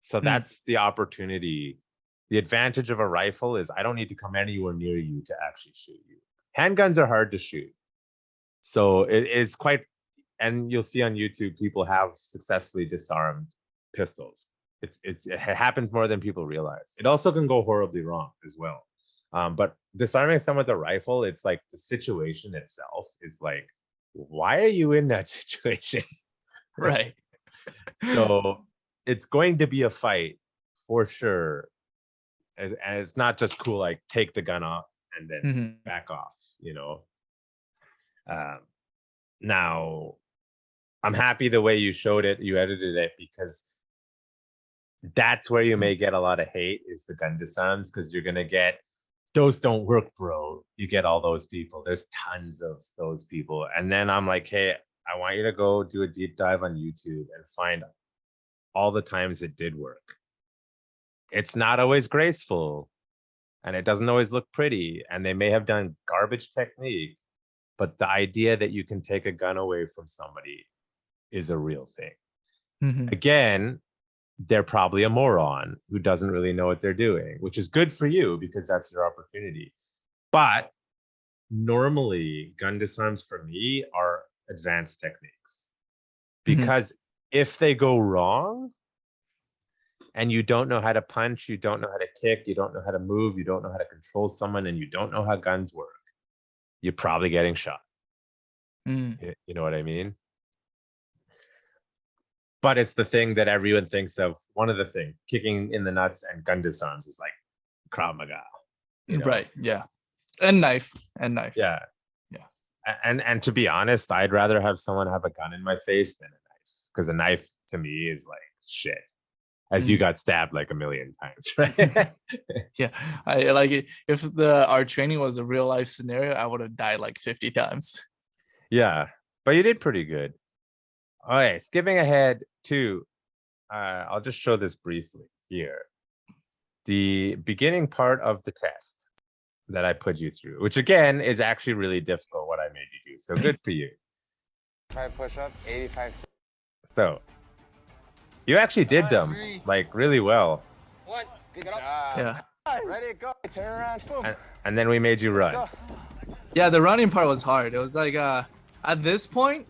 So that's the opportunity. The advantage of a rifle is I don't need to come anywhere near you to actually shoot you. Handguns are hard to shoot. So it is quite, and you'll see on YouTube, people have successfully disarmed pistols. It happens more than people realize. It also can go horribly wrong as well. But disarming someone with a rifle, it's like the situation itself is like, why are you in that situation? Right. So it's going to be a fight for sure. And it's not just cool, like take the gun off and then back off, you know. Now, I'm happy the way you showed it, you edited it, because that's where you may get a lot of hate is the gun disarms, because you're going to get, those don't work, bro. You get all those people. There's tons of those people. And then I'm like, hey, I want you to go do a deep dive on YouTube and find all the times it did work. It's not always graceful and it doesn't always look pretty. And they may have done garbage technique, but the idea that you can take a gun away from somebody is a real thing. Again, they're probably a moron who doesn't really know what they're doing, which is good for you because that's your opportunity. But normally gun disarms for me are advanced techniques, because if they go wrong and you don't know how to punch, you don't know how to kick, you don't know how to move, you don't know how to control someone, and you don't know how guns work, you're probably getting shot. You know what I mean? But it's the thing that everyone thinks of. One of the things, kicking in the nuts and gun disarms is like Krav Maga. You know? Right. Yeah. And knife. Yeah. And to be honest, I'd rather have someone have a gun in my face than a knife, because a knife to me is like shit. As you got stabbed like a million times, right? Yeah. I like it. If our training was a real life scenario, I would have died like 50 times. Yeah. But you did pretty good. Okay, skipping ahead to, I'll just show this briefly here. The beginning part of the test that I put you through, which again is actually really difficult, what I made you do. So good for you. 5 push-ups, 85. So you actually did them like really well. One, good job. Yeah. Ready, go. Turn around. Boom. And then we made you run. Go. Yeah, the running part was hard. It was like at this point,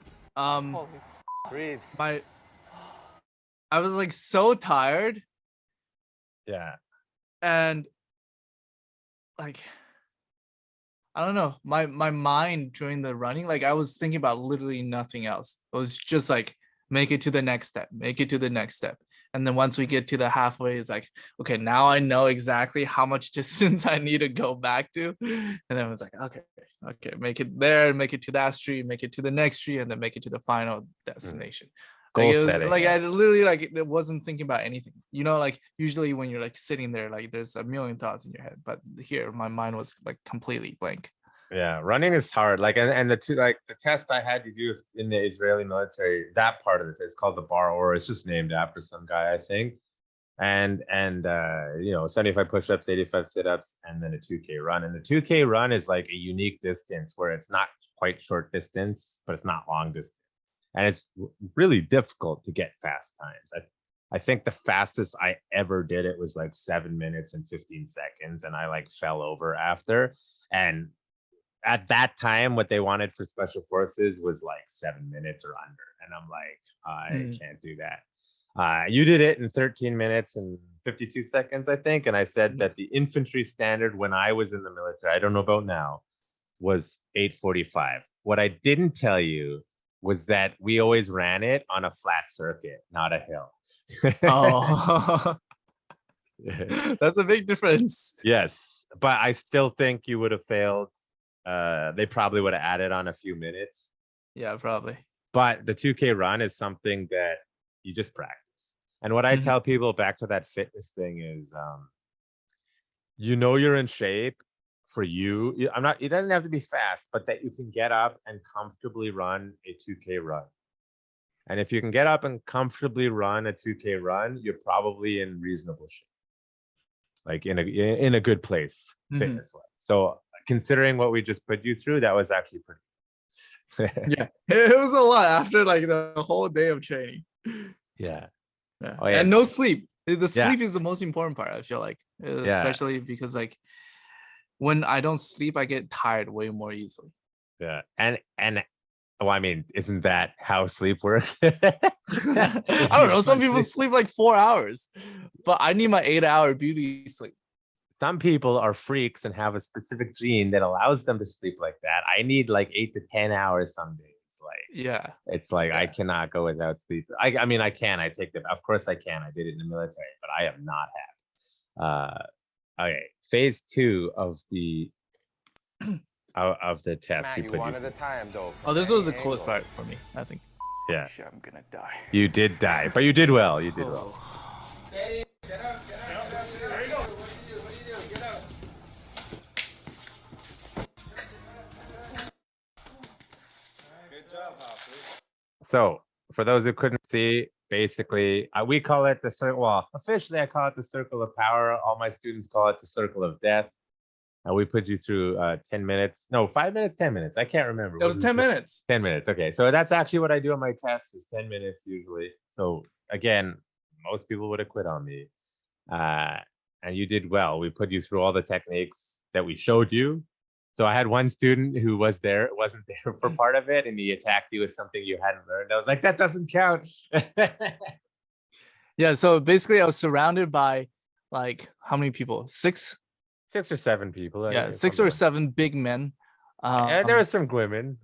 Breathe. I was like so tired. Yeah. And like I don't know, my mind during the running, like I was thinking about literally nothing else. It was just like make it to the next step, make it to the next step. And then once we get to the halfway, it's like, okay, now I know exactly how much distance I need to go back to. And then I was like, okay, make it there, make it to that street, make it to the next street, and then make it to the final destination. Goal Like, it was, setting. like I literally like it wasn't thinking about anything. You know, like usually when you're like sitting there, like there's a million thoughts in your head. But here my mind was like completely blank. Yeah, running is hard. Like, and the two, like the test I had to do is in the Israeli military. That part of it is called the bar, or it's just named after some guy, I think. And you know, 75 push-ups, 85 sit-ups, and then a 2K run. And the 2K run is like a unique distance where it's not quite short distance, but it's not long distance, and it's really difficult to get fast times. I think the fastest I ever did it was like 7 minutes and 15 seconds, and I like fell over after. And at that time, what they wanted for special forces was like 7 minutes or under, and I'm like, I can't do that. You did it in 13 minutes and 52 seconds, I think. And I said that the infantry standard when I was in the military, I don't know about now, was 8:45. What I didn't tell you was that we always ran it on a flat circuit, not a hill. Oh, that's a big difference. Yes, but I still think you would have failed. They probably would have added on a few minutes. Yeah, probably. But the 2K run is something that you just practice. And what I tell people back to that fitness thing is, you're in shape for you. It doesn't have to be fast, but that you can get up and comfortably run a 2K run. And if you can get up and comfortably run a 2K run, you're probably in reasonable shape, like in a good place fitness wise. So considering what we just put you through, that was actually pretty. Yeah, it was a lot after like the whole day of training. Yeah. Oh, yeah. And no sleep. The sleep is the most important part, I feel like, especially because like when I don't sleep, I get tired way more easily. Yeah. And well, I mean, isn't that how sleep works? I don't know. Some people sleep like 4 hours, but I need my 8-hour beauty sleep. Some people are freaks and have a specific gene that allows them to sleep like that. I need like 8 to 10 hours some days. It's like I cannot go without sleep. I mean, I can. I take them. Of course I can. I did it in the military, but I have not had. Okay, phase 2 of the test. Man, you one at a time, though. Oh, this was the coolest part for me, I think. Yeah. Shit, I'm gonna die. You did die, but you did well. You did well. Get up, get up, get up. There you go. What do you do? Get up. Good job, Hafu. So, for those who couldn't see, basically, we call it the circle. Well, officially, I call it the circle of power. All my students call it the circle of death. And we put you through 10 minutes. No, 5 minutes, 10 minutes. I can't remember. It was 10 minutes. 10 minutes. Okay. So that's actually what I do on my tests is 10 minutes usually. So again, most people would have quit on me. And you did well. We put you through all the techniques that we showed you. So I had one student who wasn't there for part of it, and he attacked you with something you hadn't learned. I was like, that doesn't count. Yeah. So basically, I was surrounded by like how many people? 6 or 7 people. Yeah, 6 or 7 big men. And there were some women.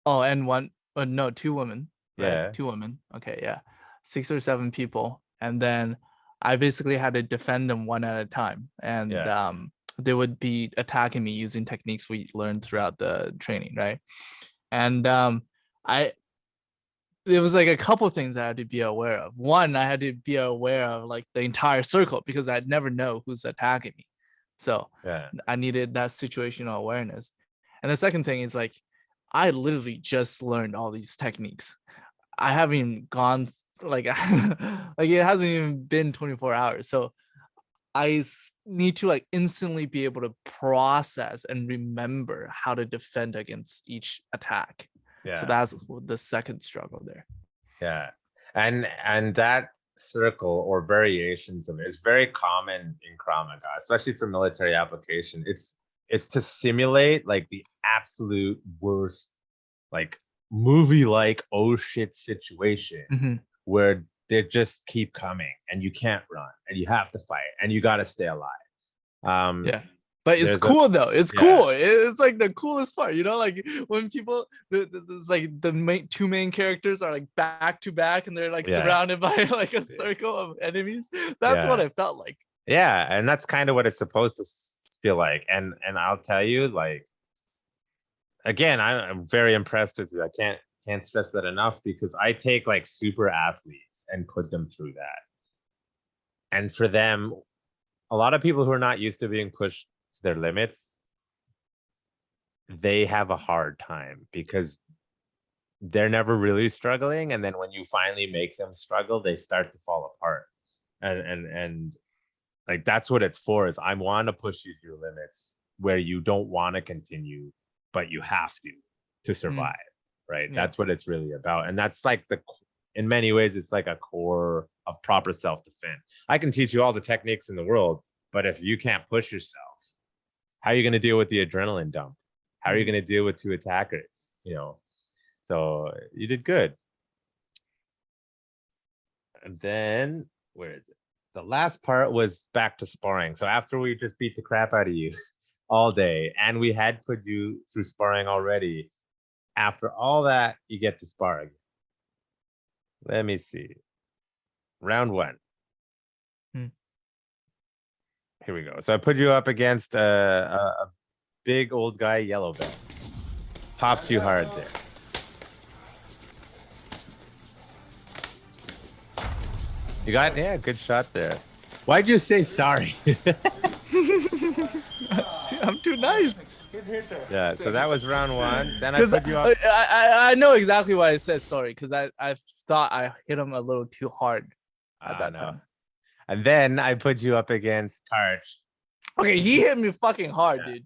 Oh, and no, 2 women. Right? Yeah. 2 women. Okay, yeah. 6 or 7 people. And then I basically had to defend them one at a time. And they would be attacking me using techniques we learned throughout the training, right? And there was like a couple of things I had to be aware of. One, I had to be aware of like the entire circle because I'd never know who's attacking me. So I needed that situational awareness. And the second thing is like, I literally just learned all these techniques. I haven't gone like, like it hasn't even been 24 hours. So I need to like instantly be able to process and remember how to defend against each attack. Yeah. So that's the second struggle there. Yeah. And that circle or variations of it is very common in Krav Maga, especially for military application. It's to simulate like the absolute worst, like movie-like oh shit situation where they just keep coming and you can't run and you have to fight and you got to stay alive. But it's cool though. It's cool. It's like the coolest part, you know, like when people, it's like the 2 main characters are like back to back and they're like surrounded by like a circle of enemies. That's what it felt like. Yeah. And that's kind of what it's supposed to feel like. And I'll tell you, like, again, I'm very impressed with you. I can't stress that enough because I take like super athletes and put them through that. And for them, a lot of people who are not used to being pushed to their limits, they have a hard time because they're never really struggling, and then when you finally make them struggle, they start to fall apart. And like that's what it's for, is I want to push you to your limits where you don't want to continue, but you have to survive, right? That's what it's really about. And that's like in many ways, it's like a core of proper self-defense. I can teach you all the techniques in the world, but if you can't push yourself, how are you going to deal with the adrenaline dump? How are you going to deal with two attackers? You know, so you did good. And then where is it? The last part was back to sparring. So after we just beat the crap out of you all day, and we had put you through sparring already, after all that, you get to spar again. Let me see. Round 1. Here we go. So I put you up against a big old guy, yellow belt. Popped you hard there. You got, yeah, good shot there. Why'd you say sorry? I'm too nice. Yeah, so that was round 1. Then I put you up. I know exactly why I said sorry, because I thought I hit him a little too hard at that time. And then I put you up against Karch. Okay, he hit me fucking hard, dude.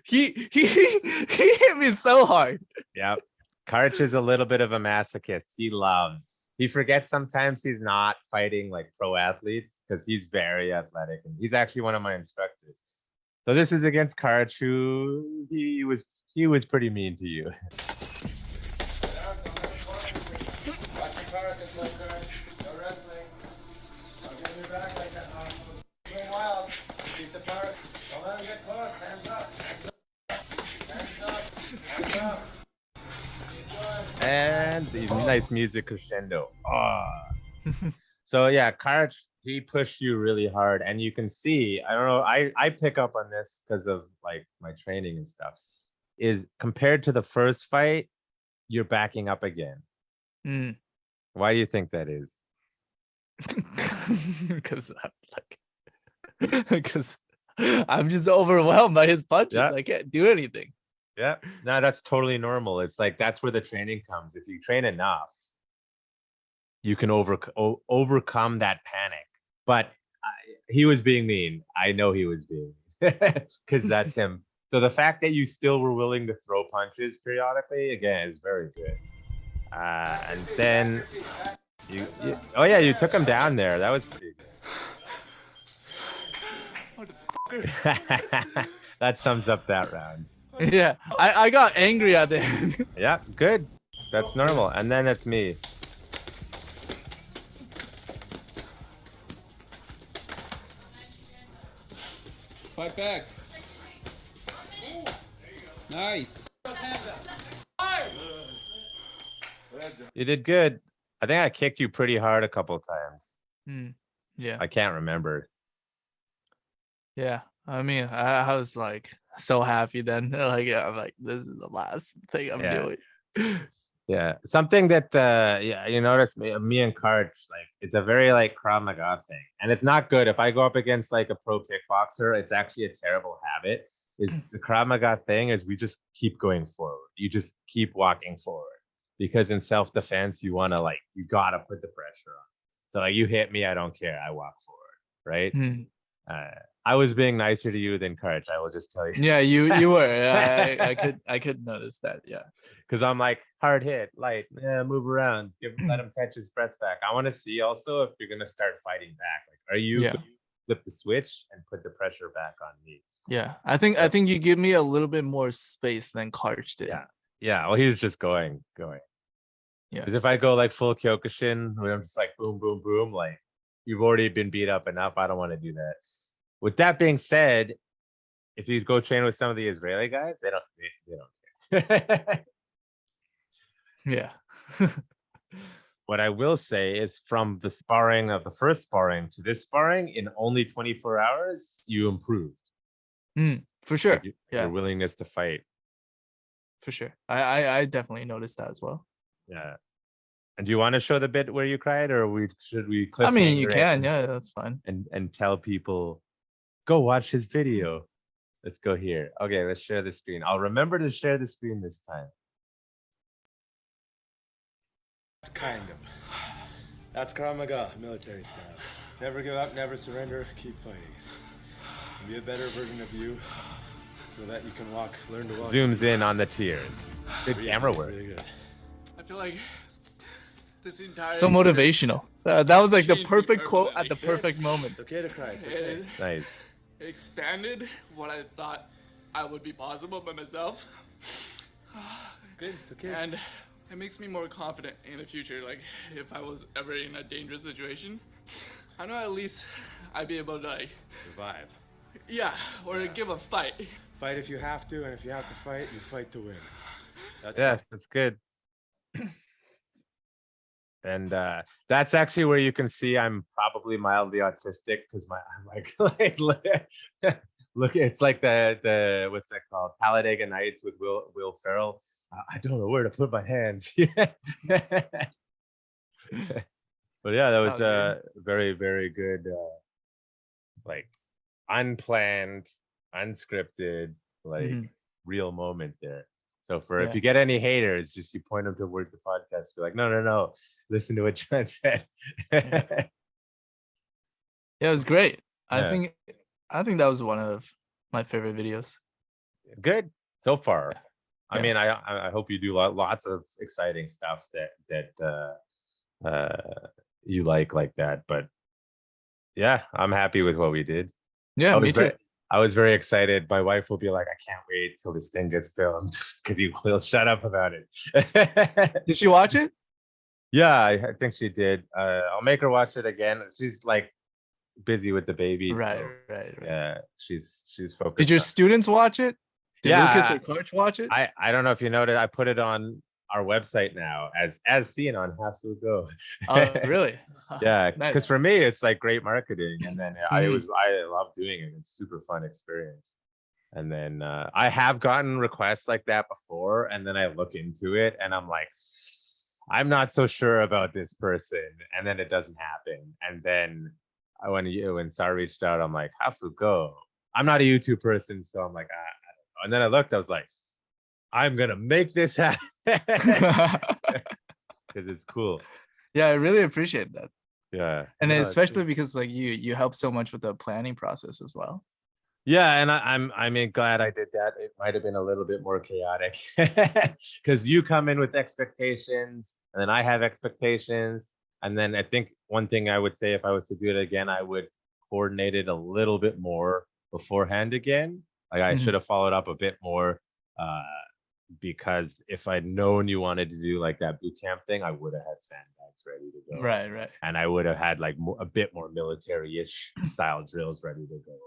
He hit me so hard. Yep. Karch is a little bit of a masochist. He forgets sometimes he's not fighting like pro athletes because he's very athletic, and he's actually one of my instructors. So this is against Karch, who he was pretty mean to you. And the nice music crescendo. So yeah, Karch, he pushed you really hard, and you can see, I don't know, I pick up on this because of like my training and stuff, is compared to the first fight, you're backing up again. Why do you think that is? Because I'm just overwhelmed by his punches. Yeah. I can't do anything. Yeah, no, that's totally normal. It's like that's where the training comes. If you train enough, you can overcome that panic. But he was being mean. I know he was being because that's him. So the fact that you still were willing to throw punches periodically, again, is very good. And then you took him down there. That was pretty good. That sums up that round. Yeah, I got angry at the end. Yeah, good. That's normal. And then it's me. Fight back. Nice. You did good. I think I kicked you pretty hard a couple of times. Yeah. I can't remember. Yeah. I mean, I was like so happy then. Like, I'm like, this is the last thing I'm doing. Yeah. Something that you notice me and Karch, like, it's a very like Krav Maga thing. And it's not good. If I go up against like a pro kickboxer, it's actually a terrible habit. Is the Krav Maga thing is we just keep going forward. You just keep walking forward. Because in self-defense, you want to like, you got to put the pressure on. So like, you hit me, I don't care. I walk forward, right? I was being nicer to you than Karch, I will just tell you. Yeah, you were. I could notice that. Yeah. Because I'm like, hard hit, light, move around, let him catch his breath back. I want to see also if you're gonna start fighting back. Like, are you gonna flip the switch and put the pressure back on me? Yeah, I think you give me a little bit more space than Karch did. Yeah. Well, he's just going. Yeah. Because if I go like full Kyokushin, where I'm just like boom, boom, boom, like you've already been beat up enough. I don't want to do that. With that being said, if you go train with some of the Israeli guys, they don't care. Yeah. What I will say is from the sparring of the first sparring to this sparring in only 24 hours, you improved. For sure. Your willingness to fight. For sure. I definitely noticed that as well. Yeah. And do you want to show the bit where you cried, or should we clip? I mean, you can. Yeah, that's fine. And tell people, go watch his video. Let's go here. Okay, let's share the screen. I'll remember to share the screen this time. Kind of. That's Krav Maga, military style. Never give up, never surrender, keep fighting. Be a better version of you so that you can learn to walk. Zooms in on the tears. Good camera work. Really good. I feel like this entire So year motivational. That was like the changed me perfect quote at the permanently. perfect moment. It's okay to cry. It's okay. It Nice. expanded what I thought I would be possible by myself. Good. It's okay. And it makes me more confident in the future. Like, if I was ever in a dangerous situation, I know at least I'd be able to, like, Survive. or give a fight. Fight if you have to, and if you have to fight, you fight to win. Yeah, that's good. And that's actually where you can see I'm probably mildly autistic because I'm like look, it's like the what's that called? Talladega Nights with Will Ferrell. I don't know where to put my hands. But yeah, that was Okay. very, very good, like unplanned, unscripted, like Mhm. real moment there. So for if Yeah. you get any haters, just you point them towards the podcast. Be like, no, listen to what John said. Yeah, it was great. Yeah. I think that was one of my favorite videos. Good so far. I Yeah. mean, I hope you do lots of exciting stuff that you like that. But yeah, I'm happy with what we did. Yeah, me too. I was very excited. My wife will be like, I can't wait till this thing gets filmed because he will shut up about it. Did she watch it? Yeah, I think she did. I'll make her watch it again. She's like busy with the baby. Right. So, yeah, she's focused. Did your on- students watch it? Did Yeah, Lucas or Coach watch it? I don't know if you noticed, I put it on our website now as seen on Hafu Go. Oh, really? Yeah, because Nice. for me it's like great marketing, and then I love doing it. It's a super fun experience. And then I have gotten requests like that before, and then I look into it and I'm like, I'm not so sure about this person, and then it doesn't happen. And then when Sar reached out, I'm like, Hafu Go. I'm not a YouTube person, so I'm like, I don't know. And then I looked, I was like, I'm gonna make this happen because it's cool. Yeah, I really appreciate that. Yeah, And no, it's especially good. because like you help so much with the planning process as well. Yeah, and I mean glad I did that. It might have been a little bit more chaotic because you come in with expectations, and then I have expectations, and then I think one thing I would say if I was to do it again, I would coordinate it a little bit more beforehand again. Like I Mhm. should have followed up a bit more. Because if I'd known you wanted to do like that boot camp thing, I would have had sandbags ready to go. Right. And I would have had like a bit more military-ish style drills ready to go.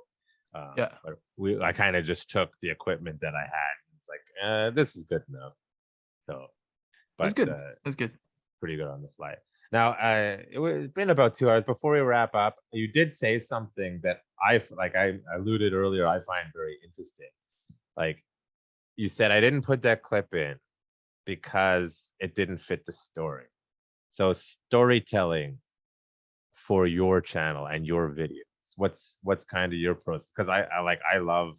Yeah. But I kind of just took the equipment that I had. It's like, this is good enough. So, but That's good. That's good. pretty good on the fly. Now, it's been about 2 hours. Before we wrap up, you did say something that I alluded earlier. I find very interesting. Like, you said I didn't put that clip in because it didn't fit the story. So storytelling for your channel and your videos. What's kind of your process? Because I love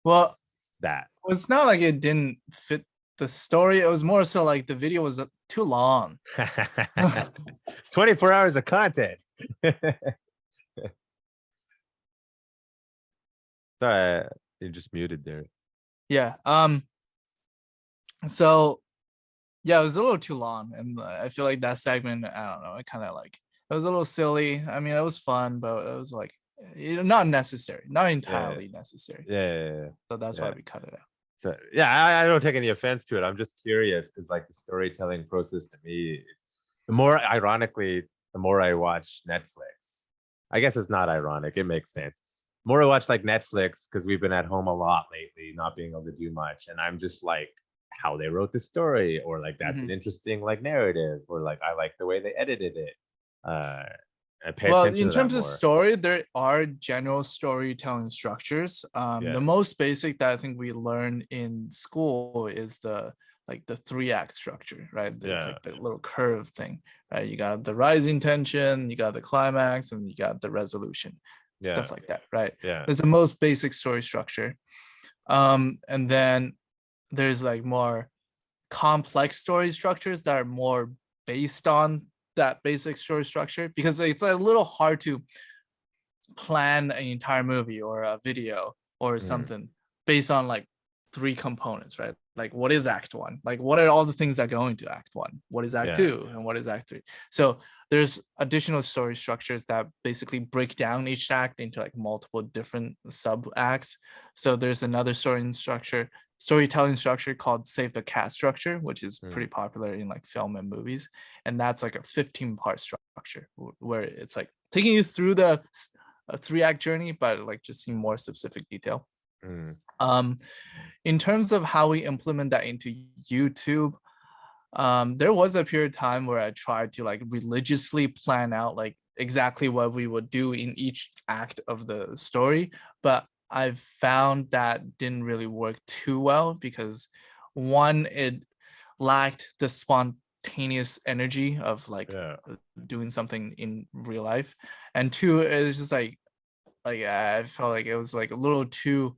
Well, that. it's not like it didn't fit the story. It was more so like the video was too long. It's 24 hours of content. Sorry, you're just muted there. Yeah. So yeah, it was a little too long, and I feel like that segment, I don't know, it kind of like it was a little silly. I mean, it was fun, but it was like not necessary, not entirely necessary. Yeah. So that's why we cut it out. So yeah, I don't take any offense to it. I'm just curious because like the storytelling process to me, the more ironically, the more I watch Netflix. I guess it's not ironic. It makes sense. The more I watch like Netflix because we've been at home a lot lately, not being able to do much, and I'm just like how they wrote the story, or like that's an interesting like narrative, or like I like the way they edited it. I pay Well, attention in to terms that of more. story, there are general storytelling structures. The most basic that I think we learn in school is the 3-act structure, right? It's like the little curve thing, right? You got the rising tension, you got the climax, and you got the resolution, stuff like that, right? Yeah. It's the most basic story structure. And then there's like more complex story structures that are more based on that basic story structure, because it's a little hard to plan an entire movie or a video or something based on like three components, right? Like what is act one? Like what are all the things that go into act one? What is act two? And what is act three? So there's additional story structures that basically break down each act into like multiple different sub acts. So there's another storytelling structure called Save the Cat structure, which is pretty popular in like film and movies. And that's like a 15-part structure where it's like taking you through the 3-act journey, but like just in more specific detail. In terms of how we implement that into YouTube, there was a period of time where I tried to like religiously plan out like exactly what we would do in each act of the story, but I've found that didn't really work too well because one, it lacked the spontaneous energy of like doing something in real life, and two, it's just like I felt like it was like a little too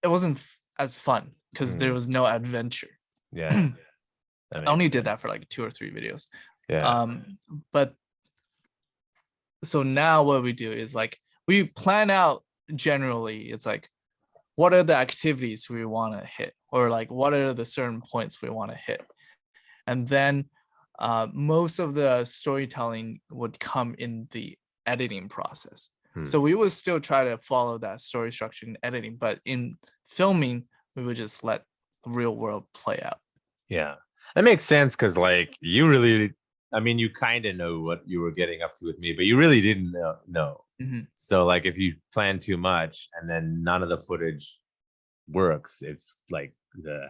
it wasn't as fun because there was no adventure. Yeah. I only did that for like 2 or 3 videos. But so now what we do is like we plan out generally, it's like what are the activities we want to hit, or like what are the certain points we want to hit, and then most of the storytelling would come in the editing process. So we would still try to follow that story structure in editing, but in filming, we would just let the real world play out. Yeah, that makes sense because like you really, I mean, you kind of know what you were getting up to with me, but you really didn't know. So like if you plan too much and then none of the footage works, it's like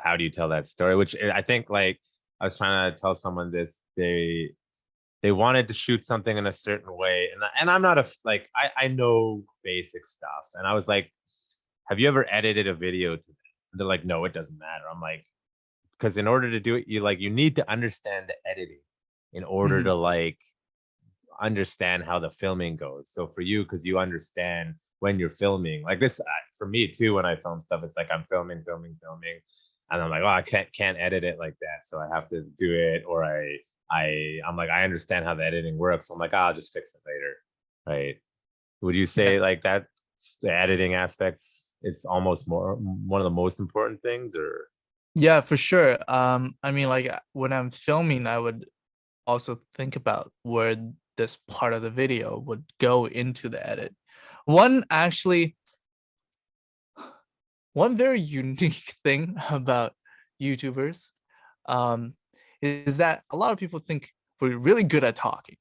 how do you tell that story? Which I think like I was trying to tell someone this, they wanted to shoot something in a certain way, and I'm not like I know basic stuff, and I was like, have you ever edited a video to them? And they're like, no, it doesn't matter. I'm like, because in order to do it, you need to understand the editing in order to like understand how the filming goes. So for you, because you understand when you're filming, like this for me too, when I film stuff, it's like I'm filming, and I'm like, oh, I can't edit it like that, so I have to do it, or I'm like, I understand how the editing works. So I'm like, oh, I'll just fix it later, right? Would you say like that the editing aspects is almost one of the most important things, or? Yeah, for sure. I mean, like when I'm filming, I would also think about where this part of the video would go into the edit. One very unique thing about YouTubers is that a lot of people think we're really good at talking,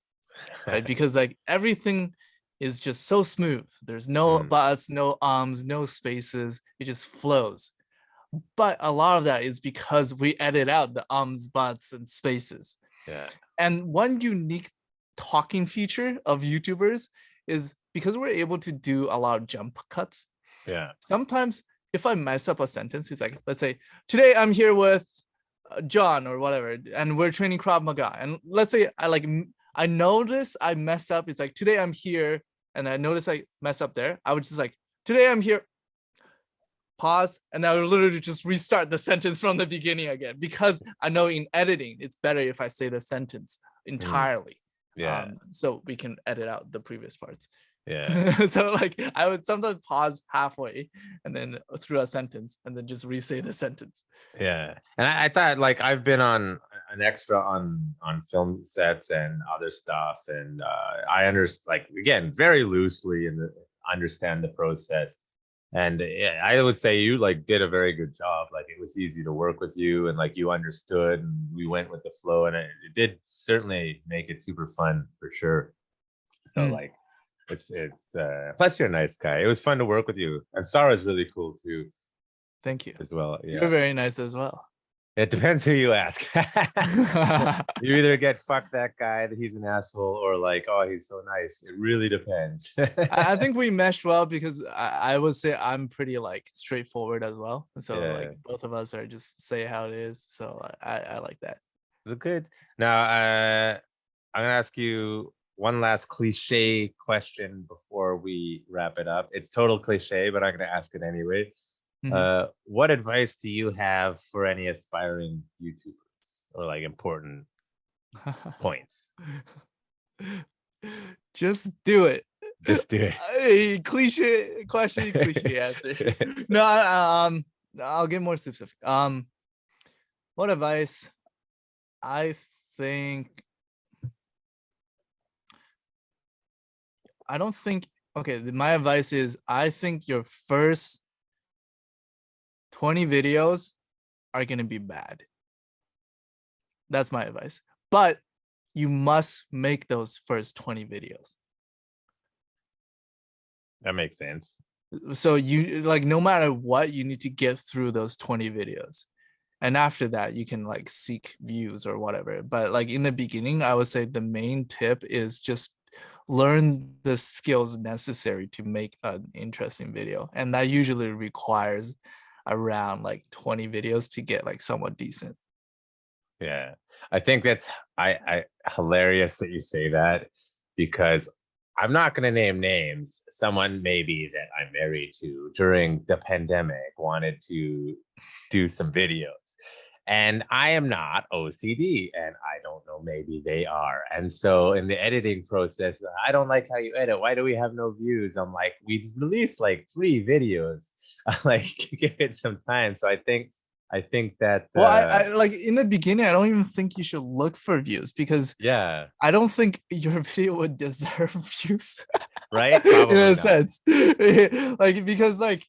right? Because like everything is just so smooth. There's no buts, no ums, no spaces. It just flows. But a lot of that is because we edit out the ums, buts, and spaces. Yeah. And one unique talking feature of YouTubers is because we're able to do a lot of jump cuts. Yeah. Sometimes if I mess up a sentence, it's like, let's say, today I'm here with John or whatever, and we're training Krav Maga. And let's say I notice I mess up. It's like, today I'm here, and I notice I mess up there. I would just like, today I'm here, pause, and I would literally just restart the sentence from the beginning again, because I know in editing, it's better if I say the sentence entirely. So we can edit out the previous parts. So like I would sometimes pause halfway and then through a sentence and then just re-say the sentence. And I thought like I've been on an extra on film sets and other stuff, and I understand, like, again, very loosely and understand the process. And I would say you like did a very good job. Like it was easy to work with you, and like you understood, and we went with the flow, and it did certainly make it super fun for sure. So like it's plus you're a nice guy. It was fun to work with you, and Sarah's really cool too. Thank you as well. You're very nice as well. It depends who you ask. You either get fuck that guy, that he's an asshole, or like, oh, he's so nice. It really depends. I think we meshed well because I would say I'm pretty like straightforward as well. So like both of us are just say how it is. So I like that. Good. Now I'm gonna ask you one last cliche question before we wrap it up. It's total cliche, but I'm gonna ask it anyway. What advice do you have for any aspiring YouTubers, or like important points? Just do it. Just do it. Hey, cliche question, cliche answer. No, I'll get more specific. What advice? I think I don't think okay, my advice is I think your first 20 videos are gonna be bad. That's my advice. But you must make those first 20 videos. That makes sense. So you like no matter what, you need to get through those 20 videos. And after that, you can like seek views or whatever. But like in the beginning, I would say the main tip is just learn the skills necessary to make an interesting video. And that usually requires around like 20 videos to get like somewhat decent. Yeah, I think that's I hilarious that you say that, because I'm not going to name names. Someone maybe that I'm married to during the pandemic wanted to do some videos, and I am not OCD, and I don't know, maybe they are. And so in the editing process, I don't like how you edit. Why do we have no views? I'm like, we released like 3 videos. Like, give it some time. So I think that Well, I like in the beginning, I don't even think you should look for views because yeah, I don't think your video would deserve views. right? In Probably a not. sense. Like because like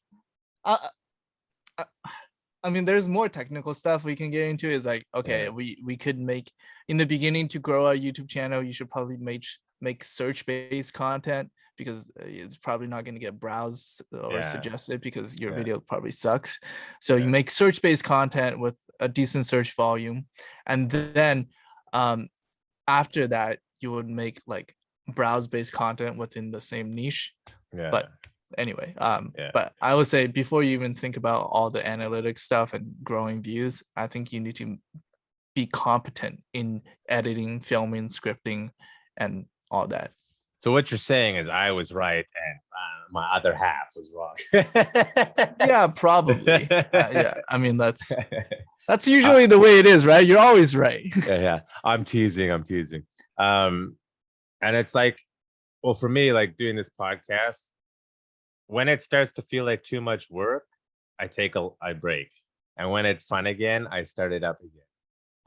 I mean, there's more technical stuff we can get into. Is like, okay, Yeah. we could make in the beginning to grow our YouTube channel, you should probably make search-based content because it's probably not going to get browsed or Yeah. suggested because your Yeah. video probably sucks. So Yeah. you make search-based content with a decent search volume, and then after that, you would make like browse-based content within the same niche. Yeah. But anyway, Yeah. but I would say before you even think about all the analytics stuff and growing views, I think you need to be competent in editing, filming, scripting, and all that. So what you're saying is I was right and my other half was wrong. Yeah, probably. Yeah, I mean that's usually the way it is, right? You're always right. Yeah. I'm teasing. And it's like, well, for me, like doing this podcast, when it starts to feel like too much work, I break. And when it's fun again, I start it up again.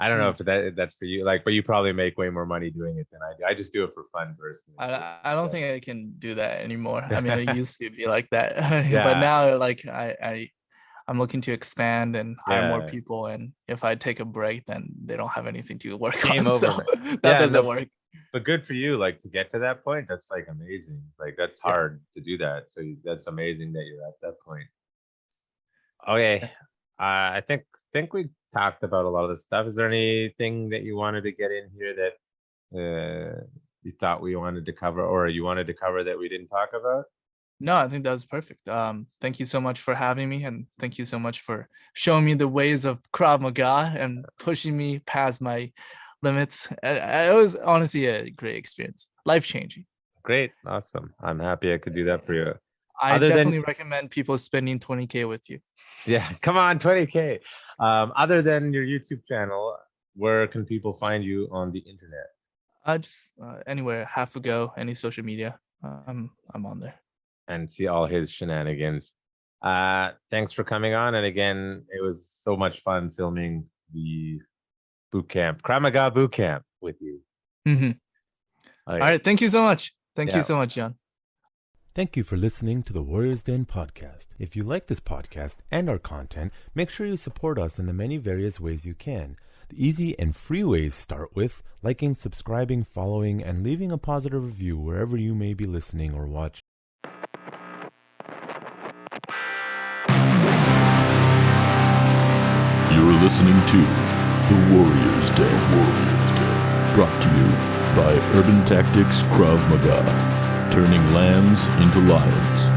I don't know if that's for you, like, but you probably make way more money doing it than I do. I just do it for fun personally. I don't think I can do that anymore. I mean, I used to be like that, Yeah. but now like I'm looking to expand and hire more Yeah. people. And if I take a break, then they don't have anything to work Game on. over, So man. that Yeah, doesn't no, work. But good for you, like to get to that point. That's like amazing. Like that's Yeah. hard to do that. So that's amazing that you're at that point. Okay, I think we talked about a lot of this stuff. Is there anything that you wanted to get in here that you thought we wanted to cover, or you wanted to cover that we didn't talk about? No, I think that was perfect. Thank you so much for having me, and thank you so much for showing me the ways of Krav Maga and pushing me past my limits. It was honestly a great experience, life-changing. Great, awesome. I'm happy I could do that for you. I Other than- definitely recommend people spending 20K with you. Yeah, come on, 20K. Other than your YouTube channel, where can people find you on the internet? Just anywhere, Hafu Go, any social media. I'm on there. And see all his shenanigans. Thanks for coming on. And again, it was so much fun filming the boot camp, Krav Maga boot camp with you. Mhm. All right. Thank you so much. Thank Yeah. you so much, John. Thank you for listening to the Warriors Den podcast. If you like this podcast and our content, make sure you support us in the many various ways you can. The easy and free ways start with liking, subscribing, following, and leaving a positive review wherever you may be listening or watching. You're listening to The Warriors Day. Brought to you by Urban Tactics Krav Maga. Turning lambs into lions.